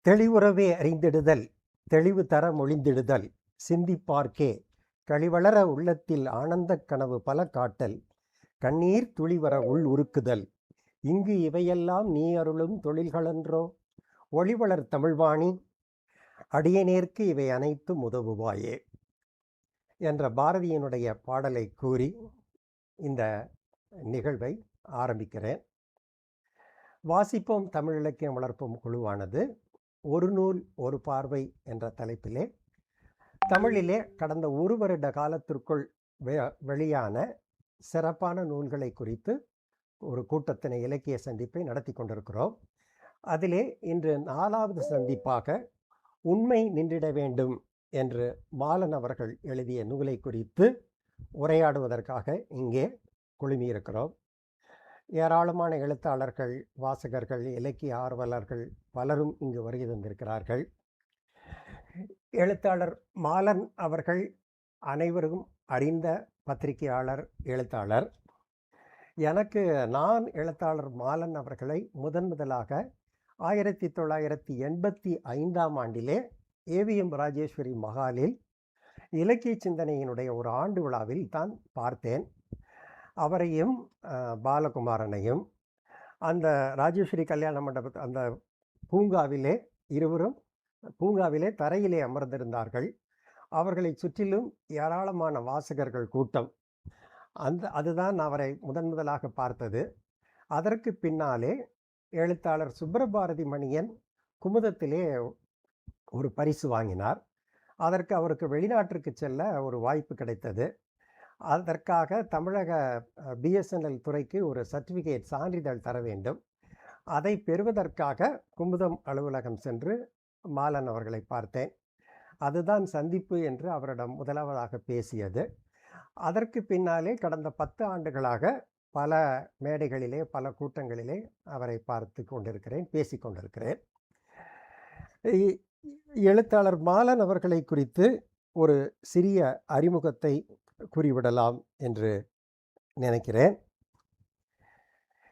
தெளிவுறவே அறிந்திடுதல், தெளிவு தர மொழிந்திடுதல், சிந்திப்பார்க்கே களிவளர உள்ளத்தில் ஆனந்தக் கனவு பல காட்டல், கண்ணீர் துளிவர உள் உருக்குதல், இங்கு இவையெல்லாம் நீ அருளும் தொழில்களன்றோ, ஒளிவளர் தமிழ்வாணி அடியனேற்கு இவை அனைத்தும் உதவுவாயே என்ற பாரதியினுடைய பாடலை கூறி இந்த நிகழ்வை ஆரம்பிக்கிறேன். வாசிப்போம் தமிழ் இலக்கியம் வளர்ப்போம் குழுவானது ஒரு நூல் ஒரு பார்வை என்ற தலைப்பிலே தமிழிலே கடந்த ஒரு வருட காலத்திற்குள் வெளியான சிறப்பான நூல்களை குறித்து ஒரு கூட்டத்தினை இலக்கிய சந்திப்பை நடத்தி கொண்டிருக்கிறோம். அதிலே இன்று 4வது சந்திப்பாக உண்மை நின்றிட வேண்டும் என்று மாலன் அவர்கள் எழுதிய நூலை குறித்து உரையாடுவதற்காக இங்கே குழுமியிருக்கிறோம். ஏராளமான எழுத்தாளர்கள், வாசகர்கள், இலக்கிய ஆர்வலர்கள் பலரும் இங்கு வருகை தந்திருக்கிறார்கள். எழுத்தாளர் மாலன் அவர்கள் அனைவரும் அறிந்த பத்திரிகையாளர், எழுத்தாளர். நான் எழுத்தாளர் மாலன் அவர்களை முதலாக 1985ஆம் ஆண்டிலே ஏவிஎம் ராஜேஸ்வரி மகாலில் இலக்கிய சிந்தனையினுடைய ஒரு ஆண்டு விழாவில் தான் பார்த்தேன். அவரையும் பாலகுமாரனையும் அந்த ராஜேஸ்வரி கல்யாண மண்டப அந்த பூங்காவிலே தரையிலே அமர்ந்திருந்தார்கள். அவர்களை சுற்றிலும் ஏராளமான வாசகர்கள் கூட்டம். அதுதான் அவரை முதலாக பார்த்தது. அதற்கு பின்னாலே எழுத்தாளர் சுப்ரபாரதி மணியன் குமுதத்திலே ஒரு பரிசு வாங்கினார். அதற்கு அவருக்கு வெளிநாட்டிற்கு செல்ல ஒரு வாய்ப்பு கிடைத்தது. அதற்காக தமிழக பிஎஸ்என்எல் துறைக்கு ஒரு சர்டிஃபிகேட், சான்றிதழ் தர வேண்டும். அதை பெறுவதற்காக குமுதம் அலுவலகம் சென்று மாலன் அவர்களை பார்த்தேன். அதுதான் சந்திப்பு என்று அவரிடம் முதலாவதாக பேசியது. அதற்கு பின்னாலே கடந்த 10 ஆண்டுகளாக பல மேடைகளிலே, பல கூட்டங்களிலே அவரை பார்த்து கொண்டிருக்கிறேன், பேசி கொண்டிருக்கிறேன். எழுத்தாளர் மாலன் அவர்களை குறித்து ஒரு சிறிய அறிமுகத்தை கூறிவிடலாம் என்று நினைக்கிறேன்.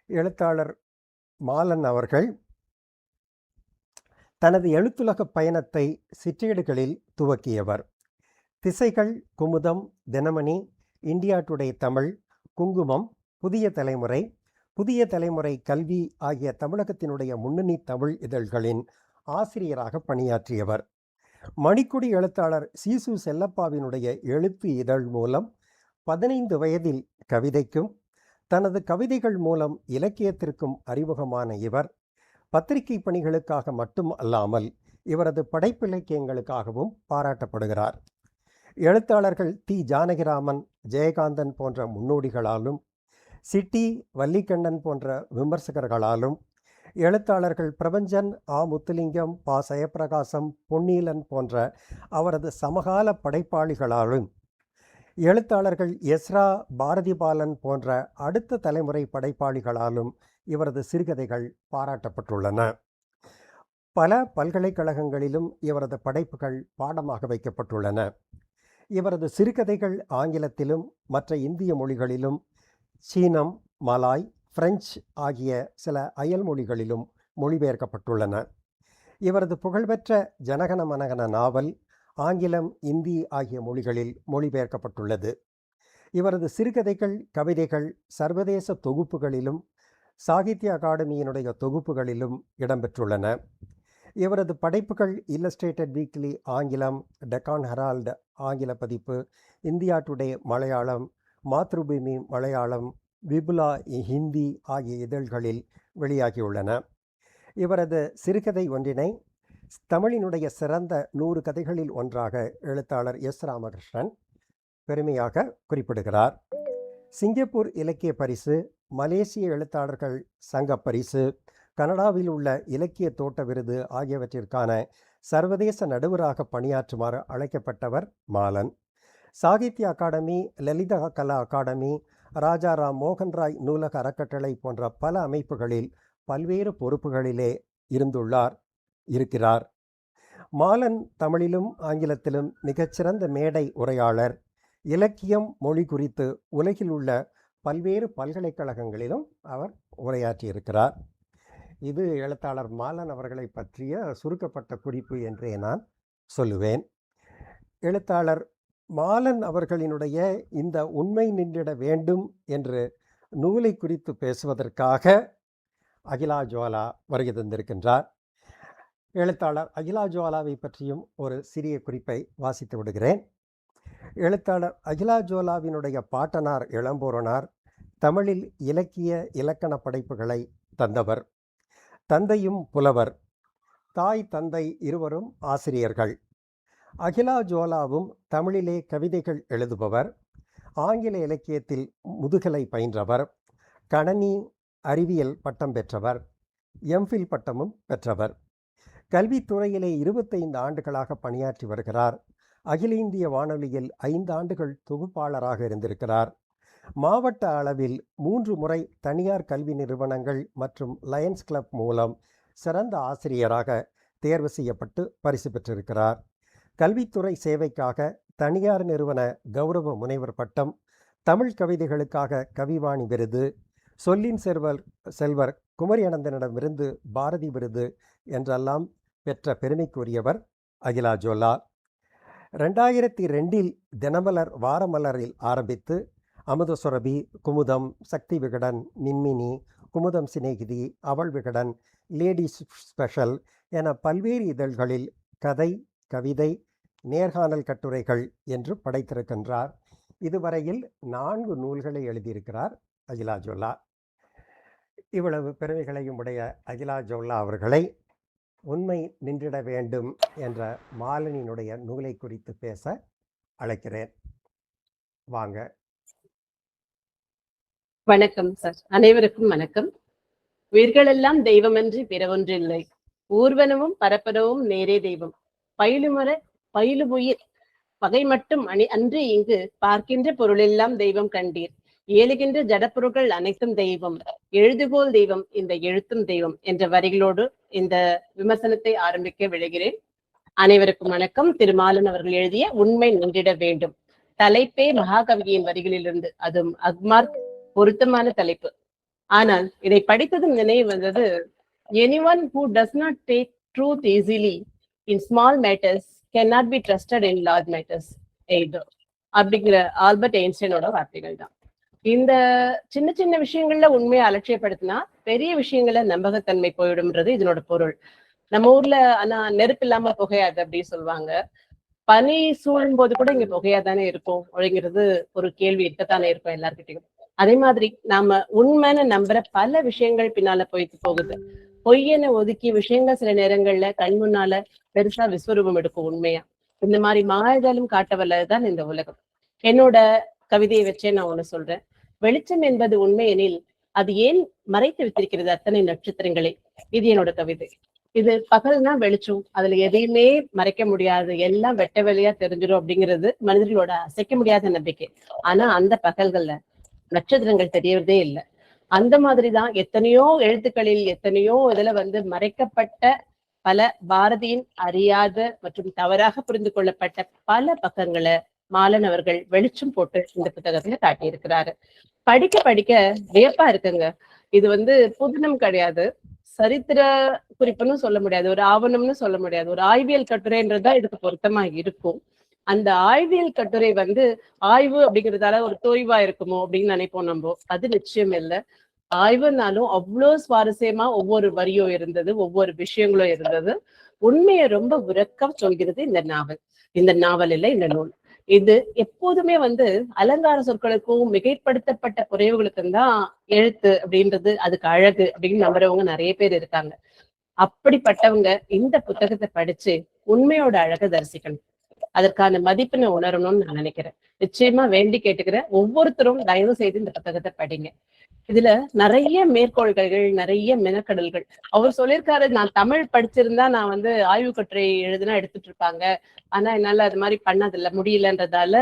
எழுத்தாளர் மாலன் அவர்கள் தனது எழுத்துலக பயணத்தை சிற்றேடுகளில் துவக்கியவர். திசைகள், குமுதம், தினமணி, இந்தியா டுடே தமிழ், குங்குமம், புதிய தலைமுறை கல்வி ஆகிய தமிழகத்தினுடைய முன்னணி தமிழ் இதழ்களின் ஆசிரியராக பணியாற்றியவர். மணிக்குடி எழுத்தாளர் சீசு செல்லப்பாவினுடைய எழுத்து இதழ் மூலம் 15 வயதில் கவிதைக்கும் தனது கவிதைகள் மூலம் இலக்கியத்திற்கும் அறிமுகமான இவர் பத்திரிகை பணிகளுக்காக மட்டும் அல்லாமல் இவரது படைப்பிலக்கியங்களுக்காகவும் பாராட்டப்படுகிறார். எழுத்தாளர்கள் தி. ஜானகிராமன், ஜெயகாந்தன் போன்ற முன்னோடிகளாலும், சிட்டி, வள்ளிக்கண்ணன் போன்ற விமர்சகர்களாலும், எழுத்தாளர்கள் பிரபஞ்சன், முத்துலிங்கம், ஜெயப்பிரகாசம், பொன்னீலன் போன்ற அவரது சமகால படைப்பாளிகளாலும், எழுத்தாளர்கள் எஸ்ரா, பாரதி பாலன் போன்ற அடுத்த தலைமுறை படைப்பாளிகளாலும் இவரது சிறுகதைகள் பாராட்டப்பட்டுள்ளன. பல பல்கலைக்கழகங்களிலும் இவரது படைப்புகள் பாடமாக வைக்கப்பட்டுள்ளன. இவரது சிறுகதைகள் ஆங்கிலத்திலும் மற்ற இந்திய மொழிகளிலும், சீனம், மலாய், பிரெஞ்சு ஆகிய சில அயல் மொழிகளிலும் மொழிபெயர்க்கப்பட்டுள்ளன. இவரது புகழ்பெற்ற ஜனகன மனகன நாவல் ஆங்கிலம், இந்தி ஆகிய மொழிகளில் மொழிபெயர்க்கப்பட்டுள்ளது. இவரது சிறுகதைகள், கவிதைகள் சர்வதேச தொகுப்புகளிலும் சாகித்ய அகாடமியினுடைய தொகுப்புகளிலும் இடம்பெற்றுள்ளன. இவரது படைப்புகள் இல்லஸ்ட்ரேட்டட் வீக்லி ஆங்கிலம், டெக்கான் ஹெரால்டு ஆங்கில பதிப்பு, இந்தியா டுடே மலையாளம், மாத்ருபூமி மலையாளம், விபுலா ஹிந்தி ஆகிய இதழ்களில் வெளியாகியுள்ளன. இவரது சிறுகதை ஒன்றினை தமிழினுடைய சிறந்த 100 கதைகளில் ஒன்றாக எழுத்தாளர் எஸ். ராமகிருஷ்ணன் பெருமையாக குறிப்பிடுகிறார். சிங்கப்பூர் இலக்கிய பரிசு, மலேசிய எழுத்தாளர்கள் சங்க பரிசு, கனடாவில் உள்ள இலக்கிய தோட்ட விருது ஆகியவற்றிற்கான சர்வதேச நடுவராக பணியாற்றுமாறு அழைக்கப்பட்டவர் மாலன். சாகித்ய அகாடமி, லலிதா கலா அகாடமி, ராஜாராம் மோகன்ராய் நூலக அறக்கட்டளை போன்ற பல அமைப்புகளில் பல்வேறு பொறுப்புகளிலே இருக்கிறார். மாலன் தமிழிலும் ஆங்கிலத்திலும் மிகச்சிறந்த மேடை உரையாளர். இலக்கியம், மொழி குறித்து உலகில் உள்ள பல்வேறு பல்கலைக்கழகங்களிலும் அவர் உரையாற்றியிருக்கிறார். இது எழுத்தாளர் மாலன் அவர்களை பற்றிய சுருக்கப்பட்ட குறிப்பு என்றே நான் சொல்லுவேன். எழுத்தாளர் மாலன் அவர்களினுடைய இந்த உண்மை நின்றிட வேண்டும் என்று நூலை குறித்து பேசுவதற்காக அகிலா ஜுவாலா வருகை தந்திருக்கின்றார். எழுத்தாளர் அகிலா ஜுவாலாவை பற்றியும் ஒரு சிறிய குறிப்பை வாசித்து விடுகிறேன். எழுத்தாளர் அகிலா ஜுவாலாவினுடைய பாட்டனார் இளம்பூரணார் தமிழில் இலக்கிய இலக்கண படைப்புகளை தந்தவர். தந்தையும் புலவர், தாய் தந்தை இருவரும் ஆசிரியர்கள். அகிலா ஜுவாலாவும் தமிழிலே கவிதைகள் எழுதுபவர், ஆங்கில இலக்கியத்தில் முதுகலை பயின்றவர், கணனி அறிவியல் பட்டம் பெற்றவர், எம்ஃபில் பட்டமும் பெற்றவர். கல்வித்துறையிலே 25 ஆண்டுகளாக பணியாற்றி வருகிறார். அகில இந்திய வானொலியில் 5 ஆண்டுகள் தொகுப்பாளராக இருந்திருக்கிறார். மாவட்ட அளவில் 3 முறை தனியார் கல்வி நிறுவனங்கள் மற்றும் லயன்ஸ் கிளப் மூலம் சிறந்த ஆசிரியராக தேர்வு செய்யப்பட்டு பரிசு பெற்றிருக்கிறார். கல்வித்துறை சேவைக்காக தனியார் நிறுவன கௌரவ முனைவர் பட்டம், தமிழ் கவிதைகளுக்காக கவிவாணி விருது, சொல்லின் செல்வர் குமரி அனந்தனிடமிருந்து பாரதி விருது என்றெல்லாம் பெற்ற பெருமைக்குரியவர் அகிலா ஜுவாலா. 2002 தினமலர் வாரமலரில் ஆரம்பித்து அமுதசுரபி, குமுதம், சக்தி விகடன், மின்மினி, குமுதம் சிநேகிதி, அவள் விகடன், லேடிஸ் ஸ்பெஷல் என பல்வேறு இதழ்களில் கதை, கவிதை, நேர்காணல் கட்டுரைகள் என்று படைத்திருக்கின்றார். இதுவரையில் 4 நூல்களை எழுதியிருக்கிறார் அகிலா ஜுவாலா. இவ்வளவு பெருமைகளையும் உடைய அகிலா ஜுவாலா அவர்களை உண்மை நின்றிட வேண்டும் என்ற மாலனினுடைய நூலை குறித்து பேச அழைக்கிறேன். வாங்க. வணக்கம் சார். அனைவருக்கும் வணக்கம். உயிர்களெல்லாம் தெய்வமன்றி பிற ஒன்றில்லை, ஊர்வனவும் பரப்பனவும் நேரே தெய்வம், பயிலுமர பயிலுமுயிர் பகை மட்டும் அன்றி இங்கு பார்க்கின்ற பொருளெல்லாம் தெய்வம் கண்டீர், ஏழுகின்ற ஜடப்பொருட்கள் அனைத்தும் தெய்வம், எழுதுகோல் தெய்வம், இந்த எழுத்தும் தெய்வம் என்ற வரிகளோடு இந்த விமர்சனத்தை ஆரம்பிக்க விளைகிறேன். அனைவருக்கும் வணக்கம். திருமாலன் அவர்கள் எழுதிய உண்மை நின்றிட வேண்டும் தலைப்பே மகாகவியின் வரிகளிலிருந்து, அதுவும் அக்மார்க் பொருத்தமான தலைப்பு. ஆனால் இதை படித்ததும் நினைவு வந்தது, anyone who does not take truth easily in small matters cannot be trusted in large matters either அப்படிங்கிற ஆல்பர்ட் ஐன்ஸ்டைனோட வார்த்தைகள் தான். இந்த சின்ன சின்ன விஷயங்கள்ல உண்மையை அலட்சியப்படுத்தினா பெரிய விஷயங்கள நம்பகத்தன்மை போயிடும்ன்றது இதனோட பொருள். நம்ம ஊர்ல ஆனா நெருப்பு இல்லாம புகையாது அப்படின்னு சொல்லுவாங்க. பனி சூழும் போது கூட இங்க புகையாதானே இருக்கும் அப்படிங்கிறது ஒரு கேள்வி இருக்கத்தானே இருக்கும் எல்லார்கிட்டையும். அதே மாதிரி நாம உண்மைன்னு நம்புற பல விஷயங்கள் பின்னால போயிட்டு போகுது. பொய்யனை ஒதுக்கிய விஷயங்கள் சில நேரங்கள்ல கண் முன்னால பெருசா விஸ்வரூபம் எடுக்கும் உண்மையா. இந்த மாதிரி மாறுதலும் காட்ட வல்லதுதான் இந்த உலகம். என்னோட கவிதையை வச்சே நான் ஒண்ணு சொல்றேன். வெளிச்சம் என்பது உண்மை எனில் அது ஏன் மறைத்து வைத்திருக்கிறது அத்தனை நட்சத்திரங்களை? இது என்னோட கவிதை. இது பகல்னா வெளிச்சம், அதுல எதையுமே மறைக்க முடியாது, எல்லாம் வெட்ட வெளியா தெரிஞ்சிடும் அப்படிங்கிறது மனிதர்களோட அசைக்க முடியாத நம்பிக்கை. ஆனா அந்த பகல்கள்ல நட்சத்திரங்கள் தெரியறதே இல்லை. அந்த மாதிரிதான் எத்தனையோ எழுத்துக்களில் எத்தனையோ இதுல மறைக்கப்பட்ட பல பாரதியின் அறியாத மற்றும் தவறாக புரிந்து கொள்ளப்பட்ட பல பக்கங்களை மாலன் அவர்கள் வெளிச்சம் போட்டு இந்த புத்தகத்துல காட்டியிருக்கிறாரு. படிக்க படிக்க வியப்பா இருக்குங்க. இது புதினம் கிடையாது, சரித்திர குறிப்புன்னு சொல்ல முடியாது, ஒரு ஆவணம்னு சொல்ல முடியாது, ஒரு ஆய்வியல் கட்டுரைன்றதுதான் இதுக்கு பொருத்தமா இருக்கும். அந்த ஆய்வியல் கட்டுரை ஆய்வு அப்படிங்கிறதால ஒரு தொய்வா இருக்குமோ அப்படின்னு நினைப்போம் நம்ம. அது நிச்சயம் இல்லை. ஆய்வுனாலும் அவ்வளோ சுவாரஸ்யமா ஒவ்வொரு வரியோ இருந்தது, ஒவ்வொரு விஷயங்களும் இருந்தது. உண்மையை ரொம்ப உறக்கம் சொல்கிறது இந்த நாவல் இல்லை, இந்த நூல். இது எப்போதுமே அலங்கார சொற்களுக்கும் மிகைப்படுத்தப்பட்ட குறைவுகளுக்கும் தான் எழுத்து அப்படின்றது அதுக்கு அழகு அப்படின்னு நம்புறவங்க நிறைய பேர் இருக்காங்க. அப்படிப்பட்டவங்க இந்த புத்தகத்தை படிச்சு உண்மையோட அழகை தரிசிக்கணும், அதற்கான மதிப்பினை உணரணும்னு நான் நினைக்கிறேன். நிச்சயமா வேண்டி கேட்டுக்கிறேன், ஒவ்வொருத்தரும் தயவு செய்து இந்த புத்தகத்தை படிங்க. இதுல நிறைய மேற்கோள்கள், நிறைய மெனக்கடல்கள். அவர் சொல்லியிருக்காரு, நான் தமிழ் படிச்சிருந்தா நான் ஆய்வு கட்டுரை எழுதுனா எடுத்துட்டு இருப்பாங்க, ஆனா என்னால அது மாதிரி பண்ணதில்ல முடியலன்றதால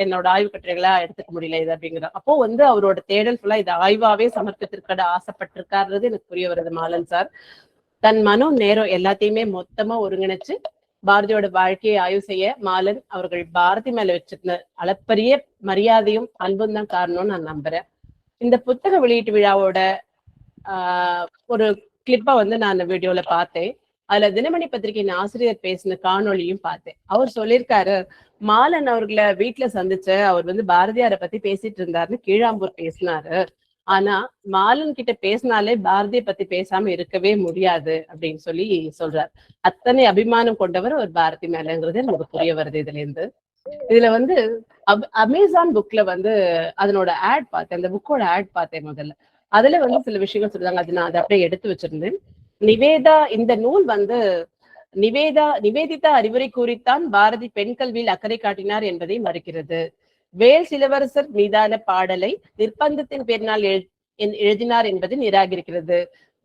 என்னோட ஆய்வு கட்டுரைகளா எடுத்துக்க முடியல இது அப்படிங்கிற. அப்போ அவரோட தேடல் ஃபுல்லா இது ஆய்வாவே சமர்ப்பித்திருக்க ஆசைப்பட்டிருக்காருறது எனக்கு புரிய வருது. மாலன் சார் தன் மனம் நேரம் எல்லாத்தையுமே மொத்தமா ஒருங்கிணைச்சு பாரதியோட வாழ்க்கையை ஆய்வு செய்ய மாலன் அவர்கள் பாரதி மேல வச்சிருந்த அளப்பரிய மரியாதையும் அன்பும் தான் காரணம்னு நான் நம்புறேன். இந்த புத்தக வெளியீட்டு விழாவோட ஒரு கிளிப்பா வந்து நான் அந்த வீடியோல பார்த்தேன். அதுல தினமணி பத்திரிகையின் ஆசிரியர் பேசின காணொளியும் பார்த்தேன். அவர் சொல்லியிருக்காரு, மாலன் அவர்களை வீட்டுல சந்திச்ச அவர் வந்து பாரதியாரை பத்தி பேசிட்டு இருந்தாருன்னு கீழாம்பூர் பேசினாரு. ஆனா மாலன் கிட்ட பேசினாலே பாரதியை பத்தி பேசாம இருக்கவே முடியாது அப்படின்னு சொல்லி சொல்றாரு. அத்தனை அபிமானம் கொண்டவர் ஒரு பாரதி மேலங்கிறது நமக்கு புரிய வருது இதுல இருந்து. இதுல வந்து அமேசான் புக்ல வந்து அதனோட ஆட் பார்த்தேன், அந்த புக்கோட ஆட் பார்த்தேன் முதல்ல. அதுல வந்து சில விஷயங்கள் சொல்றாங்க, அது நான் அதை அப்படியே எடுத்து வச்சிருந்தேன். நிவேதா, இந்த நூல் வந்து நிவேதிதா அறிவுரை கூறித்தான் பாரதி பெண் கல்வியில் அக்கறை காட்டினார் என்பதை மறுக்கிறது. வேல் சிலவரசர் மீதான பாடலை நிர்பந்தத்தின் பேரினால் எழுதினார் என்பதை நிராகரிக்கிறது.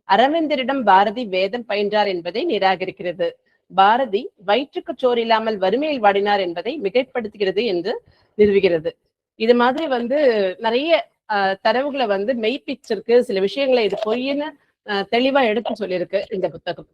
அரவிந்தரிடம் பாரதி வேதம் பயின்றார் என்பதை நிராகரிக்கிறது. பாரதி வயிற்றுக்கு சோறு இல்லாமல் வறுமையில் வாடினார் என்பதை மிகைப்படுத்துகிறது என்று நிறுவுகிறது. இது மாதிரி வந்து நிறைய தரவுகளை வந்து மெய்ப்பிச்சிருக்கு. சில விஷயங்களை இது பொய்ன்னு தெளிவா எடுத்து சொல்லியிருக்கு இந்த புத்தகம்.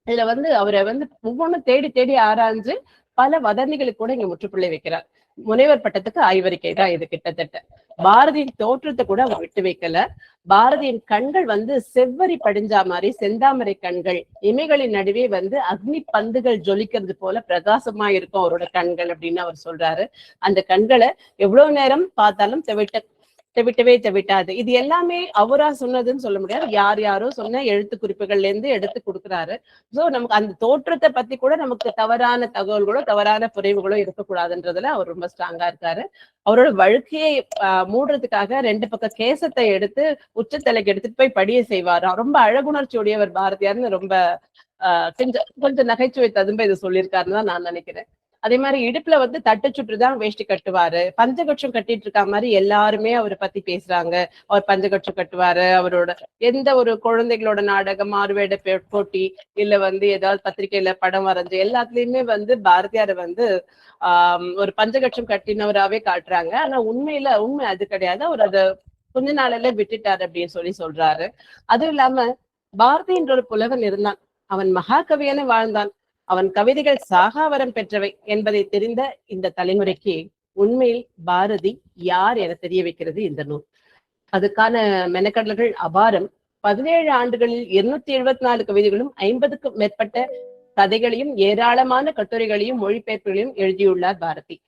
இதுல வந்து அவரை வந்து ஒவ்வொன்றும் தேடி தேடி ஆராய்ஞ்சு பல வதந்திகளுக்கு கூட இங்க முற்றுப்புள்ளி வைக்கிறார். முனைவர் பட்டத்துக்கு ஆய்வறிக்கை தான் இது கிட்டத்தட்ட. பாரதியின் தோற்றத்தை கூட அவர் விட்டு வைக்கல. பாரதியின் கண்கள் வந்து செவ்வரி படிஞ்சா மாதிரி செந்தாமரை கண்கள், இமைகளின் நடுவே வந்து அக்னி பந்துகள் ஜொலிக்கிறது போல பிரகாசமா இருக்கும் அவரோட கண்கள் அப்படின்னு அவர் சொல்றாரு. அந்த கண்களை எவ்வளவு நேரம் பார்த்தாலும் தெவிட்டாது. இது எல்லாமே அவரா சொன்னதுன்னு சொல்ல முடியாது, யார் யாரோ சொன்ன எழுத்து குறிப்புகள்ல இருந்து எடுத்து கொடுக்குறாரு. சோ நமக்கு அந்த தோற்றத்தை பத்தி கூட நமக்கு தவறான தகவல்களோ தவறான புரிவுகளோ இருக்கக்கூடாதுன்றதுல அவர் ரொம்ப ஸ்ட்ராங்கா இருக்காரு. அவரோட வாழ்க்கையை மூடுறதுக்காக 2 பக்கம் கேசத்தை எடுத்து உச்சத்தலைக்கு எடுத்துட்டு போய் படிய செய்வாராம். ரொம்ப அழகுணர்ச்சியுடையவர் பாரதியார்னு ரொம்ப கொஞ்சம் நகைச்சுவை ததும்ப இது சொல்லியிருக்காருன்னு தான் நான் நினைக்கிறேன். அதே மாதிரி இடுப்புல வந்து தட்டு சுற்றுதான் வேஷ்டி கட்டுவாரு. பஞ்சகட்சம் கட்டிட்டு இருக்க மாதிரி எல்லாருமே அவரை பத்தி பேசுறாங்க. அவர் பஞ்சகட்சம் கட்டுவாரு. அவரோட எந்த ஒரு குழந்தைகளோட நாடகம், மாறுவேட போட்டி, இல்ல வந்து ஏதாவது பத்திரிகையில படம் வரைஞ்சு எல்லாத்துலயுமே வந்து பாரதியாரை வந்து ஒரு பஞ்சகட்சம் கட்டினவராவே காட்டுறாங்க. ஆனா உண்மை அது கிடையாது. அவர் அதை கொஞ்ச நாளில விட்டுட்டாரு அப்படின்னு சொல்றாரு. அதுவும் இல்லாம பாரதின்ற ஒரு புலவன் இருந்தான். அவன் மகாகவியான வாழ்ந்தான். அவன் கவிதைகள் சாகாவரம் பெற்றவை என்பதை தெரிந்த இந்த தலைமுறைக்கு உண்மையில் பாரதி யார் என தெரிய வைக்கிறது இந்த நூல். அதுக்கான மெனக்கடல்கள் அபாரம். 17 ஆண்டுகளில் 274 கவிதைகளும் 50க்கும் மேற்பட்ட கதைகளையும் ஏராளமான கட்டுரைகளையும் மொழிபெயர்ப்புகளையும் எழுதியுள்ளார் பாரதி.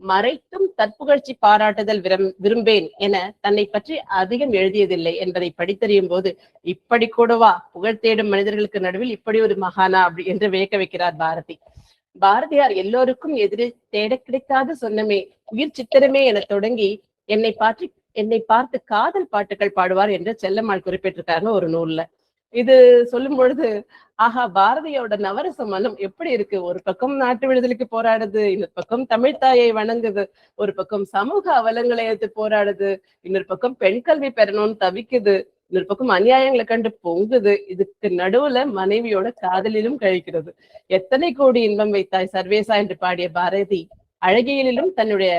மறைத்தும் தற்புகழ்ச்சி பாராட்டுதல் விரும்பேன் என தன்னை பற்றி அதிகம் எழுதியதில்லை என்பதை படித்தறியும் போது இப்படி கூடவா புகழ் தேடும் மனிதர்களுக்கு நடுவில் இப்படி ஒரு மகானா அப்படி என்று வியக்க வைக்கிறார் பாரதி. பாரதியார் எல்லோருக்கும் எதிரே தேட கிடைக்காத சொன்னமே, உயிர் சித்திரமே என தொடங்கி என்னை பார்த்து காதல் பாட்டுகள் பாடுவார் என்று செல்லம்மாள் குறிப்பிட்டிருக்காங்க ஒரு நூல்ல. இது சொல்லும் பொழுது ஆஹா, பாரதியோட நவரச மனம் எப்படி இருக்கு. ஒரு பக்கம் நாட்டு விடுதலைக்கு போராடுது, இன்னொரு பக்கம் தமிழ்த்தாயை வணங்குது, ஒரு பக்கம் சமூக அவலங்களை எடுத்து போராடுது, இன்னொரு பக்கம் பெண் கல்வி பெறணும்னு தவிக்குது, இன்னொரு பக்கம் அநியாயங்களை கண்டு பொங்குது. இதுக்கு நடுவுல மனைவியோட காதலிலும் கழிக்கிறது. எத்தனை கோடி இன்பம் வைத்தாய் சர்வேசா என்று பாடிய பாரதி அழகியலிலும் தன்னுடைய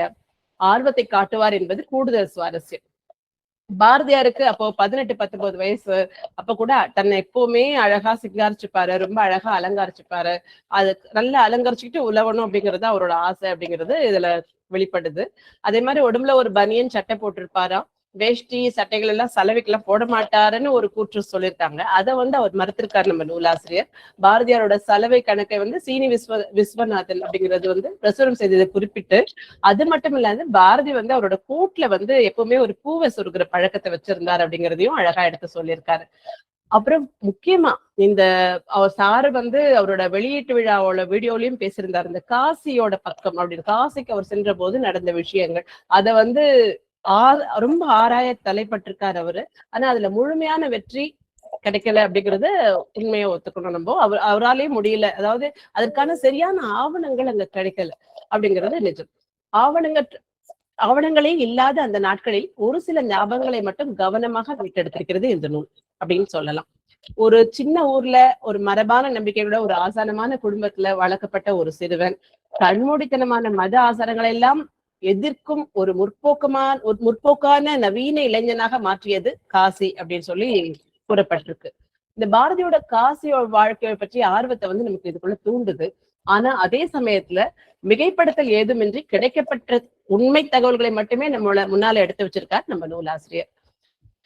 ஆர்வத்தை காட்டுவார் என்பது கூடுதல் சுவாரஸ்யம். பாரதியாருக்கு அப்போ 18-19 வயசு. அப்ப கூட தன்னை எப்பவுமே அழகா சிங்காரிச்சுப்பாரு, ரொம்ப அழகா அலங்கரிச்சுப்பாரு. அது நல்லா அலங்கரிச்சுக்கிட்டு உழவணும் அப்படிங்கிறது அவரோட ஆசை அப்படிங்கிறது இதுல வெளிப்படுது. அதே மாதிரி உடம்புல ஒரு பனியன் சட்டை போட்டிருப்பாராம். வேஷ்டி சட்டைகள் எல்லாம் சலவைக்கெல்லாம் போட மாட்டாருன்னு ஒரு கூற்று சொல்லியிருக்காங்க. அதை வந்து அவர் மறுத்திருக்காரு நம்ம நூலாசிரியர். பாரதியாரோட சலவை கணக்கை வந்து சீனி விஸ்வநாதன் அப்படிங்கிறது வந்து பிரசுரம் செய்ததை குறிப்பிட்டு, அது மட்டும் இல்லாத பாரதி வந்து அவரோட கூட்டுல வந்து எப்பவுமே ஒரு பூவை சொருகிற பழக்கத்தை வச்சிருந்தார் அப்படிங்கிறதையும் அழகா எடுத்து சொல்லியிருக்காரு. அப்புறம் முக்கியமா இந்த அவர் சாரு வந்து அவரோட வெளியீட்டு விழாவோட வீடியோலயும் பேசியிருந்தார். இந்த காசியோட பக்கம் அப்படின்னு, காசிக்கு அவர் சென்ற போது நடந்த விஷயங்கள் அதை வந்து ரொம்ப ஆராய தலைப்பட்டிருக்காரு அவரு. ஆனா அதுல முழுமையான வெற்றி கிடைக்கல அப்படிங்கறத உண்மையை ஒத்துக்கணும். நம்ம அவராலே முடியல, அதாவது அதற்கான சரியான ஆவணங்கள் அங்க கிடைக்கல அப்படிங்கிறது நிஜம். ஆவணங்களே இல்லாத அந்த நாட்களில் ஒரு சில ஞாபகங்களை மட்டும் கவனமாக மீட்டெடுத்திருக்கிறது இந்த நூல் அப்படின்னு சொல்லலாம். ஒரு சின்ன ஊர்ல ஒரு மரபான நம்பிக்கையோட ஒரு ஆசானமான குடும்பத்துல வளர்க்கப்பட்ட ஒரு சிறுவன் கண்மூடித்தனமான மத ஆசாரங்களை எல்லாம் எதிர்க்கும் ஒரு முற்போக்கான நவீன இளைஞனாக மாற்றியது காசி அப்படின்னு சொல்லி கூறப்பட்டிருக்கு. இந்த பாரதியோட காசியோட வாழ்க்கையை பற்றி ஆர்வத்தை வந்து நமக்கு இதுக்குள்ள தூண்டுது. ஆனா அதே சமயத்துல மிகைப்படுத்தல் ஏதுமின்றி கிடைக்கப்பட்ட உண்மை தகவல்களை மட்டுமே நம்மள முன்னால எடுத்து வச்சிருக்காரு நம்ம நூலாசிரியர்.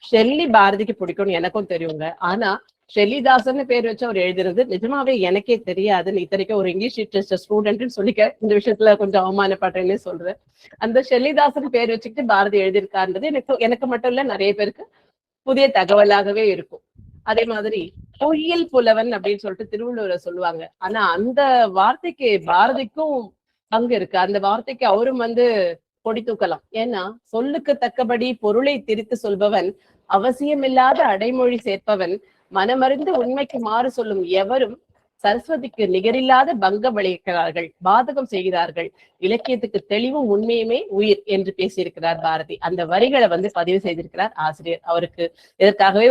ஷெல்லி பாரதிக்கு பிடிக்கும்னு எனக்கும் தெரியுங்க. ஆனா ஷெல்லிதாசன் பேர் வச்சு அவர் எழுதினது நிஜமாவே எனக்கே தெரியாது. இத்தனைக்கும் ஒரு இங்கிலீஷ் லிட்ரேச்சர் ஸ்டூடெண்ட்னு சொல்லிக்க இந்த விஷயத்துல கொஞ்சம் அவமானப்படுறேன்னே சொல்றேன். அந்த ஷெல்லிதாசன் பேர் வச்சுக்கிட்டு பாரதி எழுதியிருக்காருன்றது எனக்கு மட்டும் இல்ல, நிறைய பேருக்கு புதிய தகவலாகவே இருக்கும். அதே மாதிரி பொய்யில் புலவன் அப்படின்னு சொல்லிட்டு திருவள்ளுவரை சொல்லுவாங்க. ஆனா அந்த வார்த்தைக்கு பாரதிக்கும் பங்கு இருக்கு. அந்த வார்த்தைக்கு அவரும் கொடி தூக்கலாம். ஏன்னா சொல்லுக்கு தக்கபடி பொருளை திரித்து சொல்பவன், அவசியமில்லாத அடைமொழி சேர்ப்பவன், மனமறிந்து உண்மைக்கு மாறு சொல்லும் எவரும் சரஸ்வதிக்கு நிகரில்லாத பங்கம் விளைவிக்கிறார்கள், பாதகம் செய்கிறார்கள். இலக்கியத்துக்கு தெளிவும் உண்மையுமே உயிர் என்று பேசியிருக்கிறார் பாரதி. அந்த வரிகளை பதிவு செய்திருக்கிறார் ஆசிரியர். அவருக்கு இதற்காகவே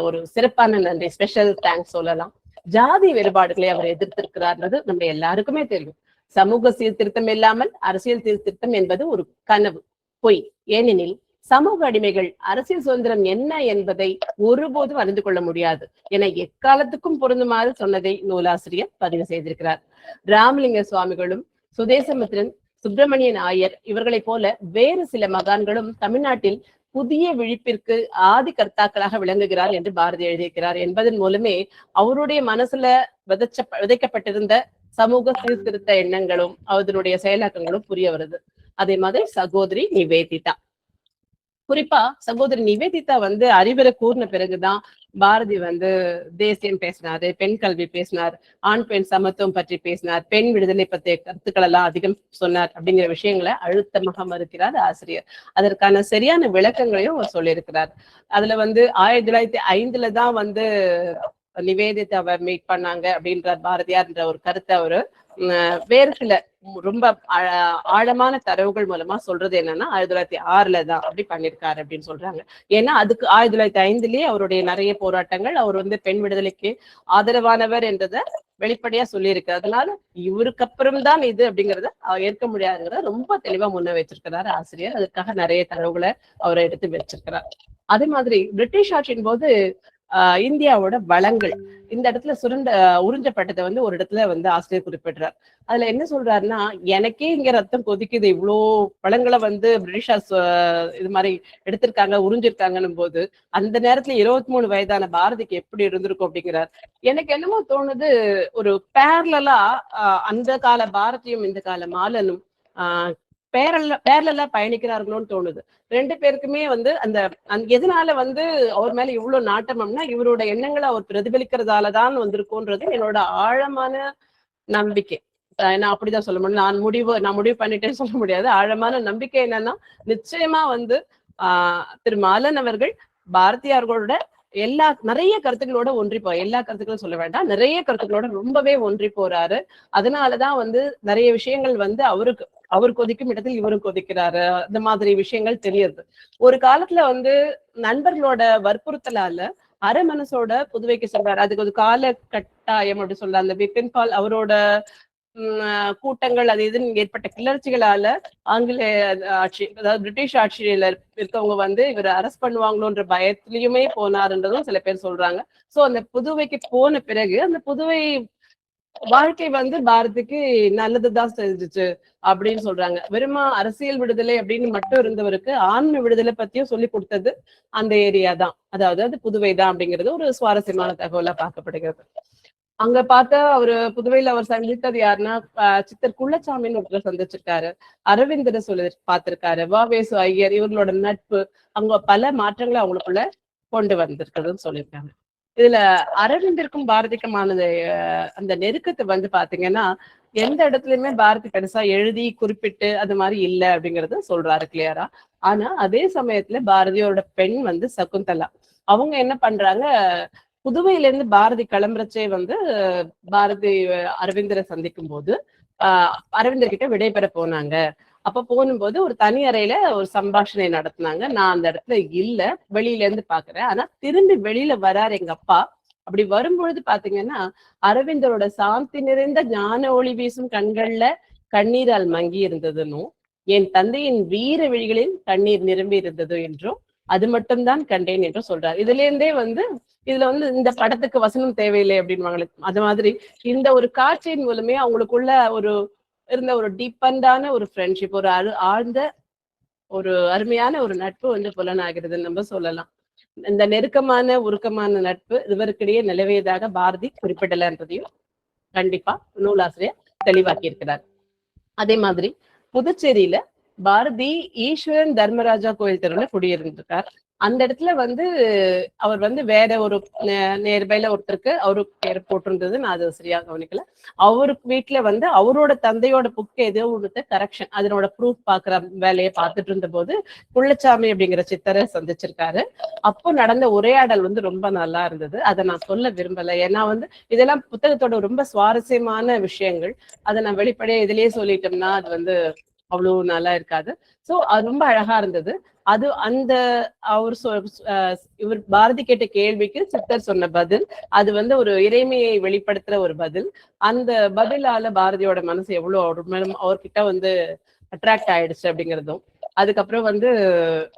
ஒரு சிறப்பான நன்றி, ஸ்பெஷல் தேங்க்ஸ் சொல்லலாம். ஜாதி வேறுபாடுகளை அவர் எதிர்த்திருக்கிறார்ன்றது நம்ம எல்லாருக்குமே தெரியும். சமூக சீர்திருத்தம் இல்லாமல் அரசியல் சீர்திருத்தம் என்பது ஒரு கனவு, பொய். ஏனெனில் சமூக அடிமைகள் அரசியல் சுதந்திரம் என்ன என்பதை ஒருபோதும் அறிந்து கொள்ள முடியாது என எக்காலத்துக்கும் பொருந்துமாறு சொன்னதை நூலாசிரியர் பதிவு செய்திருக்கிறார். ராமலிங்க சுவாமிகளும் சுதேசமித்திரன், சுப்பிரமணியன் ஆயர் இவர்களைப் போல வேறு சில மகான்களும் தமிழ்நாட்டில் புதிய விழிப்பிற்கு ஆதி கர்த்தாக்களாக விளங்குகிறார் என்று பாரதி எழுதியிருக்கிறார் என்பதன் மூலமே அவருடைய மனசுல விதைக்கப்பட்டிருந்த சமூக சீர்திருத்த எண்ணங்களும் அதனுடைய செயலாக்கங்களும் புரிய வருது. அதே மாதிரி சகோதரி நிவேதிதா, குறிப்பா சகோதரி நிவேதிதா அறிவுரை கூர்ன பிறகுதான் பாரதி தேசியம் பேசினாரு, பெண் கல்வி பேசினார், ஆண் பெண் சமத்துவம் பற்றி பேசினார், பெண் விடுதலை பற்றிய கருத்துக்கள் எல்லாம் அதிகம் சொன்னார். அப்படிங்கிற விஷயங்களை அழுத்தமாக மறுக்கிறார் ஆசிரியர். அதற்கான சரியான விளக்கங்களையும் அவர் சொல்லியிருக்கிறார். அதுல 1905 தான் நிவேதிதாவை மீட் பண்ணாங்க அப்படின்றார் பாரதியார் என்ற ஒரு கருத்தை அவரு வேறு சில ரொம்ப ஆழமான தரவுகள் மூலமா சொல்றது என்னன்னா 1906 தான் அப்படி பண்ணிருக்காரு அப்படின்னு சொல்றாங்க. ஏன்னா அதுக்கு 1905 அவருடைய நிறைய போராட்டங்கள், அவர் பெண் விடுதலைக்கு ஆதரவானவர் என்றத வெளிப்படையா சொல்லியிருக்கு. அதனால இவருக்கு அப்புறம் தான் இது அப்படிங்கறத ஏற்க முடியாதுங்கிறத ரொம்ப தெளிவா முன்ன வச்சிருக்கிறாரு ஆசிரியர். அதுக்காக நிறைய தரவுகளை அவரை எடுத்து வச்சிருக்கிறார். அதே மாதிரி பிரிட்டிஷ் ஆட்சியின் போது இந்தியாவோட வளங்கள் இந்த இடத்துல உறிஞ்சப்பட்டதை ஒரு இடத்துல ஆசிரியர் குறிப்பிடுறார். அதுல என்ன சொல்றாருன்னா, எனக்கே இங்க ரத்தம் கொதிக்குது, இவ்வளோ வளங்களை பிரிட்டிஷார்ஸ் இது மாதிரி எடுத்திருக்காங்க, உறிஞ்சிருக்காங்கன்னும் போது அந்த நேரத்துல 23 வயதான பாரதிக்கு எப்படி இருந்திருக்கும் அப்படிங்கிறார். எனக்கு என்னமோ தோணுது, ஒரு பேரலா அந்த கால பாரதியும் இந்த கால மாலனும் பேரலா பயணிக்கிறார்களோன்னு தோணுது. ரெண்டு பேருக்குமே அந்த எதனால அவர் மேல இவ்வளவு நாட்டம்னா இவரோட எண்ணங்களை அவர் பிரதிபலிக்கிறதாலதான் வந்திருக்கும்ன்றது என்னோட ஆழமான நம்பிக்கை. நான் அப்படிதான் சொல்ல முடியும். நான் முடிவு பண்ணிட்டேன்னு சொல்ல முடியாது. ஆழமான நம்பிக்கை என்னன்னா, நிச்சயமா திரு மாலன் அவர்கள் பாரதியார்களோட நிறைய கருத்துக்களோட எல்லா கருத்துக்களும் சொல்ல வேண்டாம், நிறைய கருத்துக்களோட ரொம்பவே ஒன்றி போறாரு. அதனாலதான் நிறைய விஷயங்கள் அவர் கொதிக்கும் இடத்தில் இவரும் கொதிக்கிறாரு, இந்த மாதிரி விஷயங்கள் தெரியுது. ஒரு காலத்துல நண்பர்களோட வற்புறுத்தலால அரை மனசோட புதுவைக்கு சொல்றாரு. அதுக்கு ஒரு கால கட்டாயம் அப்படி சொல்றாரு. அந்த பிபின் பால் அவரோட கூட்டங்கள் அது இதுன்னு ஏற்பட்ட கிளர்ச்சிகளால ஆங்கிலேய ஆட்சி, அதாவது பிரிட்டிஷ் ஆட்சியில இருக்கவங்க இவர் அரெஸ்ட் பண்ணுவாங்களோன்ற பயத்திலயுமே போனாருன்றதும் சில பேர் சொல்றாங்க. சோ அந்த புதுவைக்கு போன பிறகு அந்த புதுவை வாழ்க்கை பாரதிக்கு நல்லதுதான் செஞ்சுச்சு அப்படின்னு சொல்றாங்க. வெறுமா அரசியல் விடுதலை அப்படின்னு மட்டும் இருந்தவருக்கு ஆன்ம விடுதலை பத்தியும் சொல்லி கொடுத்தது அந்த ஏரியா தான், அதாவது அது புதுவை தான் அப்படிங்கிறது ஒரு சுவாரஸ்யமான தகவலா பார்க்கப்படுகிறது. அங்க பார்த்தா புதுவையில அவர் சந்தித்தது யாருன்னா, சித்தர் குள்ளச்சாமின்னு ஒருத்தர் சந்திச்சிருக்காரு, அரவிந்தரை பார்த்திருக்காரு, வாவேசு ஐயர், இவர்களோட நட்பு அங்க பல மாற்றங்களை அவங்களுக்குள்ள கொண்டு வந்திருக்கிறதுன்னு சொல்லியிருக்காங்க. இதுல அரவிந்தருக்கும் பாரதிக்குமானது அந்த நெருக்கத்தை பாத்தீங்கன்னா, எந்த இடத்துலயுமே பாரதி பெருசா எழுதி குறிப்பிட்டு அது மாதிரி இல்லை அப்படிங்கறத சொல்றாரு கிளியரா. ஆனா அதே சமயத்துல பாரதியோட பெண் சகுந்தலா அவங்க என்ன பண்றாங்க, புதுவையில இருந்து பாரதி கிளம்புறச்சே பாரதி அரவிந்தரை சந்திக்கும் போது அரவிந்தர் கிட்ட விடைபெற போனாங்க. அப்ப போகும்போது ஒரு தனி அறையில ஒரு சம்பாஷணை நடத்தினாங்க. நான் அந்த இடத்துல இல்ல, வெளியில இருந்து பாக்குறேன். ஆனா திரும்பி வெளியில வராரு எங்க அப்பா. அப்படி வரும்பொழுது பாத்தீங்கன்னா, அரவிந்தரோட சாந்தி நிறைந்த ஞான ஒளி வீசும் கண்கள்ல கண்ணீரால் மங்கி இருந்ததுன்னும், என் தந்தையின் வீர விழிகளில் கண்ணீர் நிரம்பி இருந்தது என்றும், அது மட்டும்தான் கண்டேன் என்றும் சொல்றாரு. இதுல இருந்தே இதுல இந்த படத்துக்கு வசனம் தேவையில்லை அப்படின்னு அது மாதிரி இந்த ஒரு காட்சியின் மூலமே அவங்களுக்குள்ள இருந்த ஒரு டீப்பண்டான ஒரு ஃப்ரெண்ட்ஷிப், ஒரு ஆழ்ந்த ஒரு அருமையான ஒரு நட்பு புலனாகிறதுன்னு நம்ம சொல்லலாம். இந்த நெருக்கமான உருக்கமான நட்பு இவருக்கிடையே நிலவியதாக பாரதி குறிப்பிடலன்றதையும் கண்டிப்பா நூலாசிரியர் தெளிவாக்கி இருக்கிறார். அதே மாதிரி புதுச்சேரியில பாரதி ஈஸ்வரன் தர்மராஜா கோயில் தெருவுல குடியிருந்திருக்கார். அந்த இடத்துல வந்து அவர் வந்து வேற ஒரு நேர்பைல ஒருத்தருக்கு அவரு பேர் போட்டிருந்தது, நான் அது சரியா கவனிக்கல. அவருக்கு வீட்டுல வந்து அவரோட தந்தையோட புக்கு ஏதோ ஒருத்த கரெக்ஷன் அதனோட ப்ரூஃப் பாக்குற வேலையை பார்த்துட்டு இருந்த போது குள்ளச்சாமி அப்படிங்கிற சித்தரை சந்திச்சிருக்காரு. அப்போ நடந்த உரையாடல் வந்து ரொம்ப நல்லா இருந்தது. அதை நான் சொல்ல விரும்பல, ஏன்னா வந்து இதெல்லாம் புத்தகத்தோட ரொம்ப சுவாரஸ்யமான விஷயங்கள். அதை நான் வெளிப்படையா இதுலயே சொல்லிட்டோம்னா அது வந்து அவ்வளவு நல்லா இருக்காது. சோ அது ரொம்ப அழகா இருந்தது. அது அந்த அவர் இவர் பாரதி கேட்ட கேள்விக்கு சித்தர் சொன்ன பதில், அது வந்து ஒரு இறைமையை வெளிப்படுத்துற ஒரு பதில். அந்த பதிலால பாரதியோட மனசு எவ்வளவு அவர்கிட்ட வந்து அட்ராக்ட் ஆயிடுச்சு அப்படிங்கிறதும், அதுக்கப்புறம் வந்து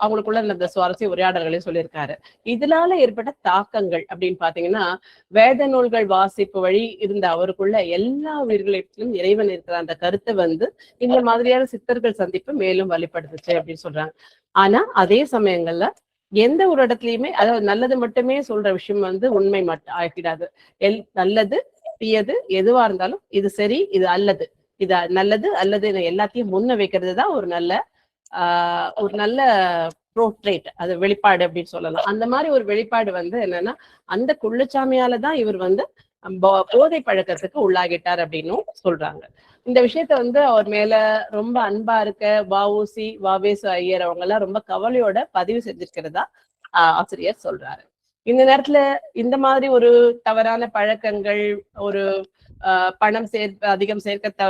அவங்களுக்குள்ள அந்த சுவாரஸ்ய உரையாடல்களையும் சொல்லியிருக்காரு. இதனால ஏற்பட்ட தாக்கங்கள் அப்படின்னு பாத்தீங்கன்னா, வேத நூல்கள் வாசிப்பு வழி இருந்த அவருக்குள்ள எல்லா உயிர்களிலும் இறைவன் இருக்கிற அந்த கருத்தை வந்து இந்த மாதிரியான சித்தர்கள் சந்திப்பு மேலும் வழிபடுத்துச்சு அப்படின்னு சொல்றாங்க. ஆனா அதே சமயங்கள்ல எந்த ஒரு இடத்துலயுமே, அதாவது நல்லது மட்டுமே சொல்ற விஷயம் வந்து உண்மை மட்டும் ஆகிடாது. நல்லது தீயது எதுவா இருந்தாலும் இது சரி இது அல்லது, இது நல்லது அல்லது எல்லாத்தையும் முன்ன வைக்கிறது தான் ஒரு நல்ல ப்ரோட்ரேட், அது வெளிப்பாடு அப்படின்னு சொல்லலாம். அந்த மாதிரி ஒரு வெளிப்பாடு வந்து என்னன்னா, அந்த குள்ளச்சாமியால தான் இவர் வந்து போதை பழக்கத்துக்கு உள்ளாகிட்டார் அப்படின்னும் சொல்றாங்க. இந்த விஷயத்த வந்து அவர் மேல ரொம்ப அன்பா இருக்க வஉசி வாவேசு ஐயர் அவங்க எல்லாம் ரொம்ப கவலையோட பதிவு செஞ்சிருக்கிறதா ஆசிரியர் சொல்றாரு. இந்த நேரத்துல இந்த மாதிரி ஒரு தவறான பழக்கங்கள், ஒரு பணம் அதிகம் சேர்க்க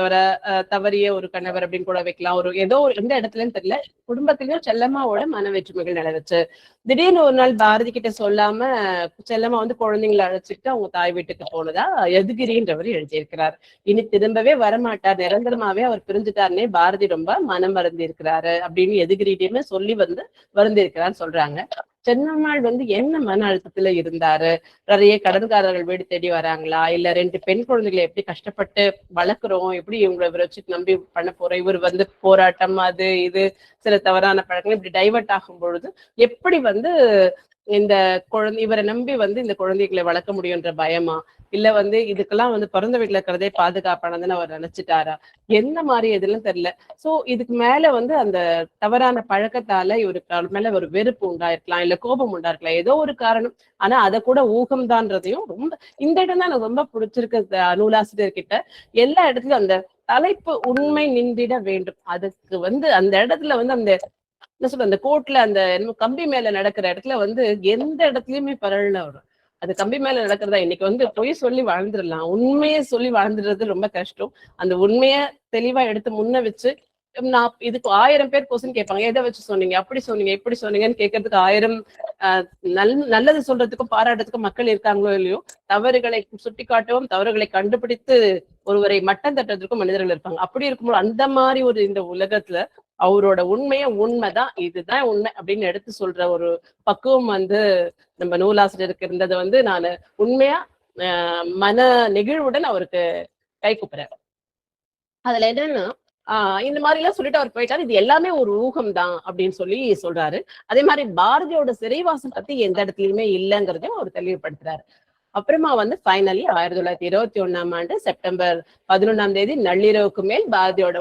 தவறிய ஒரு கணவர் அப்படின்னு கூட வைக்கலாம். ஒரு ஏதோ எந்த இடத்துலன்னு தெரியல, குடும்பத்திலயும் செல்லம்மாவோட மன வேற்றுமைகள் நிலவுச்சு. திடீர்னு ஒரு நாள் பாரதி கிட்ட சொல்லாம செல்லம்மா வந்து குழந்தைங்களை அழைச்சிட்டு அவங்க தாய் வீட்டுக்கு போனதா யதுகிரின்றவர் எழுதியிருக்கிறார். இனி திரும்பவே வரமாட்டார், நிரந்தரமாவே அவர் பிரிஞ்சுட்டாருன்னே பாரதி ரொம்ப மனம் வருந்தி இருக்கிறாரு அப்படின்னு யதுகிரியுமே சொல்லி வந்து வருந்திருக்கிறான்னு சொல்றாங்க. சென்னம்மாள் வந்து என்ன மன அழுத்தத்துல இருந்தாரு, நிறைய கடன்காரர்கள் வீடு தேடி வராங்களா, இல்ல 2 பெண் குழந்தைகளை எப்படி கஷ்டப்பட்டு வளர்க்குறோம், எப்படி இவங்களை இவரை வச்சு நம்பி பண்ண போறோம், இவர் வந்து போராட்டம் அது இது சில தவறான பழக்கங்கள் இப்படி டைவர்ட் ஆகும் பொழுது எப்படி வந்து இந்த இவரை நம்பி வந்து இந்த குழந்தைகளை வளர்க்க முடியும்ன்ற பயமா, இல்ல வந்து இதுக்கெல்லாம் வந்து பிறந்த வீட்டுல இருக்கிறதே பாதுகாப்பானதுன்னு அவர் நினைச்சிட்டாரா, என்ன மாதிரி எதுலாம் தெரியல. சோ இதுக்கு மேல வந்து அந்த தவறான பழக்கத்தால இவருக்கு மேல ஒரு வெறுப்பு உண்டாயிருக்கலாம், இல்ல கோபம் உண்டாயிருக்கலாம், ஏதோ ஒரு காரணம். ஆனா அதை கூட ஊகம்தான்றதையும் ரொம்ப இந்த இடம் தான் எனக்கு ரொம்ப பிடிச்சிருக்கு நூலாசிரியர் கிட்ட. எல்லா இடத்துலயும் அந்த தலைப்பு உண்மை நின்றிட வேண்டும். அதுக்கு வந்து அந்த இடத்துல வந்து அந்த என்ன சொல்ற அந்த கோர்ட்ல அந்த கம்பி மேல நடக்கிற இடத்துல வந்து எந்த இடத்துலயுமே பரவல வரும். அது கம்பி மேல நடக்கிறதா, இன்னைக்கு வந்து பொய் சொல்லி வாழ்ந்துடலாம், உண்மையை சொல்லி வாழ்ந்துடுறது ரொம்ப கஷ்டம். அந்த உண்மைய தெளிவா எடுத்து முன்ன வச்சு நான் இதுக்கு 1000 பேர் கொஸ்டின் கேட்பாங்க, எதை வச்சு சொன்னீங்க, அப்படி சொன்னீங்க இப்படி சொன்னீங்கன்னு கேட்கறதுக்கு 1000 நல்லது சொல்றதுக்கும் பாராட்டுறதுக்கும் மக்கள் இருக்காங்களோ இல்லையோ, தவறுகளை சுட்டி காட்டவும் தவறுகளை கண்டுபிடித்து ஒருவரை மட்டம் தட்டுறதுக்கும் மனிதர்கள் இருப்பாங்க. அப்படி இருக்கும்போது அந்த மாதிரி ஒரு இந்த உலகத்துல அவரோட உண்மைதான், இதுதான் உண்மை அப்படின்னு எடுத்து சொல்ற ஒரு பக்குவம் வந்து நம்ம நூலாசிரியருக்கு இருந்தது வந்து நான் உண்மையா மன நெகிழ்வுடன் அவருக்கு கை கூப்புறேன். அதுல என்னன்னா இந்த மாதிரி எல்லாம் சொல்லிட்டு அவர் போயிட்டாரு, இது எல்லாமே ஒரு ஊகம் தான் அப்படின்னு சொல்லி சொல்றாரு. அதே மாதிரி பாரதியோட சிறைவாசம் பத்தி எந்த இடத்துலயுமே இல்லைங்கிறதையும் அவர் தெளிவுபடுத்துறாரு. அப்புறமா வந்து ஃபைனலி 1921 செப்டம்பர் 11 நள்ளிரவுக்கு மேல் பாரதியோட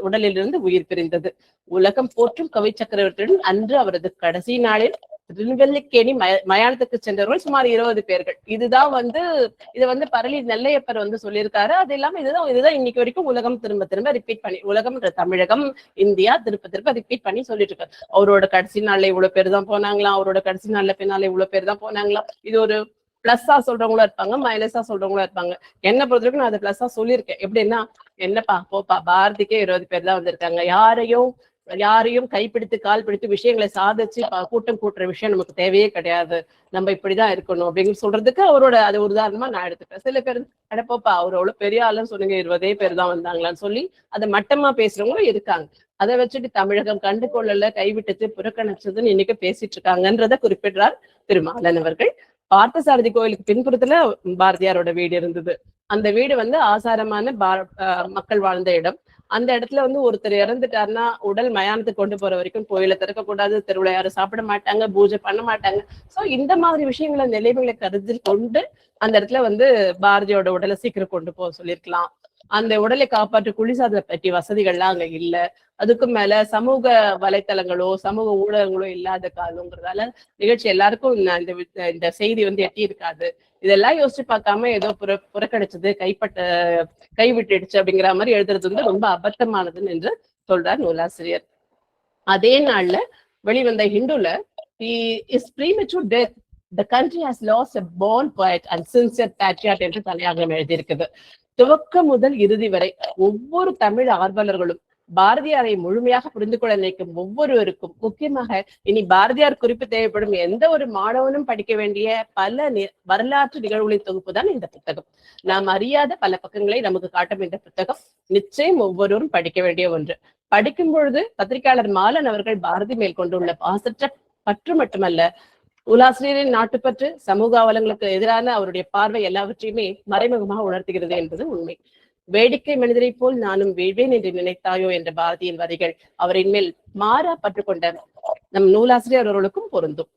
உடலிலிருந்து உயிர் பிரிந்தது. உலகம் போற்றும் கவி சக்கரவர்த்தியுடன் அன்று அவரது கடைசி நாளில் திருநெல்வேலிக்கேணி மயானத்துக்கு சென்றவர்கள் சுமார் 20 பேர்கள். இதுதான் வந்து இதை வந்து பரளி நெல்லையப்பர் வந்து சொல்லியிருக்காரு. அது இல்லாம இதுதான் இன்னைக்கு வரைக்கும் உலகம் திரும்ப திரும்ப ரிப்பீட் பண்ணி, உலகம் தமிழகம் இந்தியா திரும்ப ரிப்பீட் பண்ணி சொல்லிட்டு இருக்காரு. அவரோட கடைசி நாள்ல இவ்வளவு பேர் தான் போனாங்களாம், அவரோட கடைசி நாள்ல பின்னால இவ்வளவு பேர் தான் போனாங்களாம். இது ஒரு பிளஸ்ஸா சொல்றவங்களும் இருப்பாங்க, மைனஸா சொல்றவங்களும் இருப்பாங்க. என்ன பொறுத்தவரைக்கும் நான் அதை பிளஸ்ஸா சொல்லியிருக்கேன். எப்படின்னா, என்னப்பா போப்பா பாரதிக்கே 20 பேர் தான் வந்திருக்காங்க, யாரையும் கைப்பிடித்து கால் பிடித்து விஷயங்களை சாதிச்சு கூட்டம் கூட்டுற விஷயம் நமக்கு தேவையே கிடையாது, நம்ம இப்படிதான் இருக்கணும் அப்படின்னு சொல்றதுக்கு அவரோட அது ஒரு உதாரணமா நான் எடுத்துப்பேன். சில பேர் அடப்போப்பா அவர் அவ்வளவு பெரிய ஆளுன்னு சொன்னீங்க, 20 பேர் தான் வந்தாங்களான்னு சொல்லி அதை மட்டமா பேசுறவங்களும் இருக்காங்க. அதை வச்சுட்டு தமிழகம் கண்டு கொள்ளல, கைவிட்டது புறக்கணிச்சதுன்னு இன்னைக்கு பேசிட்டு இருக்காங்கன்றத குறிப்பிடுறார் திருமாலன் அவர்கள். பார்த்தசாரதி கோயிலுக்கு பின்புறத்துல பாரதியாரோட வீடு இருந்தது. அந்த வீடு வந்து ஆசாரமான மக்கள் வாழ்ந்த இடம். அந்த இடத்துல வந்து ஒருத்தர் இறந்துட்டாருன்னா உடல் மயானத்துக்கு கொண்டு போற வரைக்கும் கோயிலை திறக்கக்கூடாது, தெருவுல யாரும் சாப்பிட மாட்டாங்க, பூஜை பண்ண மாட்டாங்க. சோ இந்த மாதிரி விஷயங்களை நிலைமைகளை கருத்தில் கொண்டு அந்த இடத்துல வந்து பாரதியோட உடலை சீக்கிரம் கொண்டு போக சொல்லியிருக்கலாம். அந்த உடலை காப்பாற்ற குளிர்சாதன பெட்டி வசதிகள்லாம் அங்க இல்ல. அதுக்கும் மேல சமூக வலைத்தளங்களோ சமூக ஊடகங்களோ இல்லாத காலங்கிறதால நிகழ்ச்சி எல்லாருக்கும் இந்த செய்தி வந்து எட்டி இருக்காது. இதெல்லாம் யோசிச்சு பார்க்காம ஏதோ புறக்கணிச்சது, கைவிட்டுடுச்சு அப்படிங்கிற மாதிரி எழுதுறது வந்து ரொம்ப அபத்தமானதுன்னு என்று சொல்றார் நூலாசிரியர். அதே நாள்ல வெளிவந்த ஹிந்துல The country has lost a born poet and sincere patriot என்று தலையாகம் எழுதியிருக்குது. துவக்கம் முதல் இறுதி வரை ஒவ்வொரு தமிழ் ஆர்வலர்களும் பாரதியாரை முழுமையாக புரிந்து கொள்ள நினைக்கும் ஒவ்வொருவருக்கும், முக்கியமாக இனி பாரதியார் குறிப்பு தேவைப்படும் எந்த ஒரு மாணவனும் படிக்க வேண்டிய பல வரலாற்று நிகழ்வுகளின் தொகுப்பு தான் இந்த புத்தகம். நாம் அறியாத பல பக்கங்களை நமக்கு காட்டும் இந்த புத்தகம் நிச்சயம் ஒவ்வொருவரும் படிக்க வேண்டிய ஒன்று. படிக்கும் பொழுது பத்திரிகையாளர் மாலன் அவர்கள் பாரதி மேல் கொண்டுள்ள பாசற்ற பற்று மட்டுமல்ல, நூலாசிரியரின் நாட்டுப்பற்று, சமூக அவலங்களுக்கு எதிரான அவருடைய பார்வை எல்லாவற்றையுமே மறைமுகமாக உணர்த்துகிறது என்பது உண்மை. வேடிக்கை மனிதரை போல் நானும் வீழ்வேன் என்று நினைத்தாயோ என்ற பாரதியின் வரிகள் அவரின் மேல் மாறா பற்று கொண்ட நம் நூலாசிரியர் அவர்களுக்கும் பொருந்தும்.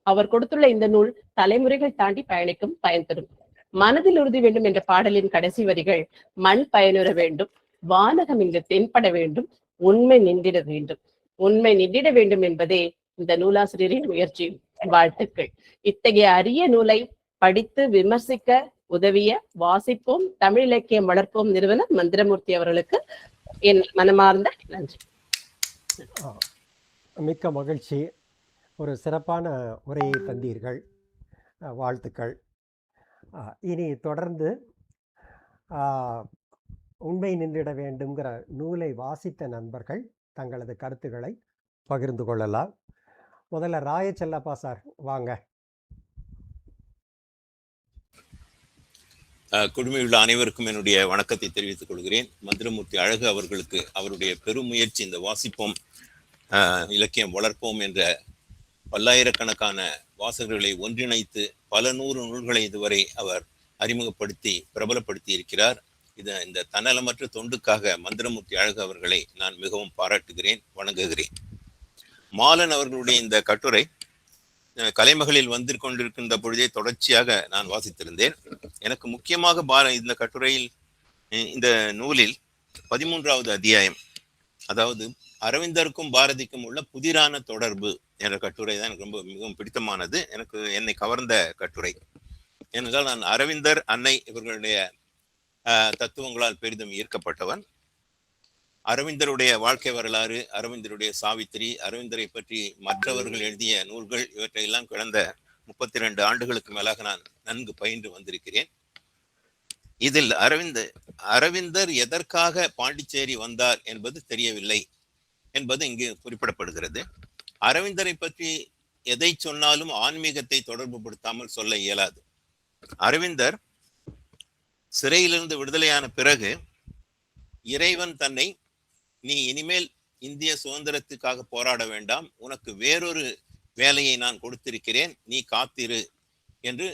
அவர் கொடுத்துள்ள இந்த நூல் தலைமுறைகள் தாண்டி பயணிக்கும் பயன் தரும். மனதில் உறுதி வேண்டும் என்ற பாடலின் கடைசி வரிகள் மண் பயனுற வேண்டும், வானகம் இங்கு தென்பட வேண்டும், உண்மை நின்றிட வேண்டும். உண்மை நின்றிட வேண்டும் என்பதே இந்த நூலாசிரியரின் முயற்சி. வாழ்த்துக்கள். இத்தகைய அரிய நூலை படித்து விமர்சிக்க உதவிய வாசிப்போம் தமிழ் இலக்கியம் வளர்ப்போம் நிறுவனர் மந்திரமூர்த்தி அவர்களுக்கு என் மனமார்ந்த நன்றி. மிக்க மகிழ்ச்சி. ஒரு சிறப்பான உரையை தந்தீர்கள். வாழ்த்துக்கள். இனி தொடர்ந்து உண்மை நின்றிட வேண்டுங்கிற நூலை வாசித்த நண்பர்கள் தங்களது கருத்துக்களை பகிர்ந்து கொள்ளலாம். முதல்ல ராயச்செல்லப்பா சார் வாங்க. குழுமையுள்ள அனைவருக்கும் என்னுடைய வணக்கத்தை தெரிவித்துக் கொள்கிறேன். மந்திரமூர்த்தி அழகு அவர்களுக்கு அவருடைய பெருமுயற்சி இந்த வாசிப்போம் இலக்கியம் வளர்ப்போம் என்ற பல்லாயிரக்கணக்கான வாசகர்களை ஒன்றிணைத்து பல நூறு நூல்களை இதுவரை அவர் அறிமுகப்படுத்தி பிரபலப்படுத்தி இருக்கிறார். இந்த தன்னலமற்ற தொண்டுக்காக மந்திரமூர்த்தி அழகு அவர்களை நான் மிகவும் பாராட்டுகிறேன், வணங்குகிறேன். மாலன் அவர்களுடைய இந்த கட்டுரை கலைமகளில் வந்து கொண்டிருக்கின்ற பொழுதே தொடர்ச்சியாக நான் வாசித்திருந்தேன். எனக்கு முக்கியமாக இந்த கட்டுரையில் இந்த நூலில் 13வது அத்தியாயம், அதாவது அரவிந்தருக்கும் பாரதிக்கும் உள்ள புதிரான தொடர்பு என்ற கட்டுரை தான் எனக்கு மிகவும் பிடித்தமானது. என்னை கவர்ந்த கட்டுரை. ஏனென்றால் நான் அரவிந்தர், அன்னை இவர்களுடைய தத்துவங்களால் பெரிதும் ஈர்க்கப்பட்டவன். அரவிந்தருடைய வாழ்க்கை வரலாறு, அரவிந்தருடைய சாவித்திரி, அரவிந்தரை பற்றி மற்றவர்கள் எழுதிய நூல்கள், இவற்றையெல்லாம் கடந்த 32 ஆண்டுகளுக்கு மேலாக நான் நன்கு பயின்று வந்திருக்கிறேன். இதில் அரவிந்தர் எதற்காக பாண்டிச்சேரி வந்தார் என்பது தெரியவில்லை என்பது இங்கு குறிப்பிடப்படுகிறது. அரவிந்தரை பற்றி எதை சொன்னாலும் ஆன்மீகத்தை தொடர்பு படுத்தாமல் சொல்ல இயலாது. அரவிந்தர் சிறையிலிருந்து விடுதலையான பிறகு இறைவன் தன்னை, நீ இனிமேல் இந்திய சுதந்திரத்துக்காக போராட வேண்டாம், உனக்கு வேறொரு வேலையை நான் கொடுத்திருக்கிறேன், நீ காத்திரு என்று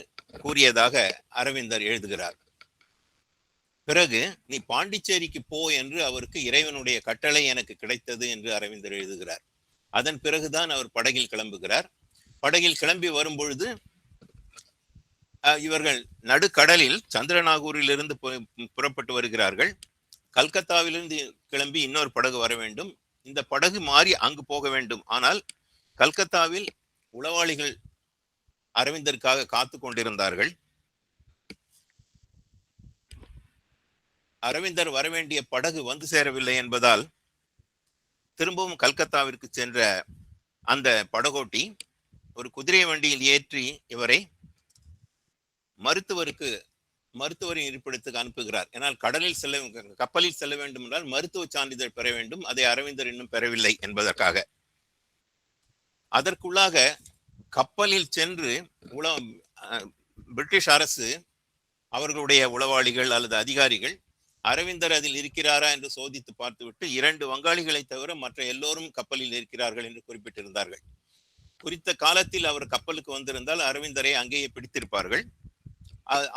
கூறியதாக அரவிந்தர் எழுதுகிறார். பிறகு நீ பாண்டிச்சேரிக்கு போ என்று அவருக்கு இறைவனுடைய கட்டளை எனக்கு கிடைத்தது என்று அரவிந்தர் எழுதுகிறார். அதன் பிறகுதான் அவர் படகில் கிளம்புகிறார். படகில் கிளம்பி வரும் பொழுது இவர்கள் நடுக்கடலில் சந்திரநாகூரிலிருந்து புறப்பட்டு வருகிறார்கள். கல்கத்தாவிலிருந்து கிளம்பி இன்னொரு படகு வர வேண்டும். இந்த படகு மாறி அங்கு போக வேண்டும். ஆனால் கல்கத்தாவில் உளவாளிகள் அரவிந்தருக்காக காத்து கொண்டிருந்தார்கள். அரவிந்தர் வரவேண்டிய படகு வந்து சேரவில்லை என்பதால் திரும்பவும் கல்கத்தாவிற்கு சென்ற அந்த படகோட்டி ஒரு குதிரை வண்டியில் ஏற்றி இவரை மருத்துவரின் இருப்பிடத்துக்கு அனுப்புகிறார். ஏன்னால் கப்பலில் செல்ல வேண்டும் என்றால் மருத்துவ சான்றிதழ் பெற வேண்டும். அதை அரவிந்தர் இன்னும் பெறவில்லை என்பதற்காக அதற்குள்ளாக கப்பலில் சென்று பிரிட்டிஷ் அரசு அவர்களுடைய உளவாளிகள் அல்லது அதிகாரிகள் அரவிந்தர் அதில் இருக்கிறாரா என்று சோதித்து பார்த்துவிட்டு 2 வங்காளிகளை தவிர மற்ற எல்லோரும் கப்பலில் இருக்கிறார்கள் என்று குறிப்பிட்டிருந்தார்கள். குறித்த காலத்தில் அவர் கப்பலுக்கு வந்திருந்தால் அரவிந்தரை அங்கேயே பிடித்திருப்பார்கள்.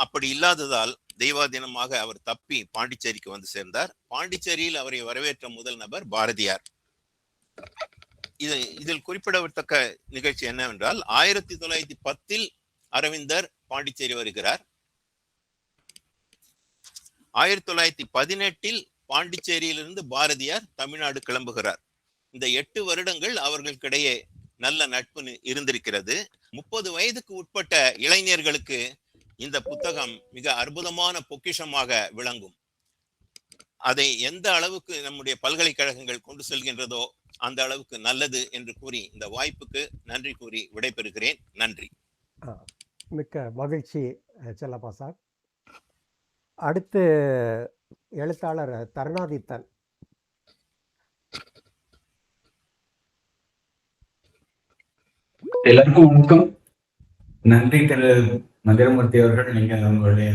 அப்படி இல்லாததால் தெய்வாதீனமாக அவர் தப்பி பாண்டிச்சேரிக்கு வந்து சேர்ந்தார். பாண்டிச்சேரியில் அவரை வரவேற்ற முதல் நபர் பாரதியார். இதில் குறிப்பிடத்தக்க நிகழ்ச்சி என்னவென்றால் 1910 அரவிந்தர் பாண்டிச்சேரி வருகிறார். 1918 பாண்டிச்சேரியிலிருந்து பாரதியார் தமிழ்நாடு கிளம்புகிறார். இந்த 8 வருடங்கள் அவர்களுக்கிடையே நல்ல நட்பு இருந்திருக்கிறது. 30 வயதுக்கு உட்பட்ட இளைஞர்களுக்கு இந்த புத்தகம் மிக அற்புதமான பொக்கிஷமாக விளங்கும். அதை எந்த அளவுக்கு நம்முடைய பல்கலைக்கழகங்கள் கொண்டு செல்கின்றதோ அந்த அளவுக்கு நல்லது என்று கூறி இந்த வாய்ப்புக்கு நன்றி கூறி விடைபெறுகிறேன். நன்றி. மிக்க மகிழ்ச்சி செல்லப்பா சார். அடுத்து எழுத்தாளர் தருணாதித்தன். எல்லாருக்கும் வணக்கம். நன்றி திரு மந்திரமூர்த்தி அவர்கள். நீங்க உங்களுடைய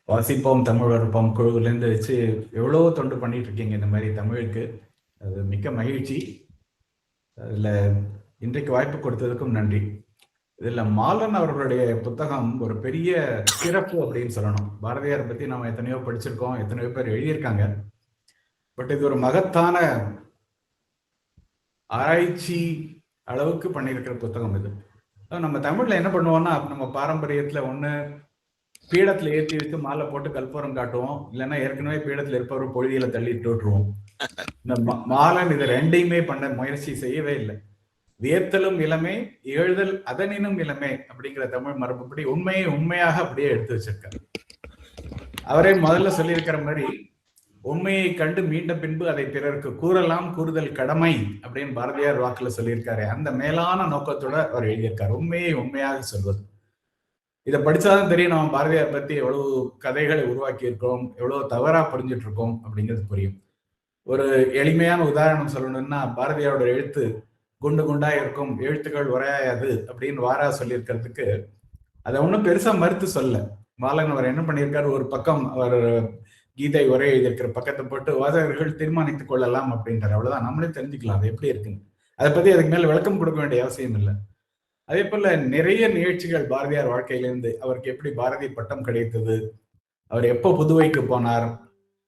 வாசிப்போம் தமிழ் வரப்போம் குழுவிலேருந்து வச்சு எவ்வளவோ தொண்டு பண்ணிட்டு இருக்கீங்க இந்த மாதிரி தமிழுக்கு. அது மிக்க மகிழ்ச்சி. அதில் இன்றைக்கு வாய்ப்பு கொடுத்ததுக்கும் நன்றி. இதில் மாலன் அவர்களுடைய புத்தகம் ஒரு பெரிய சிறப்பு அப்படின்னு சொல்லணும். பாரதியார் பற்றி நாம் எத்தனையோ படிச்சிருக்கோம், எத்தனையோ பேர் எழுதியிருக்காங்க. பட் இது ஒரு மகத்தான ஆராய்ச்சி அளவுக்கு பண்ணியிருக்கிற புத்தகம் இது. நம்ம தமிழ்ல என்ன பண்ணுவோம்னா, நம்ம பாரம்பரியத்துல ஒண்ணு பீடத்துல ஏற்றி வச்சு மாலை போட்டு கற்பூரம் காட்டுவோம், இல்லைன்னா ஏற்கனவே பீடத்துல இருப்பவர் பொழுதியில தள்ளிட்டு விட்டுருவோம். இந்த மாலன் இது ரெண்டையுமே பண்ண முயற்சி செய்யவே இல்லை. வியத்தலும் இளமை, எழுதல் அதனினும் இளமை அப்படிங்கிற தமிழ் மரபுப்படி உண்மையை உண்மையாக அப்படியே எடுத்து வச்சிருக்காரு. அவரே முதல்ல சொல்லியிருக்கிற மாதிரி உண்மையை கண்டு மீண்ட பின்பு அதை பிறருக்கு கூறலாம், கூறுதல் கடமை அப்படின்னு பாரதியார் வாக்குல சொல்லியிருக்காரு. அந்த மேலான நோக்கத்தோட அவர் எழுதியிருக்காரு, உண்மையை உண்மையாக சொல்வது. இதை படிச்சாதான் தெரியும் நம்ம பாரதியார் பத்தி எவ்வளவு கதைகளை உருவாக்கி இருக்கோம், எவ்வளவு தவறா புரிஞ்சிட்டு இருக்கோம் அப்படிங்கிறது புரியும். ஒரு எளிமையான உதாரணம் சொல்லணும்னா, பாரதியாரோட எழுத்து குண்டு குண்டா இருக்கும், எழுத்துக்கள் உரையாது அப்படின்னு வாரா சொல்லியிருக்கிறதுக்கு அதை ஒன்றும் பெருசா மறுத்து சொல்ல. மாலன் அவர் என்ன பண்ணியிருக்காரு, ஒரு பக்கம் அவர் கீதை உரை எழுதியிருக்கிற பக்கத்தை போட்டு வாசகர்கள் தீர்மானித்துக் கொள்ளலாம் அப்படின்றார். அவ்வளவுதான், நம்மளே தெரிஞ்சுக்கலாம் அது எப்படி இருக்குன்னு. அதை பத்தி அதுக்கு மேல விளக்கம் கொடுக்க வேண்டிய அவசியம் இல்லை. அதே போல நிறைய நிகழ்ச்சிகள் பாரதியார் வாழ்க்கையிலிருந்து, அவருக்கு எப்படி பாரதி பட்டம் கிடைத்தது, அவர் எப்போ புதுவைக்கு போனார்,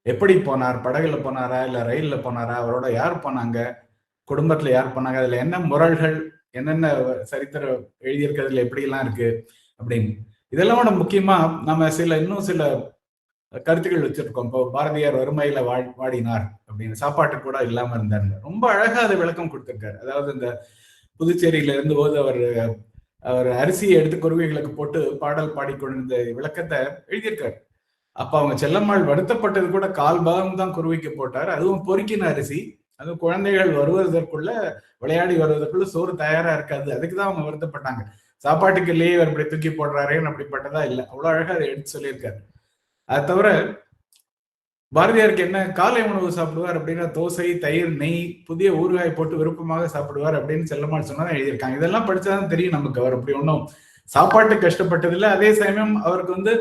எப்படி போனார், படகுல போனாரா இல்ல ரயில்ல போனாரா, அவரோட யார் போனாங்க, குடும்பத்துல யார் போனாங்க, அதுல என்ன முரல்கள், என்னென்ன சரித்திர எழுதியிருக்கிறதுல எப்படி எல்லாம் இருக்கு அப்படின்னு. இதெல்லாம் விட முக்கியமா நம்ம இன்னும் சில கருத்துக்கள் வச்சிருக்கோம். இப்போ பாரதியார் வறுமையில வாடினார் அப்படின்னு, சாப்பாட்டு கூட இல்லாம இருந்தார். ரொம்ப அழகா அதை விளக்கம் கொடுத்திருக்காரு. அதாவது இந்த புதுச்சேரியில இருந்து போது அவர் அரிசியை எடுத்து குருவிகளுக்கு போட்டு பாடல் பாடிக்கொண்டிருந்த விளக்கத்தை எழுதியிருக்காரு. அப்ப அவங்க செல்லம்மாள் வருத்தப்பட்டது கூட 1/4 பாகம் தான் குருவிக்கு போட்டார், அதுவும் பொறுக்கின அரிசி, அதுவும் குழந்தைகள் வருவதற்குள்ள விளையாடி வருவதற்குள்ள சோறு தயாரா இருக்காது, அதுக்குதான் அவங்க வருத்தப்பட்டாங்க. சாப்பாட்டுக்கு இல்லையே அவர் இப்படி தூக்கி போடுறாரேன்னு அப்படிப்பட்டதா இல்லை. அவ்வளவு அழகா அதை எடுத்து சொல்லியிருக்காரு. அது தவிர பாரதியாருக்கு என்ன காலை உணவு சாப்பிடுவார் அப்படின்னா, தோசை, தயிர், நெய், புதிய ஊறுகாய் போட்டு விருப்பமாக சாப்பிடுவார் அப்படின்னு செல்லம்மாள் சொன்னதான் எழுதியிருக்காங்க. இதெல்லாம் படிச்சாதான் தெரியும் நமக்கு அவர் அப்படி ஒன்றும் சாப்பாட்டு கஷ்டப்பட்டதில்லை. அதே சமயம் அவருக்கு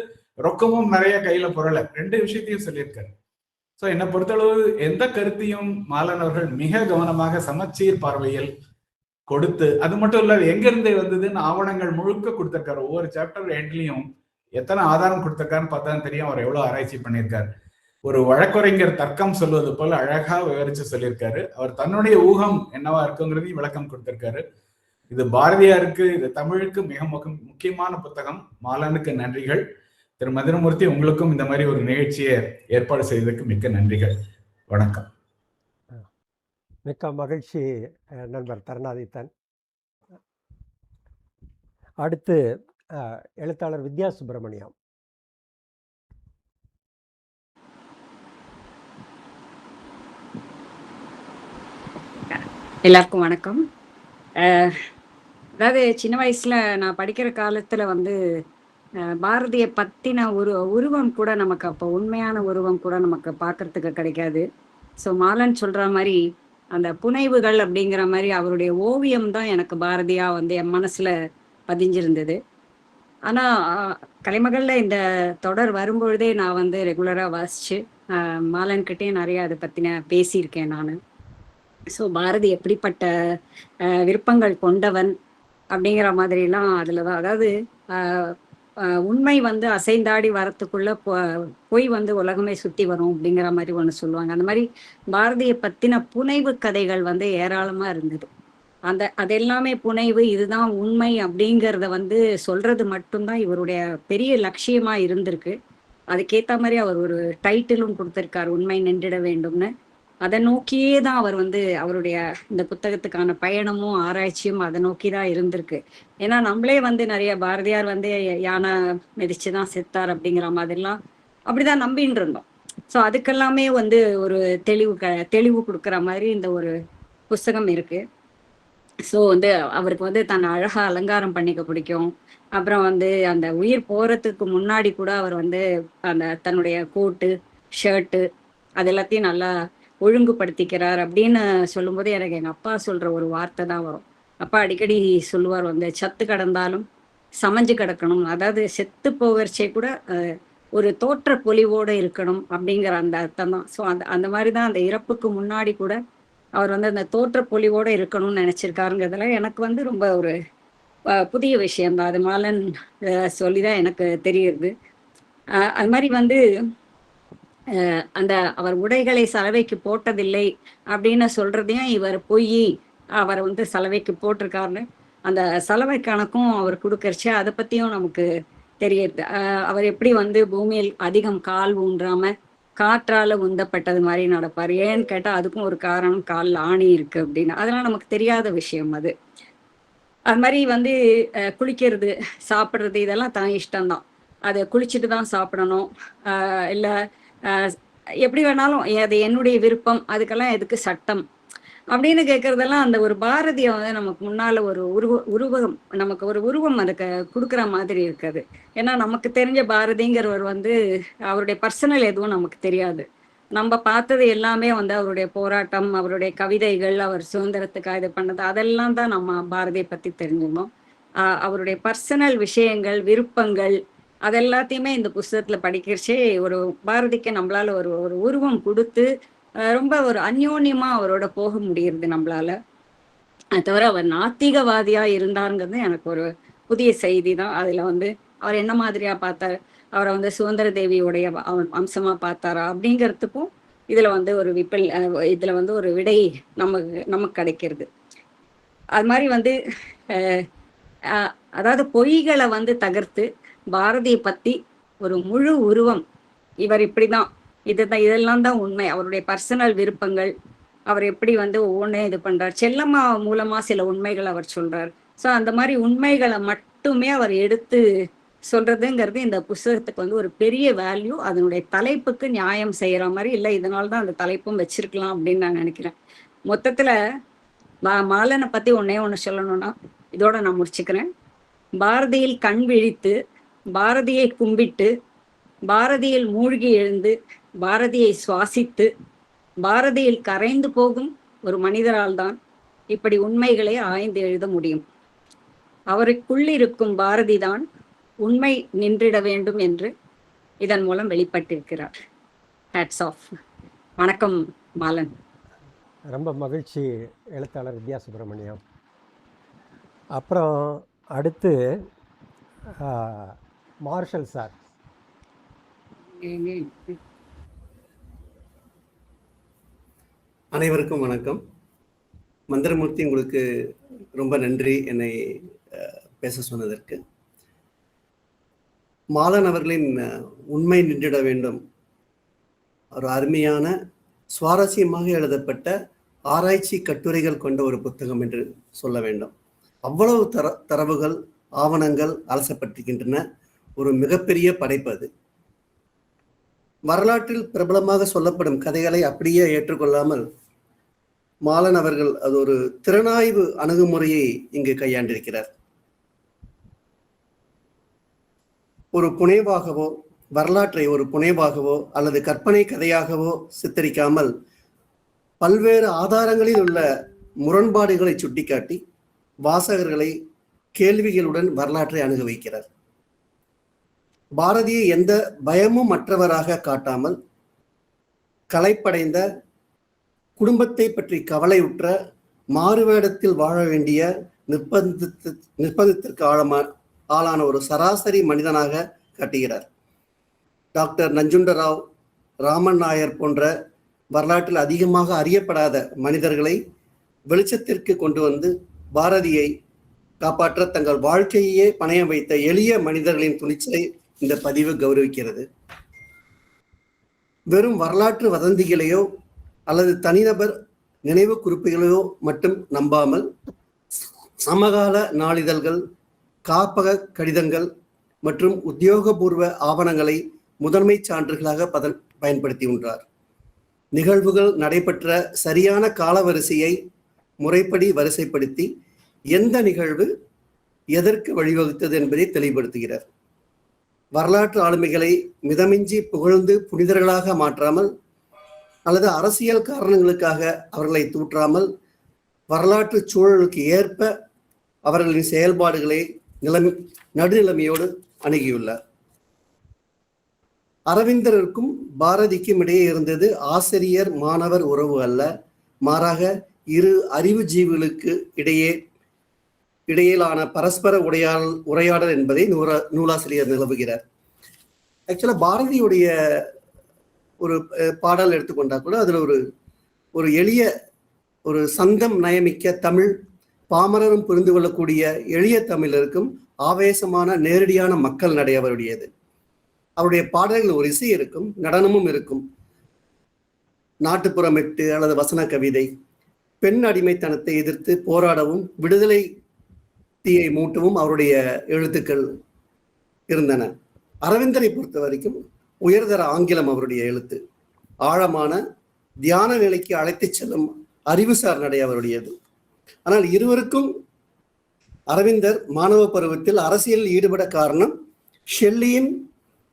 ரொக்கமும் நிறைய கையில புரள, 2 விஷயத்தையும் சொல்லியிருக்காரு. ஸோ என்னை பொறுத்தளவு எந்த கருத்தையும் மாலன் அவர்கள் மிக கவனமாக சமச்சீர் பார்வையில் கொடுத்து, அது மட்டும் இல்ல எங்க இருந்து வந்ததுன்னு ஆவணங்கள் முழுக்க கொடுத்திருக்காரு. ஒவ்வொரு சாப்டர் எண்ட்லயும் எத்தனை ஆதாரம் கொடுத்திருக்காருன்னு பார்த்தா தெரியும் அவர் எவ்வளவு ஆராய்ச்சி பண்ணியிருக்காரு. ஒரு வழக்குரைஞர் தர்க்கம் சொல்வது போல அழகா விவரிச்சு சொல்லியிருக்காரு. அவர் தன்னுடைய ஊகம் என்னவா இருக்குங்கிறதையும் விளக்கம் கொடுத்திருக்காரு. இது பாரதியாருக்கு, இது தமிழுக்கு மிக முக்கியமான புத்தகம். மாலனுக்கு நன்றிகள். திரு மதுரமூர்த்தி, உங்களுக்கும் இந்த மாதிரி ஒரு நிகழ்ச்சியை ஏற்பாடு செய்ததுக்கு மிக்க நன்றிகள். வணக்கம். மிக்க மகிழ்ச்சி நண்பர் தருணாதித்தன். அடுத்து எழுத்தாளர் வித்யா சுப்பிரமணியம். எல்லாருக்கும் வணக்கம். அதாவது சின்ன வயசுல நான் படிக்கிற காலத்துல பாரதிய பத்தின உருவம் கூட நமக்கு, அப்போ உண்மையான உருவம் கூட நமக்கு பார்க்கறதுக்கு கிடைக்காது. ஸோ மாலன் சொல்ற மாதிரி அந்த புனைவுகள் அப்படிங்கிற மாதிரி அவருடைய ஓவியம் தான் எனக்கு பாரதியா என் மனசுல பதிஞ்சிருந்தது. ஆனா கலைமகள்ல இந்த தொடர் வரும்பொழுதே நான் ரெகுலரா வாசிச்சு மாலன்கிட்டே நிறைய அதை பத்தின பேசியிருக்கேன் நான். ஸோ பாரதி எப்படிப்பட்ட விருப்பங்கள் கொண்டவன் அப்படிங்கிற மாதிரிலாம் அதுலதான், அதாவது உண்மை வந்து அசைந்தாடி வரத்துக்குள்ள பொய் வந்து உலகமே சுத்தி வரும் அப்படிங்கிற மாதிரி ஒன்று சொல்லுவாங்க. அந்த மாதிரி பாரதியை பத்தின புனைவு கதைகள் வந்து ஏராளமா இருந்தது. அது எல்லாமே புனைவு, இதுதான் உண்மை அப்படிங்கிறத வந்து சொல்றது மட்டும்தான் இவருடைய பெரிய லட்சியமா இருந்திருக்கு. அதுக்கேத்த மாதிரி அவர் ஒரு டைட்டிலும் கொடுத்திருக்காரு, உண்மை நின்றிட வேண்டும்னு. அதை நோக்கியே தான் அவர் வந்து அவருடைய இந்த புத்தகத்துக்கான பயணமும் ஆராய்ச்சியும் அதை நோக்கி தான் இருந்திருக்கு. ஏன்னா நம்மளே வந்து நிறைய பாரதியார் வந்து யானை மிதிச்சுதான் செத்தார் அப்படிங்கிற மாதிரிலாம் அப்படிதான் நம்பின்னு இருந்தோம். ஸோ அதுக்கெல்லாமே வந்து ஒரு தெளிவு கொடுக்குற மாதிரி இந்த ஒரு புஸ்தகம் இருக்கு. ஸோ வந்து அவருக்கு வந்து தன்னை அழகா அலங்காரம் பண்ணிக்க பிடிக்கும். அப்புறம் வந்து அந்த உயிர் போறதுக்கு முன்னாடி கூட அவர் வந்து அந்த தன்னுடைய கோட்டு, ஷர்ட்டு அது எல்லாத்தையும் நல்லா ஒழுங்குபடுத்திக்கிறார் அப்படின்னு சொல்லும்போது எனக்கு எங்க அப்பா சொல்ற ஒரு வார்த்தை தான் வரும். அப்பா அடிக்கடி சொல்லுவார் வந்து, சத்து கடந்தாலும் சமைஞ்சு கிடக்கணும், அதாவது செத்து போகிறச்சே கூட ஒரு தோற்ற பொலிவோட இருக்கணும் அப்படிங்கிற அந்த அர்த்தம் தான். ஸோ அந்த மாதிரி தான் அந்த இறப்புக்கு முன்னாடி கூட அவர் வந்து அந்த தோற்ற பொலிவோட இருக்கணும்னு நினைச்சிருக்காருங்கிறதுல எனக்கு வந்து ரொம்ப ஒரு புதிய விஷயம்தான். அது மாலன் சொல்லிதான் எனக்கு தெரியுது. அது மாதிரி வந்து அந்த அவர் உடைகளை சலவைக்கு போட்டதில்லை அப்படின்னு சொல்றதையும் இவர் பொய், அவர் வந்து சலவைக்கு போட்டிருக்காருன்னு அந்த சலவை கணக்கும் அவர் கொடுக்கறச்சு அதை பத்தியும் நமக்கு தெரியுது. அவர் எப்படி வந்து பூமியில் அதிகம் கால் ஊன்றாம காற்றால உந்தப்பட்டது மாதிரி நடப்பார். ஏன்னு கேட்டா அதுக்கும் ஒரு காரணம், காலில் ஆணி இருக்கு அப்படின்னு. அதெல்லாம் நமக்கு தெரியாத விஷயம். அது மாதிரி வந்து குளிக்கிறது, சாப்பிட்றது இதெல்லாம் தான் இஷ்டம்தான். அதை குளிச்சுட்டு தான் சாப்பிடணும், இல்லை எப்படி வேணாலும் அது என்னுடைய விருப்பம், அதுக்கெல்லாம் எதுக்கு சட்டம் அப்படின்னு கேட்கறதெல்லாம் அந்த ஒரு பாரதியை வந்து நமக்கு முன்னால ஒரு உருவம், நமக்கு ஒரு உருவம் அதுக்கு கொடுக்குற மாதிரி இருக்காது. ஏன்னா நமக்கு தெரிஞ்ச பாரதிங்கிறவர் வந்து அவருடைய பர்சனல் எதுவும் நமக்கு தெரியாது. நம்ம பார்த்தது எல்லாமே வந்து அவருடைய போராட்டம், அவருடைய கவிதைகள், அவர் சுதந்திரத்துக்காக இது பண்ணது, அதெல்லாம் தான் நம்ம பாரதியை பத்தி தெரிஞ்சுக்கணும். அவருடைய பர்சனல் விஷயங்கள், விருப்பங்கள் அதெல்லாத்தையுமே இந்த புஸ்தகத்துல படிக்கிறச்சே ஒரு பாரதிக்கு நம்மளால ஒரு உருவம் கொடுத்து ரொம்ப ஒரு அந்யோன்யமா அவரோட போக முடியுது நம்மளால. அது தவிர அவர் நாத்திகவாதியா இருந்தாருங்கிறது எனக்கு ஒரு புதிய செய்தி தான். அதுல வந்து அவர் என்ன மாதிரியா பார்த்தார், அவரை வந்து சுதந்திர தேவியுடைய அம்சமா பார்த்தாரா அப்படிங்கிறதுக்கும் இதுல வந்து ஒரு இதுல வந்து ஒரு விடை நமக்கு கிடைக்கிறது. அது மாதிரி வந்து அதாவது பொய்களை வந்து தகர்த்து பாரதியை பத்தி ஒரு முழு உருவம், இவர் இப்படிதான், இதெல்லாம் தான் உண்மை, அவருடைய பர்சனல் விருப்பங்கள், அவர் எப்படி வந்து ஒவ்வொன்றையும் இது பண்றார், செல்லம்மா மூலமா சில உண்மைகள் அவர் சொல்றார். ஸோ அந்த மாதிரி உண்மைகளை மட்டுமே அவர் எடுத்து சொல்றதுங்கிறது இந்த புஸ்தகத்துக்கு வந்து ஒரு பெரிய வேல்யூ. அதனுடைய தலைப்புக்கு நியாயம் செய்யற மாதிரி இல்லை, இதனால்தான் அந்த தலைப்பும் வச்சிருக்கலாம் அப்படின்னு நான் நினைக்கிறேன். மொத்தத்துல மாலனை பத்தி ஒண்ணு சொல்லணும்னா இதோட நான் முடிச்சுக்கிறேன். பாரதியில் கண் விழித்து, பாரதியை கும்பிட்டு, பாரதியில் மூழ்கி எழுந்து, பாரதியை சுவாசித்து, பாரதியில் கரைந்து போகும் ஒரு மனிதரால் தான் இப்படி உண்மைகளை ஆய்ந்து எழுத முடியும். அவருக்குள்ளிருக்கும் பாரதி தான் உண்மை நின்றிட வேண்டும் என்று இதன் மூலம் வெளிப்பட்டிருக்கிறார். Hats off. வணக்கம் மாலன். ரொம்ப மகிழ்ச்சி எழுத்தாளர் வித்யா சுப்பிரமணியம். அப்புறம் அடுத்து மார்ஷல் சார். அனைவருக்கும் வணக்கம். மந்திரமூர்த்தி, உங்களுக்கு ரொம்ப நன்றி என்னை பேச சொன்னதற்கு. மாலன் அவர்களின் உண்மை நின்றிட வேண்டும் ஒரு அருமையான சுவாரஸ்யமாக எழுதப்பட்ட ஆராய்ச்சி கட்டுரைகள் கொண்ட ஒரு புத்தகம் என்று சொல்ல வேண்டும். அவ்வளவு தரவுகள், ஆவணங்கள் அலசப்பட்டிருக்கின்றன. ஒரு மிகப்பெரிய படைப்பு அது. வரலாற்றில் பிரபலமாக சொல்லப்படும் கதைகளை அப்படியே ஏற்றுக்கொள்ளாமல் மாலன் அவர்கள் அது ஒரு திறனாய்வு அணுகுமுறையை இங்கு கையாண்டிருக்கிறார். ஒரு புனைவாகவோ, வரலாற்றை ஒரு புனைவாகவோ அல்லது கற்பனை கதையாகவோ சித்தரிக்காமல் பல்வேறு ஆதாரங்களில் உள்ள முரண்பாடுகளை சுட்டிக்காட்டி வாசகர்களை கேள்விகளுடன் வரலாற்றை அணுக வைக்கிறார். பாரதியை எந்த பயமும் மற்றவராக காட்டாமல் களைப்படைந்த, குடும்பத்தை பற்றி கவலையுற்ற, மாறுவேடத்தில் வாழ வேண்டிய நிர்பந்தத்திற்கு ஆளான ஒரு சராசரி மனிதனாக காட்டுகிறார். டாக்டர் நஞ்சுண்டராவ், ராமன் நாயர் போன்ற வரலாற்றில் அதிகமாக அறியப்படாத மனிதர்களை வெளிச்சத்திற்கு கொண்டு வந்து பாரதியை காப்பாற்ற தங்கள் வாழ்க்கையே பணயம் வைத்த எளிய மனிதர்களின் துணிச்சலை இந்த பதிவு கௌரவிக்கிறது. வெறும் வரலாற்று வதந்திகளையோ அல்லது தனிநபர் நினைவு குறிப்புகளையோ மட்டும் நம்பாமல் சமகால நாளிதழ்கள், காப்பக கடிதங்கள் மற்றும் உத்தியோகபூர்வ ஆவணங்களை முதன்மை சான்றுகளாக பயன்படுத்தியுள்ளார். நிகழ்வுகள் நடைபெற்ற சரியான காலவரிசையை முறைப்படி வரிசைப்படுத்தி எந்த நிகழ்வு எதற்கு வழிவகுத்தது என்பதை தெளிவுபடுத்துகிறார். வரலாற்று ஆளுமைகளை மிதமிஞ்சி புகழ்ந்து புனிதர்களாக மாற்றாமல் அல்லது அரசியல் காரணங்களுக்காக அவர்களை தூற்றாமல் வரலாற்று சூழலுக்கு ஏற்ப அவர்களின் செயல்பாடுகளை நடுநிலைமையோடு அணுகியுள்ளார். அரவிந்தருக்கும் பாரதிக்கும் இடையே இருந்தது ஆசிரியர் மாணவர் உறவு அல்ல, மாறாக இரு அறிவு ஜீவிகளுக்கு இடையிலான பரஸ்பர உரையாடல் என்பதை நூலாசிரியர் நிலவுகிறார். ஆக்சுவலா பாரதியுடைய ஒரு பாடல் எடுத்துக்கொண்டா கூட அதுல ஒரு எளிய ஒரு சந்தம் நயமிக்க தமிழ், பாமரரும் புரிந்து கொள்ளக்கூடிய எளிய தமிழருக்கும் ஆவேசமான நேரடியான மக்கள் நடை அவருடையது. அவருடைய பாடல்கள் ஒரு இசை இருக்கும், நடனமும் இருக்கும். நாட்டுப்புறமெட்டு அல்லது வசன கவிதை, பெண் அடிமைத்தனத்தை எதிர்த்து போராடவும் விடுதலை தீயை மூட்டவும் அவருடைய எழுத்துக்கள் இருந்தன. அரவிந்தரை பொறுத்த வரைக்கும் உயர்தர ஆங்கிலம் அவருடைய எழுத்து, ஆழமான தியான நிலைக்கு அழைத்து செல்லும் அறிவுசார் நடை அவருடையது. ஆனால் இருவருக்கும் அரவிந்தர் மாணவ பருவத்தில் அரசியலில் ஈடுபட காரணம் ஷெல்லியின்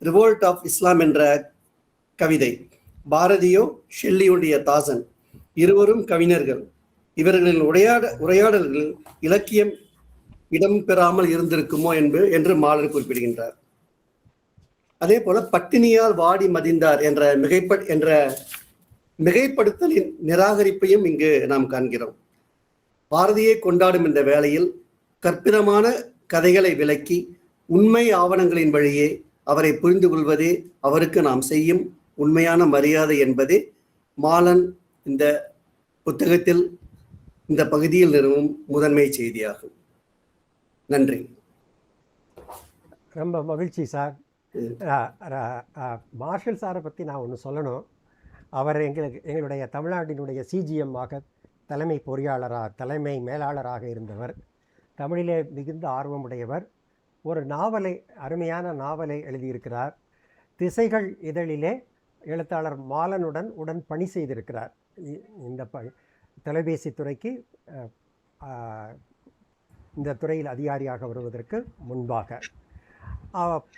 ரிவோல்ட் ஆஃப் இஸ்லாம் என்ற கவிதை. பாரதியோ ஷெல்லியுடைய தாசன், இருவரும் கவிஞர்கள். இவர்களின் உரையாடல்களில் இலக்கியம் இடம்பெறாமல் இருந்திருக்குமோ என்று மாலர் குறிப்பிடுகின்றார். அதே போல பட்டினியால் வாடி மதிந்தார் என்ற மிகைப்படுத்தலின் நிராகரிப்பையும் இங்கு நாம் காண்கிறோம். பாரதியை கொண்டாடும் இந்த வேளையில் கற்பிதமான கதைகளை விளக்கி உண்மை ஆவணங்களின் வழியே அவரை புரிந்து கொள்வதே அவருக்கு நாம் செய்யும் உண்மையான மரியாதை என்பதே மாலன் இந்த புத்தகத்தில் இந்த பகுதியில் நிறுவும் முதன்மை செய்தியாகும். நன்றி. ரொம்ப மகிழ்ச்சி சார். மார்ஷல் சாரை பற்றி நான் ஒன்று சொல்லணும். அவர் எங்களுடைய தமிழ்நாட்டினுடைய சிஜிஎம்மாக தலைமை பொறியாளராக, தலைமை மேலாளராக இருந்தவர். தமிழிலே மிகுந்த ஆர்வமுடையவர். ஒரு நாவலை, அருமையான நாவலை எழுதியிருக்கிறார். திசைகள் இதழிலே எழுத்தாளர் மாலனுடன் பணி செய்திருக்கிறார். இந்த தொலைபேசி துறைக்கு இந்த துறையில் அதிகாரியாக வருவதற்கு முன்பாக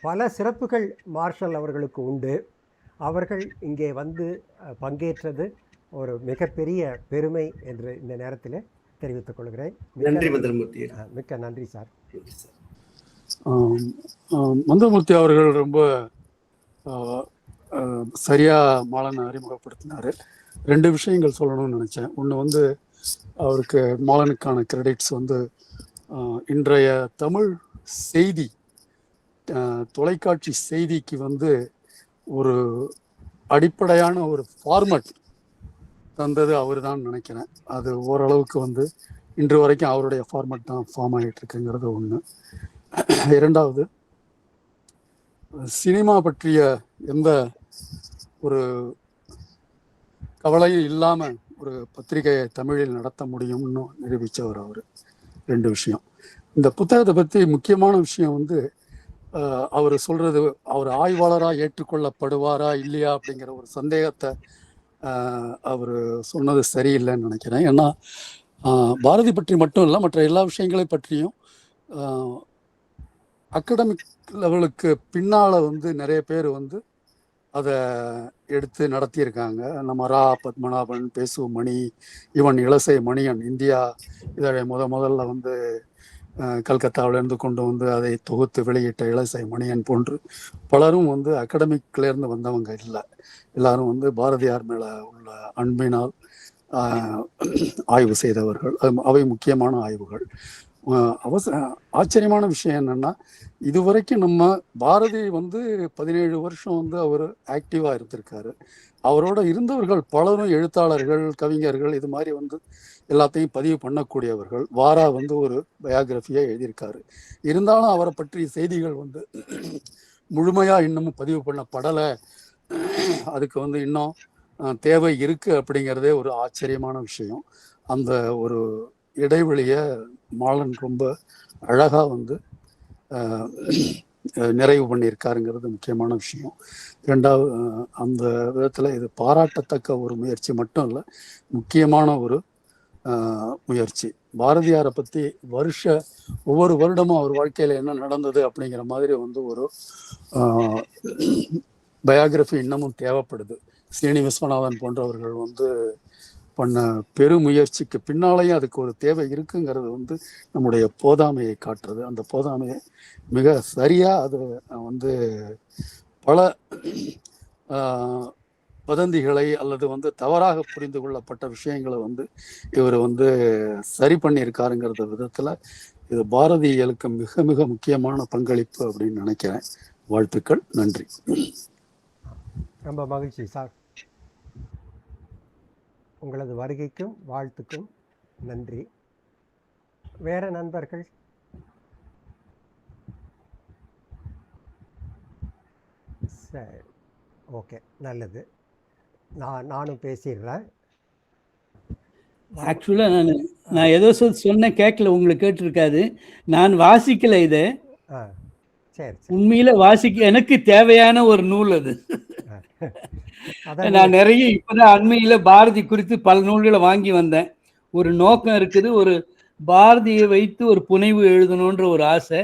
பல சிறப்புகள் மார்ஷல் அவர்களுக்கு உண்டு. அவர்கள் இங்கே வந்து பங்கேற்றது ஒரு மிகப்பெரிய பெருமை என்று இந்த நேரத்தில் தெரிவித்துக் கொள்கிறேன். மிக்க நன்றி சார். மந்திரமூர்த்தி அவர்கள் ரொம்ப சரியா மாலனை அறிமுகப்படுத்தினாரு. 2 விஷயங்கள் சொல்லணும்னு நினைச்சேன். ஒன்று அவருக்கு மாலனுக்கான கிரெடிட்ஸ் இன்றைய தமிழ் செய்தி, தொலைக்காட்சி செய்திக்கு ஒரு அடிப்படையான ஒரு ஃபார்மட் தந்தது அவர் தான் நினைக்கிறேன். அது ஓரளவுக்கு இன்று வரைக்கும் அவருடைய ஃபார்மட் தான் ஃபார்ம் ஆகிட்டு இருக்குங்கிறது ஒன்று. 2வது, சினிமா பற்றிய எந்த ஒரு கவலையும் இல்லாமல் ஒரு பத்திரிகையை தமிழில் நடத்த முடியும்னு நிரூபித்தவர் அவர். 2 விஷயம். இந்த புத்தகத்தை பற்றி முக்கியமான விஷயம் அவர் சொல்றது, அவர் ஆய்வாளராக ஏற்றுக்கொள்ளப்படுவாரா இல்லையா அப்படிங்கிற ஒரு சந்தேகத்தை அவர் சொன்னது சரியில்லைன்னு நினைக்கிறேன். ஏன்னா பாரதி பற்றி மட்டும் இல்லை, மற்ற எல்லா விஷயங்களை பற்றியும் அகடமிக் லெவலுக்கு பின்னால் நிறைய பேர் அதை எடுத்து நடத்தியிருக்காங்க. நம்ம ரா பத்மநாபன், பேசு மணி, இவன் இளசை மணியன், இந்தியா இதழை முதல்ல கல்கத்தாவிலேருந்து கொண்டு அதை தொகுத்து வெளியிட்ட இளசை மணியன் போன்று பலரும் அகடமிக்லேருந்து வந்தவங்க இல்லை. எல்லாரும் பாரதியார் மேலே உள்ள அன்பினால் ஆய்வு செய்தவர்கள். அவை முக்கியமான ஆய்வுகள். ஆச்சரியமான விஷயம் என்னன்னா, இதுவரைக்கும் நம்ம பாரதி 17 வருஷம் அவர் ஆக்டிவா இருந்திருக்காரு. அவரோட இருந்தவர்கள் பலரும் எழுத்தாளர்கள், கவிஞர்கள், இது மாதிரி எல்லாத்தையும் பதிவு பண்ணக்கூடியவர்கள். வாரா ஒரு பயோகிராஃபியா எழுதியிருக்காரு. இருந்தாலும் அவரை பற்றிய செய்திகள் முழுமையா இன்னமும் பதிவு பண்ணப்படலை. அதுக்கு இன்னும் தேவை இருக்கு அப்படிங்கிறதே ஒரு ஆச்சரியமான விஷயம். அந்த ஒரு இடைவெளியை மாலன் ரொம்ப அழகா நிறைவு பண்ணியிருக்காருங்கிறது முக்கியமான விஷயம். ரெண்டாவது, அந்த விதத்தில் இது பாராட்டத்தக்க ஒரு முயற்சி மட்டும் இல்லை, முக்கியமான ஒரு முயற்சி. பாரதியாரை பற்றி ஒவ்வொரு வருடமும் அவர் வாழ்க்கையில் என்ன நடந்தது அப்படிங்கிற மாதிரி ஒரு பயோகிராஃபி இன்னமும் தேவைப்படுது. சீனி விஸ்வநாதன் போன்றவர்கள் பண்ண பெருமுயற்சிக்கு பின்னாலேயும் அதுக்கு ஒரு தேவை இருக்குங்கிறது நம்முடைய போதாமையை காட்டுறது. அந்த போதாமையை மிக சரியா அது பல வதந்திகளை அல்லது தவறாக புரிந்து கொள்ளப்பட்ட விஷயங்களை இவர் சரி பண்ணியிருக்காருங்கிறத விதத்துல இது பாரதியலுக்கு மிக மிக முக்கியமான பங்களிப்பு அப்படின்னு நினைக்கிறேன். வாழ்த்துக்கள், நன்றி. ரொம்ப மகிழ்ச்சி சார். உங்களது வருகைக்கும் வாழ்த்துக்கும் நன்றி. வேற நண்பர்கள்? சரி, ஓகே, நல்லது. நானும் பேசிடுறேன். ஆக்சுவலாக நான் ஏதோ சொன்னேன், கேட்கல, உங்களுக்கு கேட்டிருக்காது. நான் வாசிக்கல இதை. சரி, உண்மையில எனக்கு தேவையான ஒரு நூல் அது. நான் நிறைய இப்பதான் அண்மையில பாரதி குறித்து பல நூல்களை வாங்கி வந்தேன். ஒரு நோக்கம் இருக்குது, ஒரு பாரதியை வைத்து ஒரு புனைவு எழுதணுன்ற ஒரு ஆசை.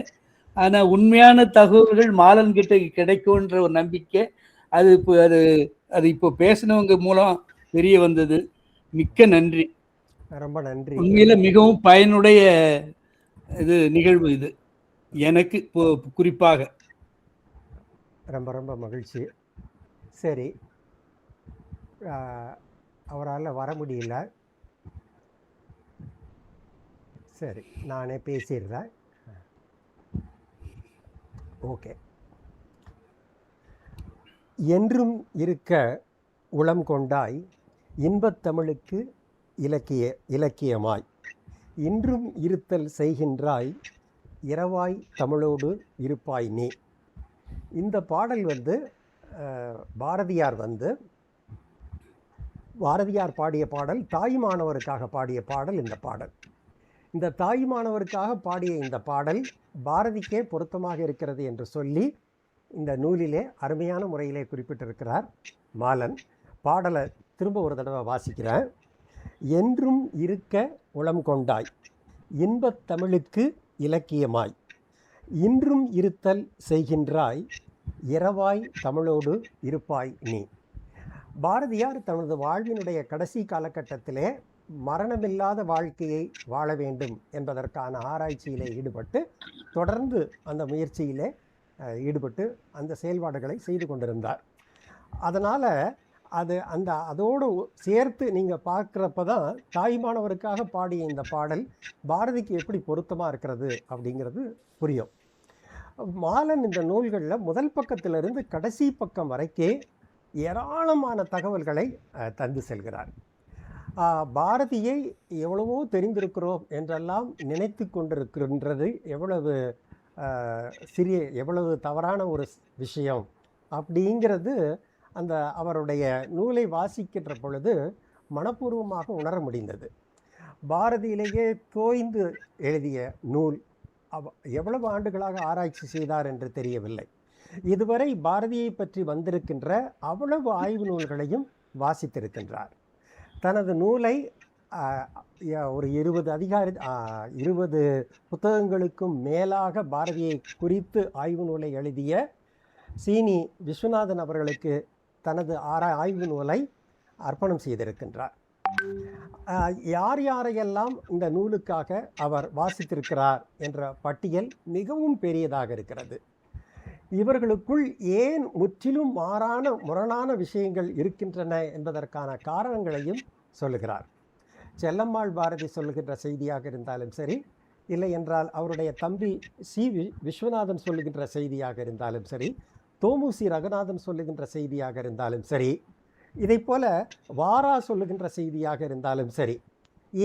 ஆனா உண்மையான தகவல்கள் மாலன் கிட்ட கிடைக்கும்ன்ற ஒரு நம்பிக்கை. அது இப்போ பேசினவங்க மூலம் தெரிய வந்தது. மிக்க நன்றி, ரொம்ப நன்றி. உண்மையில மிகவும் பயனுடைய நிகழ்வு இது எனக்கு குறிப்பாக. ரொம்ப ரொம்ப மகிழ்ச்சி. சரி, அவரால் வர முடியல. சரி, நானே பேசிடுறேன். ஓகே. என்றும் இருக்க உளம் கொண்டாய், இன்பத்தமிழுக்கு இலக்கியமாய், இன்றும் இருத்தல் செய்கின்றாய், இரவாய் தமிழோடு இருப்பாய் நீ. இந்த பாடல் பாரதியார் பாடிய பாடல், தாய்மானவருக்காக பாடிய பாடல். இந்த தாய்மானவருக்காக பாடிய இந்த பாடல் பாரதிக்கே பொருத்தமாக இருக்கிறது என்று சொல்லி இந்த நூலிலே அருமையான முறையிலே குறிப்பிட்டிருக்கிறார் மாலன். பாடலை திரும்ப ஒரு தடவை வாசிக்கிறேன். என்றும் இருக்க உளம் கொண்டாய், இன்பத் தமிழுக்கு இலக்கியமாய், இன்றும் இருத்தல் செய்கின்றாய், இரவாய் தமிழோடு இருப்பாய் நீ. பாரதியார் தனது வாழ்வினுடைய கடைசி காலகட்டத்திலே மரணமில்லாத வாழ்க்கையை வாழ வேண்டும் என்பதற்கான ஆராய்ச்சியிலே ஈடுபட்டு தொடர்ந்து அந்த முயற்சியிலே ஈடுபட்டு அந்த செயல்பாடுகளை செய்து கொண்டிருந்தார். அதனால் அதோடு சேர்த்து நீங்கள் பார்க்குறப்ப தான் தாய்மானவருக்காக பாடிய இந்த பாடல் பாரதிக்கு எப்படி பொருத்தமாக இருக்கிறது அப்படிங்கிறது புரியும். மாலன் இந்த நூல்களில் முதல் பக்கத்திலிருந்து கடைசி பக்கம் வரைக்கே ஏராளமான தகவல்களை தந்து செல்கிறார். பாரதியை எவ்வளவோ தெரிந்திருக்கிறோம் என்றெல்லாம் நினைத்து கொண்டிருக்கின்றது எவ்வளவு தவறான ஒரு விஷயம் அப்படிங்கிறது அவருடைய நூலை வாசிக்கின்ற பொழுது மனப்பூர்வமாக உணர முடிந்தது. பாரதியிலேயே தோய்ந்து எழுதிய நூல், எவ்வளவு ஆண்டுகளாக ஆராய்ச்சி செய்தார் என்று தெரியவில்லை. இதுவரை பாரதியை பற்றி வந்திருக்கின்ற அவ்வளவு ஆய்வு நூல்களையும் வாசித்திருக்கின்றார். தனது நூலை ஒரு 20 புத்தகங்களுக்கும் மேலாக பாரதியை குறித்து ஆய்வு நூலை எழுதிய சீனி விஸ்வநாதன் அவர்களுக்கு தனது ஆய்வு நூலை அர்ப்பணம் செய்திருக்கின்றார். யார் யாரையெல்லாம் இந்த நூலுக்காக அவர் வாசித்திருக்கிறார் என்ற பட்டியல் மிகவும் பெரியதாக இருக்கிறது. இவர்களுக்குள் ஏன் முற்றிலும் முரணான விஷயங்கள் இருக்கின்றன என்பதற்கான காரணங்களையும் சொல்லுகிறார். செல்லம்மாள் பாரதி சொல்லுகின்ற செய்தியாக இருந்தாலும் சரி, இல்லை என்றால் அவருடைய தம்பி விஸ்வநாதன் சொல்லுகின்ற செய்தியாக இருந்தாலும் சரி, தோமுசி ரகுநாதன் சொல்லுகின்ற செய்தியாக இருந்தாலும் சரி, இதை போல வாரா சொல்லுகின்ற செய்தியாக இருந்தாலும் சரி,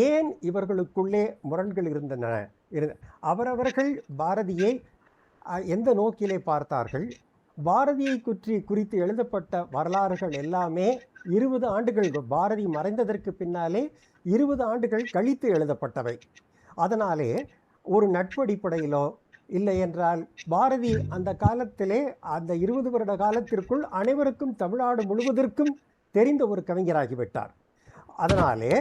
ஏன் இவர்களுக்குள்ளே முரண்கள் இருந்தன? அவரவர்கள் பாரதியை எந்த நோக்கிலே பார்த்தார்கள்? பாரதியை குறித்து எழுதப்பட்ட வரலாறுகள் எல்லாமே 20 ஆண்டுகள், பாரதி மறைந்ததற்கு பின்னாலே 20 ஆண்டுகள் கழித்து எழுதப்பட்டவை. அதனாலே ஒரு நட்படிப்படையிலோ இல்லை என்றால் பாரதி அந்த காலத்திலே அந்த 20 வருட காலத்திற்குள் அனைவருக்கும் தமிழ்நாடு முழுவதற்கும் தெரிந்த ஒரு கவிஞராகிவிட்டார். அதனாலே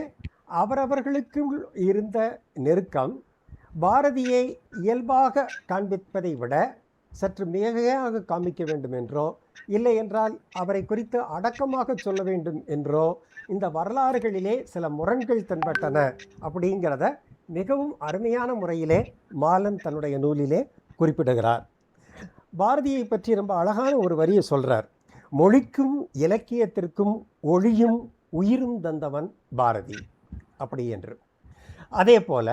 அவரவர்களுக்குள் இருந்த நெருக்கம் பாரதியை இயல்பாக காண்பிப்பதை விட சற்று மிகையாக காண்பிக்க வேண்டும் என்றோ, இல்லை என்றால் அவரை குறித்து அடக்கமாக சொல்ல வேண்டும் என்றோ இந்த வரலாறுகளிலே சில முரண்கள் தென்பட்டன அப்படிங்கிறத மிகவும் அருமையான முறையிலே மாலன் தன்னுடைய நூலிலே குறிப்பிடுகிறார். பாரதியை பற்றி ரொம்ப அழகான ஒரு வரியை சொல்றார். மொழிக்கும் இலக்கியத்திற்கும் ஒளியும் உயிரும் தந்தவன் பாரதி அப்படி என்று. அதே போல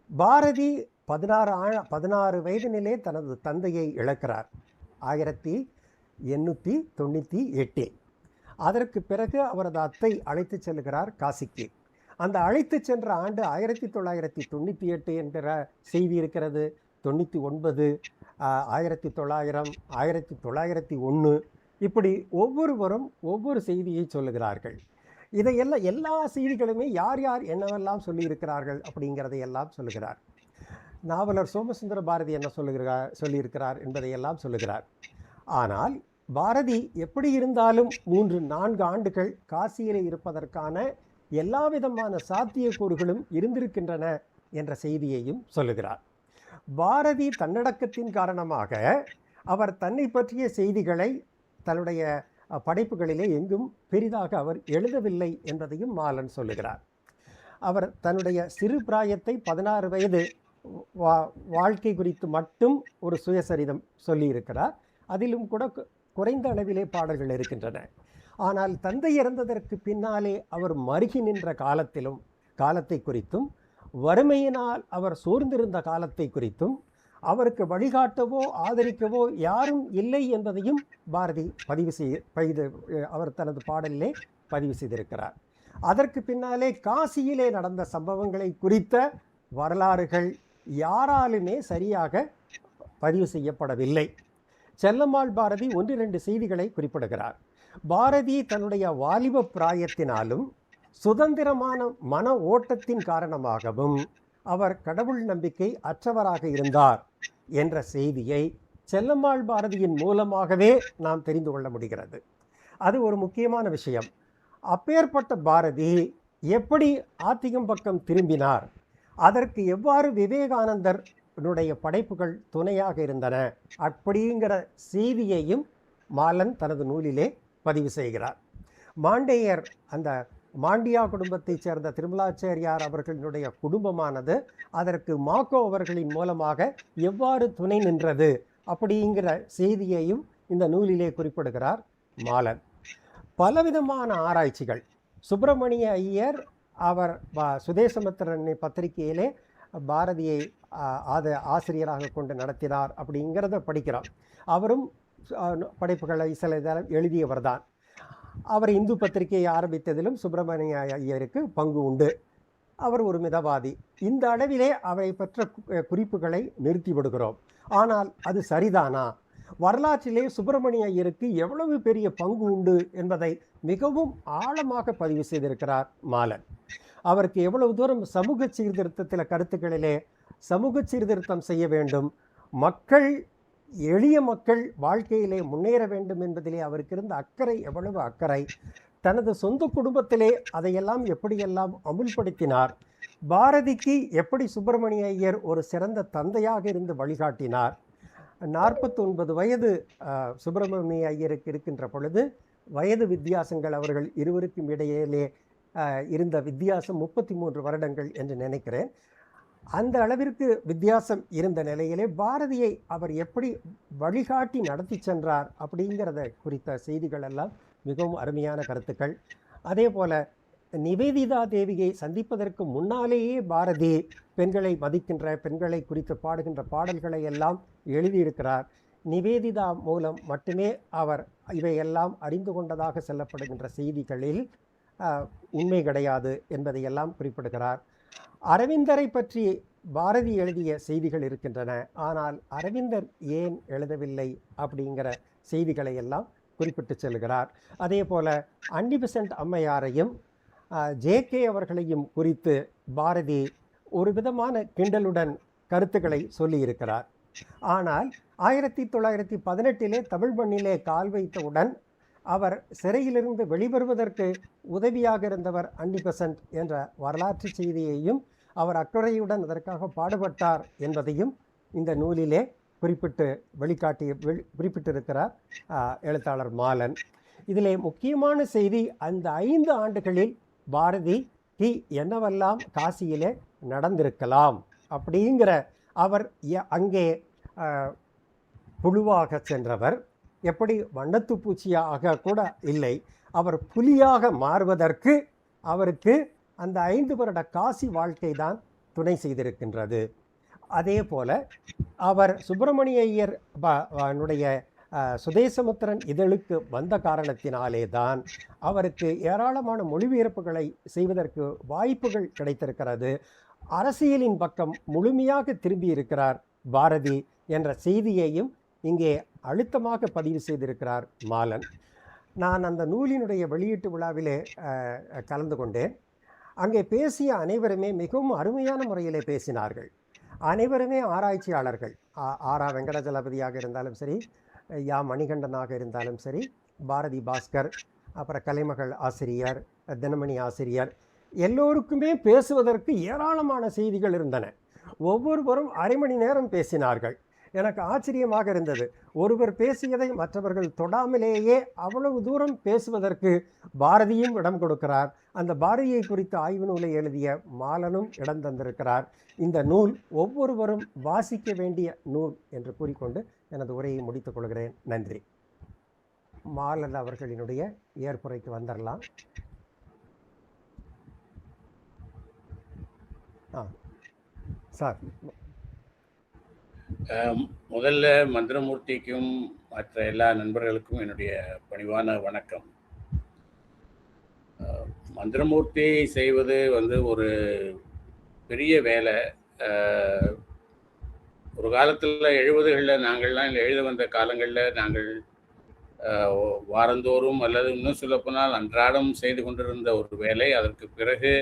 பாரதி 16 வயதினிலே தனது தந்தையை இழக்கிறார் 1898. அதற்கு பிறகு அவரது அத்தை அழைத்து செல்கிறார் காசிக்கு. அந்த அழைத்து சென்ற ஆண்டு 1998 என்கிற செய்தி இருக்கிறது, 99, 1900, 1901, இப்படி ஒவ்வொருவரும் ஒவ்வொரு செய்தியை சொல்லுகிறார்கள். இதையெல்லாம் எல்லா செய்திகளுமே யார் யார் என்னவெல்லாம் சொல்லியிருக்கிறார்கள் அப்படிங்கிறதையெல்லாம் சொல்லுகிறார். நாவலர் சோமசுந்தர பாரதி என்ன சொல்லியிருக்கிறார் என்பதையெல்லாம் சொல்லுகிறார். ஆனால் பாரதி எப்படி இருந்தாலும் 3-4 ஆண்டுகள் காசியிலே இருப்பதற்கான எல்லா விதமான சாத்தியக்கூறுகளும் இருந்திருக்கின்றன என்ற செய்தியையும் சொல்லுகிறார். பாரதி தன்னடக்கத்தின் காரணமாக அவர் தன்னை பற்றிய செய்திகளை தன்னுடைய படைப்புகளிலே எங்கும் பெரிதாக அவர் எழுதவில்லை என்பதையும் மாலன் சொல்லுகிறார். அவர் தன்னுடைய சிறு பிராயத்தை 16 வயது வாழ்க்கை குறித்து மட்டும் ஒரு சுயசரிதம் சொல்லியிருக்கிறார். அதிலும் கூட குறைந்த அளவிலே பாடல்கள் இருக்கின்றன. ஆனால் தந்தை இறந்ததற்கு பின்னாலே அவர் மருகி நின்ற காலத்தை குறித்தும், வறுமையினால் அவர் சோர்ந்திருந்த காலத்தை குறித்தும், அவருக்கு வழிகாட்டவோ ஆதரிக்கவோ யாரும் இல்லை என்பதையும் பாரதி அவர் தனது பாடலிலே பதிவு செய்திருக்கிறார். அதற்கு பின்னாலே காசியிலே நடந்த சம்பவங்களை குறித்த வரலாறுகள் யாராலுமே சரியாக பதிவு செய்யப்படவில்லை. செல்லம்மாள் பாரதி 1-2 செய்திகளை குறிப்பிடுகிறார். பாரதி தன்னுடைய வாலிப பிராயத்தினாலும் சுதந்திரமான மன ஓட்டத்தின் காரணமாகவும் அவர் கடவுள் நம்பிக்கை அற்றவராக இருந்தார் என்ற செய்தியை செல்லம்மாள் பாரதியின் மூலமாகவே நாம் தெரிந்து கொள்ள முடிகிறது. அது ஒரு முக்கியமான விஷயம். அப்பேற்பட்ட பாரதி எப்படி ஆத்திகம் பக்கம் திரும்பினார், அதற்கு எவ்வாறு விவேகானந்தருடைய படைப்புகள் துணையாக இருந்தன அப்படிங்கிற செய்தியையும் மாலன் தனது நூலிலே பதிவு செய்கிறார். மாண்டேயர், அந்த மாண்டியா குடும்பத்தைச் சேர்ந்த திருமலாச்சாரியார் அவர்களுடைய குடும்பமானது அதற்கு மாக்கோ அவர்களின் மூலமாக எவ்வாறு துணை நின்றது அப்படிங்கிற செய்தியையும் இந்த நூலிலே குறிப்பிடுகிறார் மாலன். பலவிதமான ஆராய்ச்சிகள் சுப்பிரமணிய ஐயர் அவர் சுதேசமித்திரன் பத்திரிகையிலே பாரதியை ஆசிரியராக கொண்டு நடத்தினார் அப்படிங்கிறத படிக்கிறோம். அவரும் படைப்புகளை சில எழுதியவர் தான். அவர் இந்து பத்திரிகையை ஆரம்பித்ததிலும் சுப்பிரமணிய ஐயருக்கு பங்கு உண்டு. அவர் ஒரு மிதவாதி. இந்த அளவிலே அவரை பற்ற குறிப்புகளை நிறுத்தி விடுகிறோம். ஆனால் அது சரிதானா? வரலாற்றிலே சுப்பிரமணிய ஐயருக்கு எவ்வளவு பெரிய பங்கு உண்டு என்பதை மிகவும் ஆழமாக பதிவு செய்திருக்கிறார் மாலன். அவருக்கு எவ்வளவு தூரம் சமூக சீர்திருத்தத்தில் கருத்துக்களிலே சமூக சீர்திருத்தம் செய்ய வேண்டும், எளிய மக்கள் வாழ்க்கையிலே முன்னேற வேண்டும் என்பதிலே அவருக்கு இருந்த அக்கறை, எவ்வளவு அக்கறை, தனது சொந்த குடும்பத்திலே அதையெல்லாம் எப்படியெல்லாம் அமுல்படுத்தினார், பாரதிக்கு எப்படி சுப்பிரமணிய ஐயர் ஒரு சிறந்த தந்தையாக இருந்து வழிகாட்டினார். 49 வயது சுப்பிரமணிய ஐயருக்கு இருக்கின்ற பொழுது வயது வித்தியாசங்கள் அவர்கள் இருவருக்கும் இடையிலே இருந்த வித்தியாசம் 33 வருடங்கள் என்று நினைக்கிறேன். அந்த அளவிற்கு வித்தியாசம் இருந்த நிலையிலே பாரதியை அவர் எப்படி வழிகாட்டி நடத்தி சென்றார் அப்படிங்கிறத குறித்த செய்திகள் எல்லாம் மிகவும் அருமையான கருத்துக்கள். அதே போல் நிவேதிதா தேவியை சந்திப்பதற்கு முன்னாலேயே பாரதி பெண்களை மதிக்கின்ற, பெண்களை குறித்து பாடுகின்ற பாடல்களை எல்லாம் எழுதியிருக்கிறார். நிவேதிதா மூலம் மட்டுமே அவர் இவையெல்லாம் அறிந்து கொண்டதாக சொல்லப்படுகின்ற செய்திகளில் உண்மை கிடையாது என்பதையெல்லாம் குறிப்பிடுகிறார். அரவிந்தரை பற்றி பாரதி எழுதிய செய்திகள் இருக்கின்றன, ஆனால் அரவிந்தர் ஏன் எழுதவில்லை அப்படிங்கிற செய்திகளை எல்லாம் குறிப்பிட்டு செல்கிறார். அதே போல அன்னி பெசன்ட் அம்மையாரையும் ஜே.கே. அவர்களையும் குறித்து பாரதி ஒரு விதமான கிண்டலுடன் கருத்துக்களை சொல்லியிருக்கிறார். ஆனால் 1918 தமிழ் மண்ணிலே கால் வைத்தவுடன் அவர் சிறையிலிருந்து வெளிவருவதற்கு உதவியாக இருந்தவர் அன்னி பெசன்ட் என்ற வரலாற்று செய்தியையும், அவர் அக்கறையுடன் அதற்காக பாடுபட்டார் என்பதையும் இந்த நூலிலே குறிப்பிட்டிருக்கிறார் எழுத்தாளர் மாலன். இதிலே முக்கியமான செய்தி, அந்த 5 ஆண்டுகளில் பாரதிக்கு என்னவெல்லாம் காசியிலே நடந்திருக்கலாம் அப்படிங்கிற, அவர் அங்கே புழுவாக சென்றவர், எப்படி வண்ணத்து பூச்சியாக கூட இல்லை, அவர் புலியாக மாறுவதற்கு அவருக்கு அந்த 5 வருட காசி வாழ்க்கை தான் துணை செய்திருக்கின்றது. அதே போல அவர் சுப்பிரமணிய ஐயர் சுதேசமுத்திரன் இதழுக்கு வந்த காரணத்தினாலே தான் அவருக்கு ஏராளமான மொழிபெயர்ப்புகளை செய்வதற்கு வாய்ப்புகள் கிடைத்திருக்கிறது. அரசியலின் பக்கம் முழுமையாக திரும்பி இருக்கிறார் பாரதி என்ற செய்தியையும் இங்கே அழுத்தமாக பதிவு செய்திருக்கிறார் மாலன். நான் அந்த நூலினுடைய வெளியீட்டு விழாவிலே கலந்து கொண்டேன். அங்கே பேசிய அனைவருமே மிகவும் அருமையான முறையிலே பேசினார்கள். அனைவருமே ஆராய்ச்சியாளர்கள். ஆரா வெங்கடஜலபதியாக இருந்தாலும் சரி, யா மணிகண்டனாக இருந்தாலும் சரி, பாரதி பாஸ்கர், அப்புறம் கலைமகள் ஆசிரியர், தினமணி ஆசிரியர், எல்லோருக்குமே பேசுவதற்கு ஏராளமான செய்திகள் இருந்தன. ஒவ்வொருவரும் அரை மணி நேரம் பேசினார்கள். எனக்கு ஆச்சரியமாக இருந்தது. ஒருவர் பேசியதை மற்றவர்கள் தொடாமலேயே அவ்வளவு தூரம் பேசுவதற்கு பாரதியும் இடம் கொடுக்கிறார். அந்த பாரதியை குறித்த ஆய்வு நூலை எழுதிய மாலனும் இடம் தந்திருக்கிறார். இந்த நூல் ஒவ்வொருவரும் வாசிக்க வேண்டிய நூல் என்று கூறிக்கொண்டு எனது உரையை முடித்துக் கொள்கிறேன். நன்றி. மாலன் அவர்களினுடைய ஏற்புரைக்கு வந்துடலாம். சார், முதல்ல மந்திரமூர்த்திக்கும் மற்ற எல்லா நண்பர்களுக்கும் என்னுடைய பணிவான வணக்கம். மந்திரமூர்த்தி செய்வது ஒரு பெரிய வேலை. ஒரு காலத்தில் 70களில் நாங்கள்லாம் எழுத வந்த காலங்களில் நாங்கள் வாரந்தோறும் அல்லது இன்னும் சொல்லப்போனால் அன்றாடம் செய்து கொண்டிருந்த ஒரு வேலை. அதற்கு பிறகு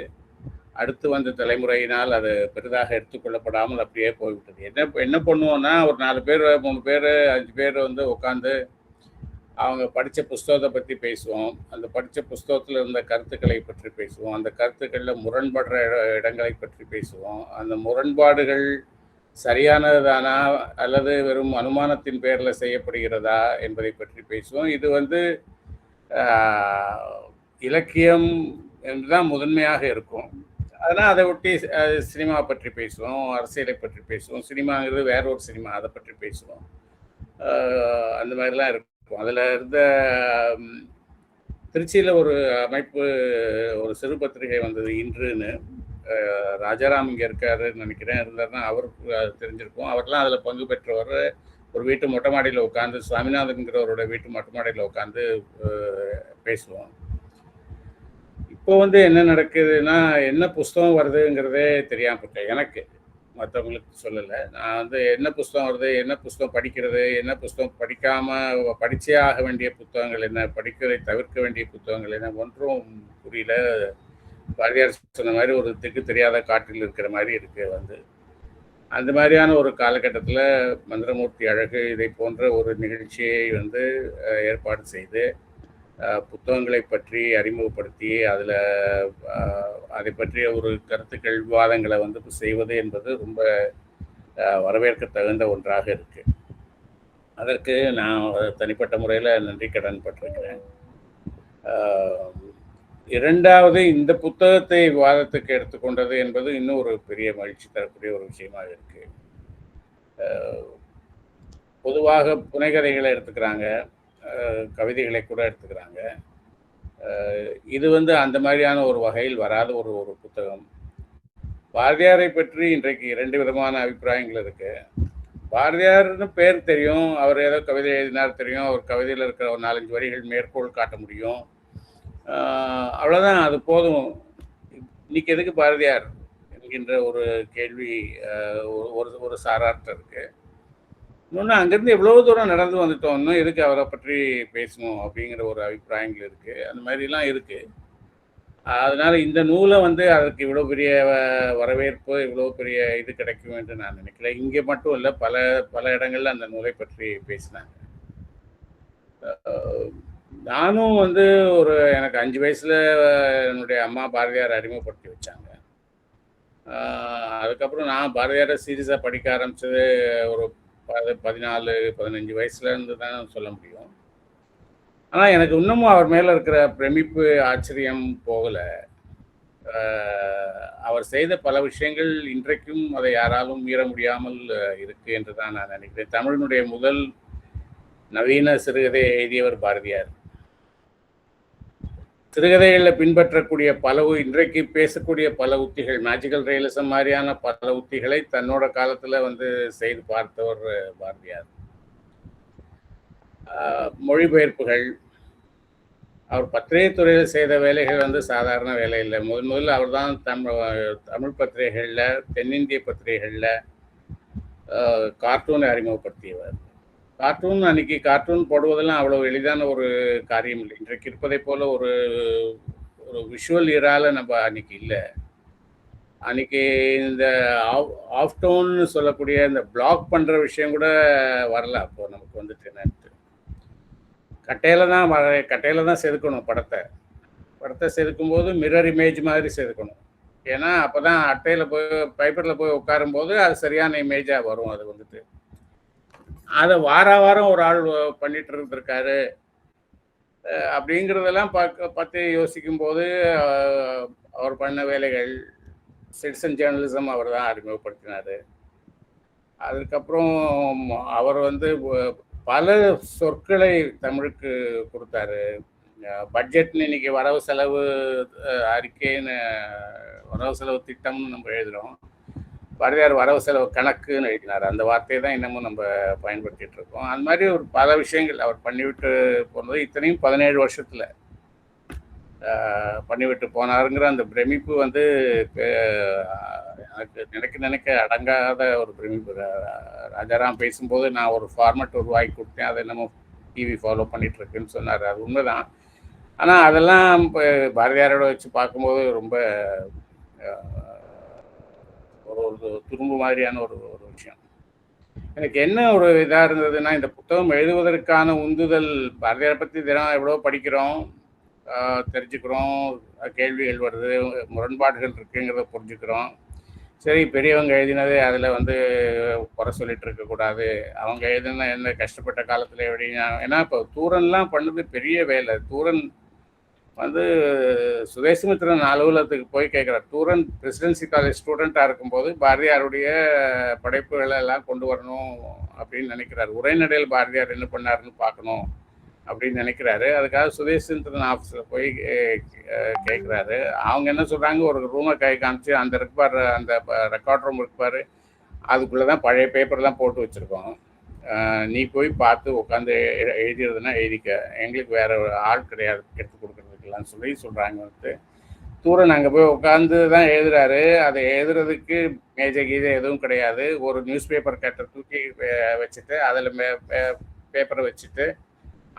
அடுத்து வந்த தலைமுறையினால் அது பெரிதாக எடுத்துக்கொள்ளப்படாமல் அப்படியே போய்விட்டது. என்ன பண்ணுவோன்னா, ஒரு 4 பேர் 3 பேர் 5 பேர் உட்காந்து அவங்க படித்த புஸ்தகத்தை பற்றி பேசுவோம். அந்த படித்த புஸ்தகத்தில் இருந்த கருத்துக்களை பற்றி பேசுவோம். அந்த கருத்துக்களில் முரண்படுற இடங்களை பற்றி பேசுவோம். அந்த முரண்பாடுகள் சரியானதானா அல்லது வெறும் அனுமானத்தின் பேரில் செய்யப்படுகிறதா என்பதை பற்றி பேசுவோம். இது இலக்கியம் என்றுதான் முதன்மையாக இருக்கும். அதனால் அதை ஒட்டி சினிமா பற்றி பேசுவோம், அரசியலை பற்றி பேசுவோம். சினிமாங்கிறது வேற ஒரு சினிமா, அதை பற்றி பேசுவோம். அந்த மாதிரிலாம் இருக்கும். அதில் இருந்த திருச்சியில் ஒரு அமைப்பு, ஒரு சிறு பத்திரிகை வந்தது இன்றுன்னு. ராஜாராம் இங்கே இருக்காருன்னு நினைக்கிறேன், இருந்தாருன்னா அவருக்கு அது தெரிஞ்சிருக்கும். அவர்லாம் அதில் பங்கு பெற்றவர். ஒரு வீட்டு மொட்டை மாடியில் உட்காந்து, சுவாமிநாதன்கிறவரோட வீட்டு மொட்டை மாடியில் உட்காந்து பேசுவோம். இப்போ என்ன நடக்குதுன்னா, என்ன புஸ்தகம் வருதுங்கிறதே தெரியாமல் போட்டேன். எனக்கு, மற்றவங்களுக்கு சொல்லலை. நான் என்ன புஸ்தகம் வருது, என்ன புஸ்தகம் படிக்கிறது, என்ன புஸ்தகம் படிக்காமல் படித்தே ஆக வேண்டிய புத்தகங்கள் என்ன, படிக்கிறதை தவிர்க்க வேண்டிய புத்தகங்கள் என்ன, ஒன்றும் புரியல. பாரதியார் சொன்ன மாதிரி ஒரு திக்கு தெரியாத காட்டில் இருக்கிற மாதிரி இருக்கு. அந்த மாதிரியான ஒரு காலகட்டத்தில் மந்திரமூர்த்தி அழகு இதை போன்ற ஒரு நிகழ்ச்சியை ஏற்பாடு செய்து புத்தகங்களை பற்றி அறிமுகப்படுத்தி அதில் அதை பற்றிய ஒரு கருத்துக்கள் விவாதங்களை செய்வது என்பது ரொம்ப வரவேற்க தகுந்த ஒன்றாக இருக்கு. அதற்கு நான் தனிப்பட்ட முறையில் நன்றி கடன் பட்டிருக்கிறேன். இரண்டாவது, இந்த புத்தகத்தை விவாதத்துக்கு எடுத்துக்கொண்டது என்பது இன்னும் ஒரு பெரிய மகிழ்ச்சி தரக்கூடிய ஒரு விஷயமாக இருக்கு. பொதுவாக புனைகதைகளை எடுத்துக்கிறாங்க, கவிதைகளை கூட எடுத்துக்கிறாங்க. இது வந்து அந்த மாதிரியான ஒரு வகையில் வராத ஒரு ஒரு புத்தகம். பாரதியாரை பற்றி இன்றைக்கு 2 விதமான அபிப்பிராயங்கள் இருக்கு. பாரதியார்னு பேர் தெரியும், அவர் ஏதோ கவிதை எழுதினார் தெரியும், அவர் கவிதையில் இருக்கிற ஒரு 4-5 வரிகள் மேற்கோள் காட்ட முடியும், அவ்வளோதான், அது போதும். இன்னைக்கு எதுக்கு பாரதியார் என்கின்ற ஒரு கேள்வி ஒரு சாரார்த்தம் இருக்கு. இன்னொன்று, அங்கேருந்து எவ்வளோ தூரம் நடந்து வந்துட்டோம், இன்னும் எதுக்கு அவரை பற்றி பேசணும் அப்படிங்கிற ஒரு அபிப்பிராயங்கள் இருக்கு. அந்த மாதிரிலாம் இருக்கு. அதனால இந்த நூலை வந்து அதற்கு இவ்வளோ பெரிய வரவேற்பு, இவ்வளோ பெரிய இது கிடைக்கும் என்று நான் நினைக்கிறேன். இங்கே மட்டும் இல்லை, பல பல இடங்கள்ல அந்த நூலை பற்றி பேசினாங்க. நானும் வந்து எனக்கு 5 வயசுல என்னுடைய அம்மா பாரதியார் அறிமுகப்படுத்தி வச்சாங்க. அதுக்கப்புறம் நான் பாரதியாரை சீரியஸாக படிக்க ஆரம்பிச்சது ஒரு 14-15 வயசுல இருந்து தான் சொல்ல முடியும். ஆனால் எனக்கு இன்னமும் அவர் மேலே இருக்கிற பிரமிப்பு, ஆச்சரியம் போகலை. அவர் செய்த பல விஷயங்கள் இன்றைக்கும் அதை யாராலும் மீற முடியாமல் இருக்கு என்று தான் நான் நினைக்கிறேன். தமிழினுடைய முதல் நவீன சிறுகதை எழுதியவர் பாரதியார். சிறுகதைகளில் பின்பற்றக்கூடிய இன்றைக்கு பேசக்கூடிய பல உத்திகள், மேஜிக்கல் ரியலிசம் மாதிரியான பல உத்திகளை தன்னோட காலத்தில் வந்து செய்து பார்த்தவர் பாரதியார். மொழிபெயர்ப்புகள், அவர் பத்திரிகை துறையில் செய்த வேலைகள் வந்து சாதாரண வேலை இல்லை. முதல்ல அவர் தான் தமிழ் பத்திரிகைகளில், தென்னிந்திய பத்திரிகைகளில் கார்ட்டூனை அறிமுகப்படுத்தியவர். அன்னைக்கு கார்ட்டூன் போடுவதெல்லாம் அவ்வளோ எளிதான ஒரு காரியம் இல்லை. இன்றைக்கு இருப்பதை போல ஒரு விஷுவல் இரால நம்ம அன்னைக்கு இல்லை. அன்னைக்கு இந்த ஆஃப் டவுன்னு சொல்லக்கூடிய இந்த பிளாக் பண்ணுற விஷயம் கூட வரல. அப்போ நமக்கு வந்துட்டு என்னன்ட்டு கட்டையில தான் செதுக்கணும். படத்தை செதுக்கும்போது மிரர் இமேஜ் மாதிரி செதுக்கணும். ஏன்னா அப்போ தான் அட்டையில் போய் பேப்பரில் போய் உட்காரும்போது அது சரியான இமேஜாக வரும். அது வந்துட்டு அதை வாரம் ஒரு ஆள் பண்ணிட்டு இருந்திருக்காரு அப்படிங்கிறதெல்லாம் பார்த்து யோசிக்கும்போது அவர் பண்ண வேலைகள், சிட்டிசன் ஜேர்னலிசம் அவர் தான் அறிமுகப்படுத்தினார். அதுக்கப்புறம் அவர் வந்து பல சொற்களை தமிழுக்கு கொடுத்தாரு. பட்ஜெட்னு இன்னைக்கு வரவு செலவு அறிக்கைன்னு, வரவு செலவு திட்டம்னு நம்ம எழுதுகிறோம். பாரதியார் வரவு செலவு கணக்குன்னு எழுதினார். அந்த வார்த்தையை தான் இன்னமும் நம்ம பயன்படுத்திட்டு இருக்கோம். அந்த மாதிரி ஒரு பல விஷயங்கள் அவர் பண்ணிவிட்டு போனது, இத்தனையும் 17 வருஷத்துல பண்ணிவிட்டு போனாருங்கிற அந்த பிரமிப்பு வந்து எனக்கு நினைக்க அடங்காத ஒரு பிரமிப்பு. ராஜாராம் பேசும்போது நான் ஒரு ஃபார்மேட் உருவாக்கி கொடுத்தேன், அதை என்னமோ டிவி ஃபாலோ பண்ணிட்டு இருக்குன்னு சொன்னார். அது உண்மைதான். ஆனால் அதெல்லாம் இப்போ பாரதியாரோட வச்சு பார்க்கும்போது ரொம்ப ஒரு துரும்பு மாதிரியான ஒரு விஷயம். எனக்கு என்ன ஒரு இதாக இருந்ததுன்னா, இந்த புத்தகம் எழுதுவதற்கான உந்துதல், பாரதியாரை பற்றி தினம் எவ்வளோ படிக்கிறோம், தெரிஞ்சுக்கிறோம், கேள்விகள் வருது, முரண்பாடுகள் இருக்குங்கிறத புரிஞ்சுக்கிறோம். சரி, பெரியவங்க எழுதினது அதில் வந்து குறை சொல்லிட்டு இருக்கக்கூடாது, அவங்க எழுதின என்ன கஷ்டப்பட்ட காலத்தில் எப்படின்னா, ஏன்னா இப்போ தூரன்லாம் பண்ணது பெரிய வேலை. தூரன் வந்து சுதேசமித்திரன் அலுவலகத்துக்கு போய் கேட்குறார். தூரன் பிரசிடென்சி காலேஜ் ஸ்டூடெண்ட்டாக இருக்கும்போது பாரதியாருடைய படைப்புகளை எல்லாம் கொண்டு வரணும் அப்படின்னு நினைக்கிறார். உரைநடையில் பாரதியார் என்ன பண்ணாருன்னு பார்க்கணும் அப்படின்னு நினைக்கிறாரு. அதுக்காக சுதேசமித்திரன் ஆஃபீஸில் போய் கேட்குறாரு. அவங்க என்ன சொல்கிறாங்க, ஒரு ரூமை கை காமிச்சு அந்த இருப்பார், அந்த ரெக்கார்ட் ரூம் இருப்பார், அதுக்குள்ளே தான் பழைய பேப்பர்லாம் போட்டு வச்சுருக்கோம், நீ போய் பார்த்து உட்காந்து எழுதிறதுன்னா எழுதிக்க, எங்களுக்கு வேற ஆள் கிடையாது எடுத்து கொடுக்குறதுக்கெல்லாம் சொல்கிறாங்க. வந்து தூரன் அங்கே போய் உட்காந்து தான் எழுதுறாரு. அதை எழுதுறதுக்கு மேஜை கீதை எதுவும் கிடையாது. ஒரு நியூஸ் பேப்பர் கட்டை தூக்கி வச்சுட்டு அதில் பேப்பரை வச்சுட்டு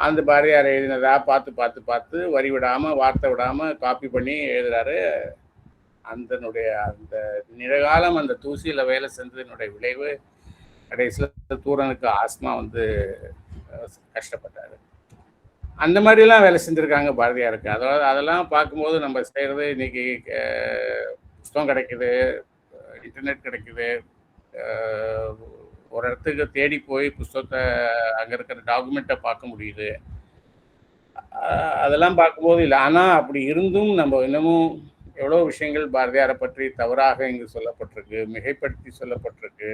அந்த பாரதியார் எழுதினதா பார்த்து வரி விடாமல், வார்த்தை விடாமல் காப்பி பண்ணி எழுதுறாரு. அந்த நிழகாலம் அந்த தூசியில் வேலை செஞ்சதனுடைய விளைவு கடைசியில் தூரனுக்கு ஆஸ்மா வந்து கஷ்டப்பட்டாரு. அந்த மாதிரிலாம் வேலை செஞ்சுருக்காங்க பாரதியாருக்கு. அதெல்லாம் பார்க்கும்போது நம்ம செய்கிறது, இன்னைக்கு புத்தகம் கிடைக்குது, இன்டர்நெட் கிடைக்குது, ஒரு இடத்துக்கு தேடி போய் புத்தகத்தை அங்கே இருக்கிற டாக்குமெண்ட்டை பார்க்க முடியுது. அதெல்லாம் பார்க்கும்போது இல்லை. ஆனால் அப்படி இருந்தும் நம்ம இன்னமும் எவ்வளோ விஷயங்கள் பாரதியாரை பற்றி தவறாக இங்கு சொல்லப்பட்டிருக்கு, மிகைப்படுத்தி சொல்லப்பட்டிருக்கு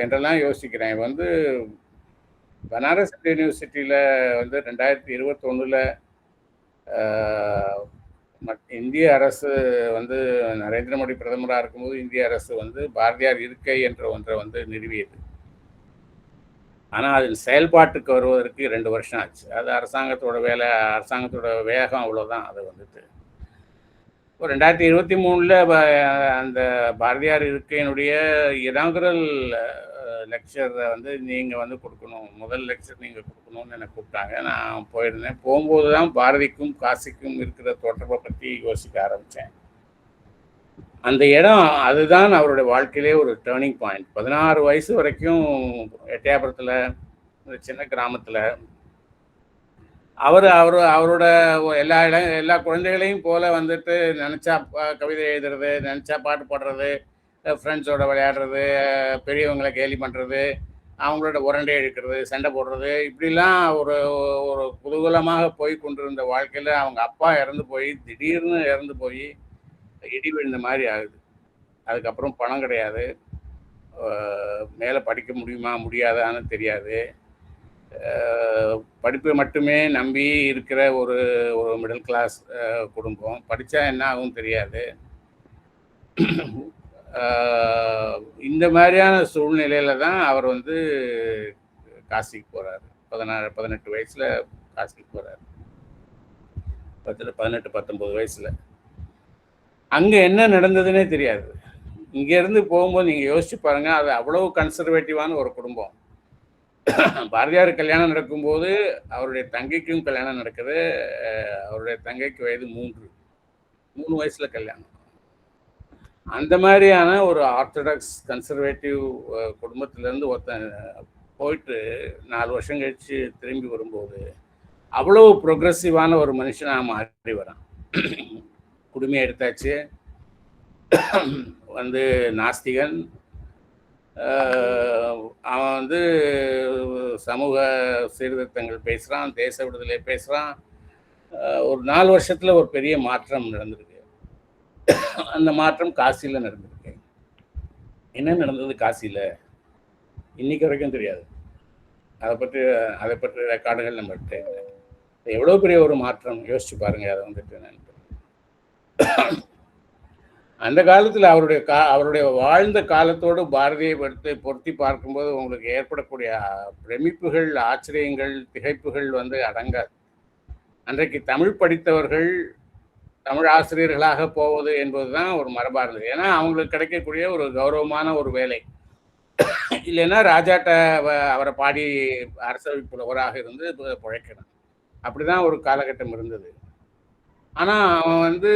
என்றெல்லாம் யோசிக்கிறேன். வந்து பனாரஸ் யூனிவர்சிட்டியில் வந்து 2021 இந்திய அரசு வந்து நரேந்திர மோடி பிரதமராக இருக்கும்போது இந்திய அரசு வந்து பாரதியார் இருக்கை என்ற ஒன்றை வந்து நிறுவியது. ஆனால் அதில் செயல்பாட்டுக்கு வருவதற்கு 2 வருஷம் ஆச்சு. அது அரசாங்கத்தோட வேகம் அவ்வளோதான். அது வந்துட்டு இப்போ 2023 அந்த பாரதியார் இருக்கையினுடைய இனாகுரல் லெக்சரை வந்து நீங்கள் வந்து கொடுக்கணும், முதல் லெக்சர் நீங்கள் கொடுக்கணும்னு என்னை கூப்பிட்டாங்க. நான் போயிருந்தேன். போகும்போது தான் பாரதிக்கும் காசிக்கும் இருக்கிற தொடர்பை பற்றி யோசிக்க ஆரம்பித்தேன். அந்த இடம் அதுதான் அவருடைய வாழ்க்கையிலே ஒரு டேர்னிங் பாயிண்ட். 16 வயசு வரைக்கும் எட்டயபுரத்தில் ஒரு சின்ன கிராமத்தில் அவரோட எல்லா குழந்தைகளையும் போல வந்துட்டு நினச்சா கவிதை எழுதுறது, நினச்சா பாட்டு பாடுறது, ஃப்ரெண்ட்ஸோட விளையாடுறது, பெரியவங்களை கேலி பண்ணுறது, அவங்களோட உரண்டை இழுக்கிறது, சண்டை போடுறது, இப்படிலாம் ஒரு ஒரு குதூகலமாக போய் கொண்டிருந்த வாழ்க்கையில் அவங்க அப்பா திடீர்னு இறந்து போய் இடி விழுந்த மாதிரி ஆகுது. அதுக்கப்புறம் பணம் கிடையாது, மேலே படிக்க முடியுமா முடியாதான்னு தெரியாது, படிப்பை மட்டுமே நம்பி இருக்கிற ஒரு மிடில் கிளாஸ் குடும்பம். படித்தா என்ன ஆகும் தெரியாது. இந்த மாதிரியான சூழ்நிலையில தான் அவர் வந்து காசிக்கு போகிறாரு. 18 வயசில் காசிக்கு போகிறாரு. 18, 19 வயசில். அங்கே என்ன நடந்ததுன்னே தெரியாது. இங்கேருந்து போகும்போது நீங்கள் யோசிச்சு பாருங்கள், அது அவ்வளவு கன்சர்வேட்டிவான ஒரு குடும்பம். பாரதியார் கல்யாணம் நடக்கும்போது அவருடைய தங்கைக்கும் கல்யாணம் நடக்குது. அவருடைய தங்கைக்கு வயது 3 வயசில் கல்யாணம். அந்த மாதிரியான ஒரு ஆர்த்தடாக்ஸ் கன்சர்வேட்டிவ் குடும்பத்திலேருந்து ஒருத்தன் போயிட்டு 4 வருஷம் கழித்து திரும்பி வரும்போது அவ்வளோ ப்ரொக்ரெசிவான ஒரு மனுஷனாக மாறி வரான். குடுமையை எடுத்தாச்சு, வந்து நாஸ்திகன், அவன் வந்து சமூக சீர்திருத்தங்கள் பேசுகிறான், தேச விடுதலை பேசுகிறான். ஒரு 4 வருஷத்தில் ஒரு பெரிய மாற்றம் நடந்திருக்கு. அந்த மாற்றம் காசியில் நடந்திருக்கு. என்ன நடந்தது காசியில் இன்னைக்கு வரைக்கும் தெரியாது. அதை பற்றி ரெக்கார்டுகள் நம்மகிட்ட இல்லை. எவ்வளோ பெரிய ஒரு மாற்றம் யோசிச்சு பாருங்க. அதை வந்துட்டு அந்த காலத்தில் அவருடைய வாழ்ந்த காலத்தோடு பாரதியை பொருத்தி பார்க்கும்போது உங்களுக்கு ஏற்படக்கூடிய பிரமிப்புகள், ஆச்சரியங்கள், திகைப்புகள் வந்து அடங்காது. அன்றைக்கு தமிழ் படித்தவர்கள் தமிழ் ஆசிரியர்களாக போவது என்பதுதான் ஒரு மரபாக இருந்தது. ஏன்னா அவங்களுக்கு கிடைக்கக்கூடிய ஒரு கௌரவமான ஒரு வேலை. இல்லைன்னா ராஜாட்ட அவரை பாடி அரசவை புலவராக இருந்து பிழைக்கணும். அப்படிதான் ஒரு காலகட்டம் இருந்தது. ஆனால் அவன் வந்து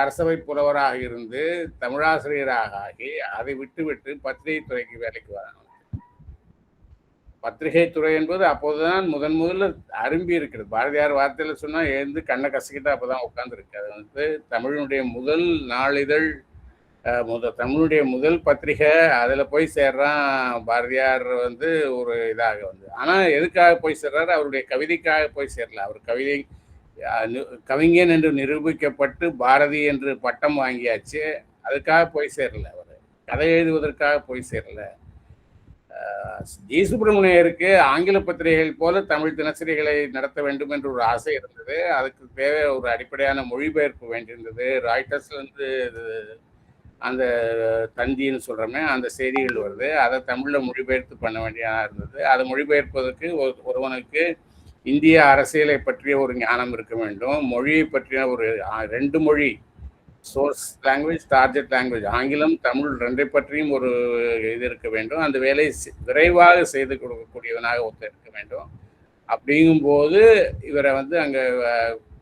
அரசவை புலவராக இருந்து தமிழாசிரியராக ஆகி அதை விட்டு பத்திரிகை துறைக்கு வேலைக்கு வரான். பத்திரிகை துறை என்பது அப்போதுதான் முதல்ல அரும்பி இருக்கிறது. பாரதியார் வார்த்தையில் சொன்னால் எழுந்து கண்ணை கசக்கிட்டு அப்போதான் உட்காந்துருக்கு. அது வந்து தமிழனுடைய முதல் நாளிதழ், தமிழுடைய முதல் பத்திரிகை, அதில் போய் சேர்றான் பாரதியார் வந்து ஒரு இதாக வந்து. ஆனால் எதுக்காக போய் சேர்றாரு? அவருடைய கவிதைக்காக போய் சேரல. அவர் கவிஞன் என்று நிரூபிக்கப்பட்டு பாரதி என்று பட்டம் வாங்கியாச்சு. அதுக்காக போய் சேரல. அவர் கதை எழுதுவதற்காக போய் சேரல. ஜி சுப்பிரமணியருக்கு ஆங்கில பத்திரிகைகள் போல தமிழ் தினசரிகளை நடத்த வேண்டும் என்று ஒரு ஆசை இருந்தது. அதுக்கு தேவை ஒரு அடிப்படையான மொழிபெயர்ப்பு வேண்டியிருந்தது. ராய்டர்ஸ்லேருந்து அந்த தந்தின்னு சொல்கிறோமே அந்த செய்திகள் வருது, அதை தமிழில் மொழிபெயர்த்து பண்ண வேண்டியதாக இருந்தது. அதை மொழிபெயர்ப்பதற்கு ஒருவனுக்கு இந்திய அரசியலை பற்றிய ஒரு ஞானம் இருக்க வேண்டும். மொழியை பற்றிய ஒரு 2 மொழி, சோர்ஸ் லாங்குவேஜ், டார்கெட் லாங்குவேஜ், ஆங்கிலம் தமிழ் 2 பற்றியும் ஒரு இது இருக்க வேண்டும். அந்த வேலையை விரைவாக செய்து கொடுக்கக்கூடியவனாக ஒருத்தர் இருக்க வேண்டும். அப்படிங்கும்போது இவரை வந்து அங்கே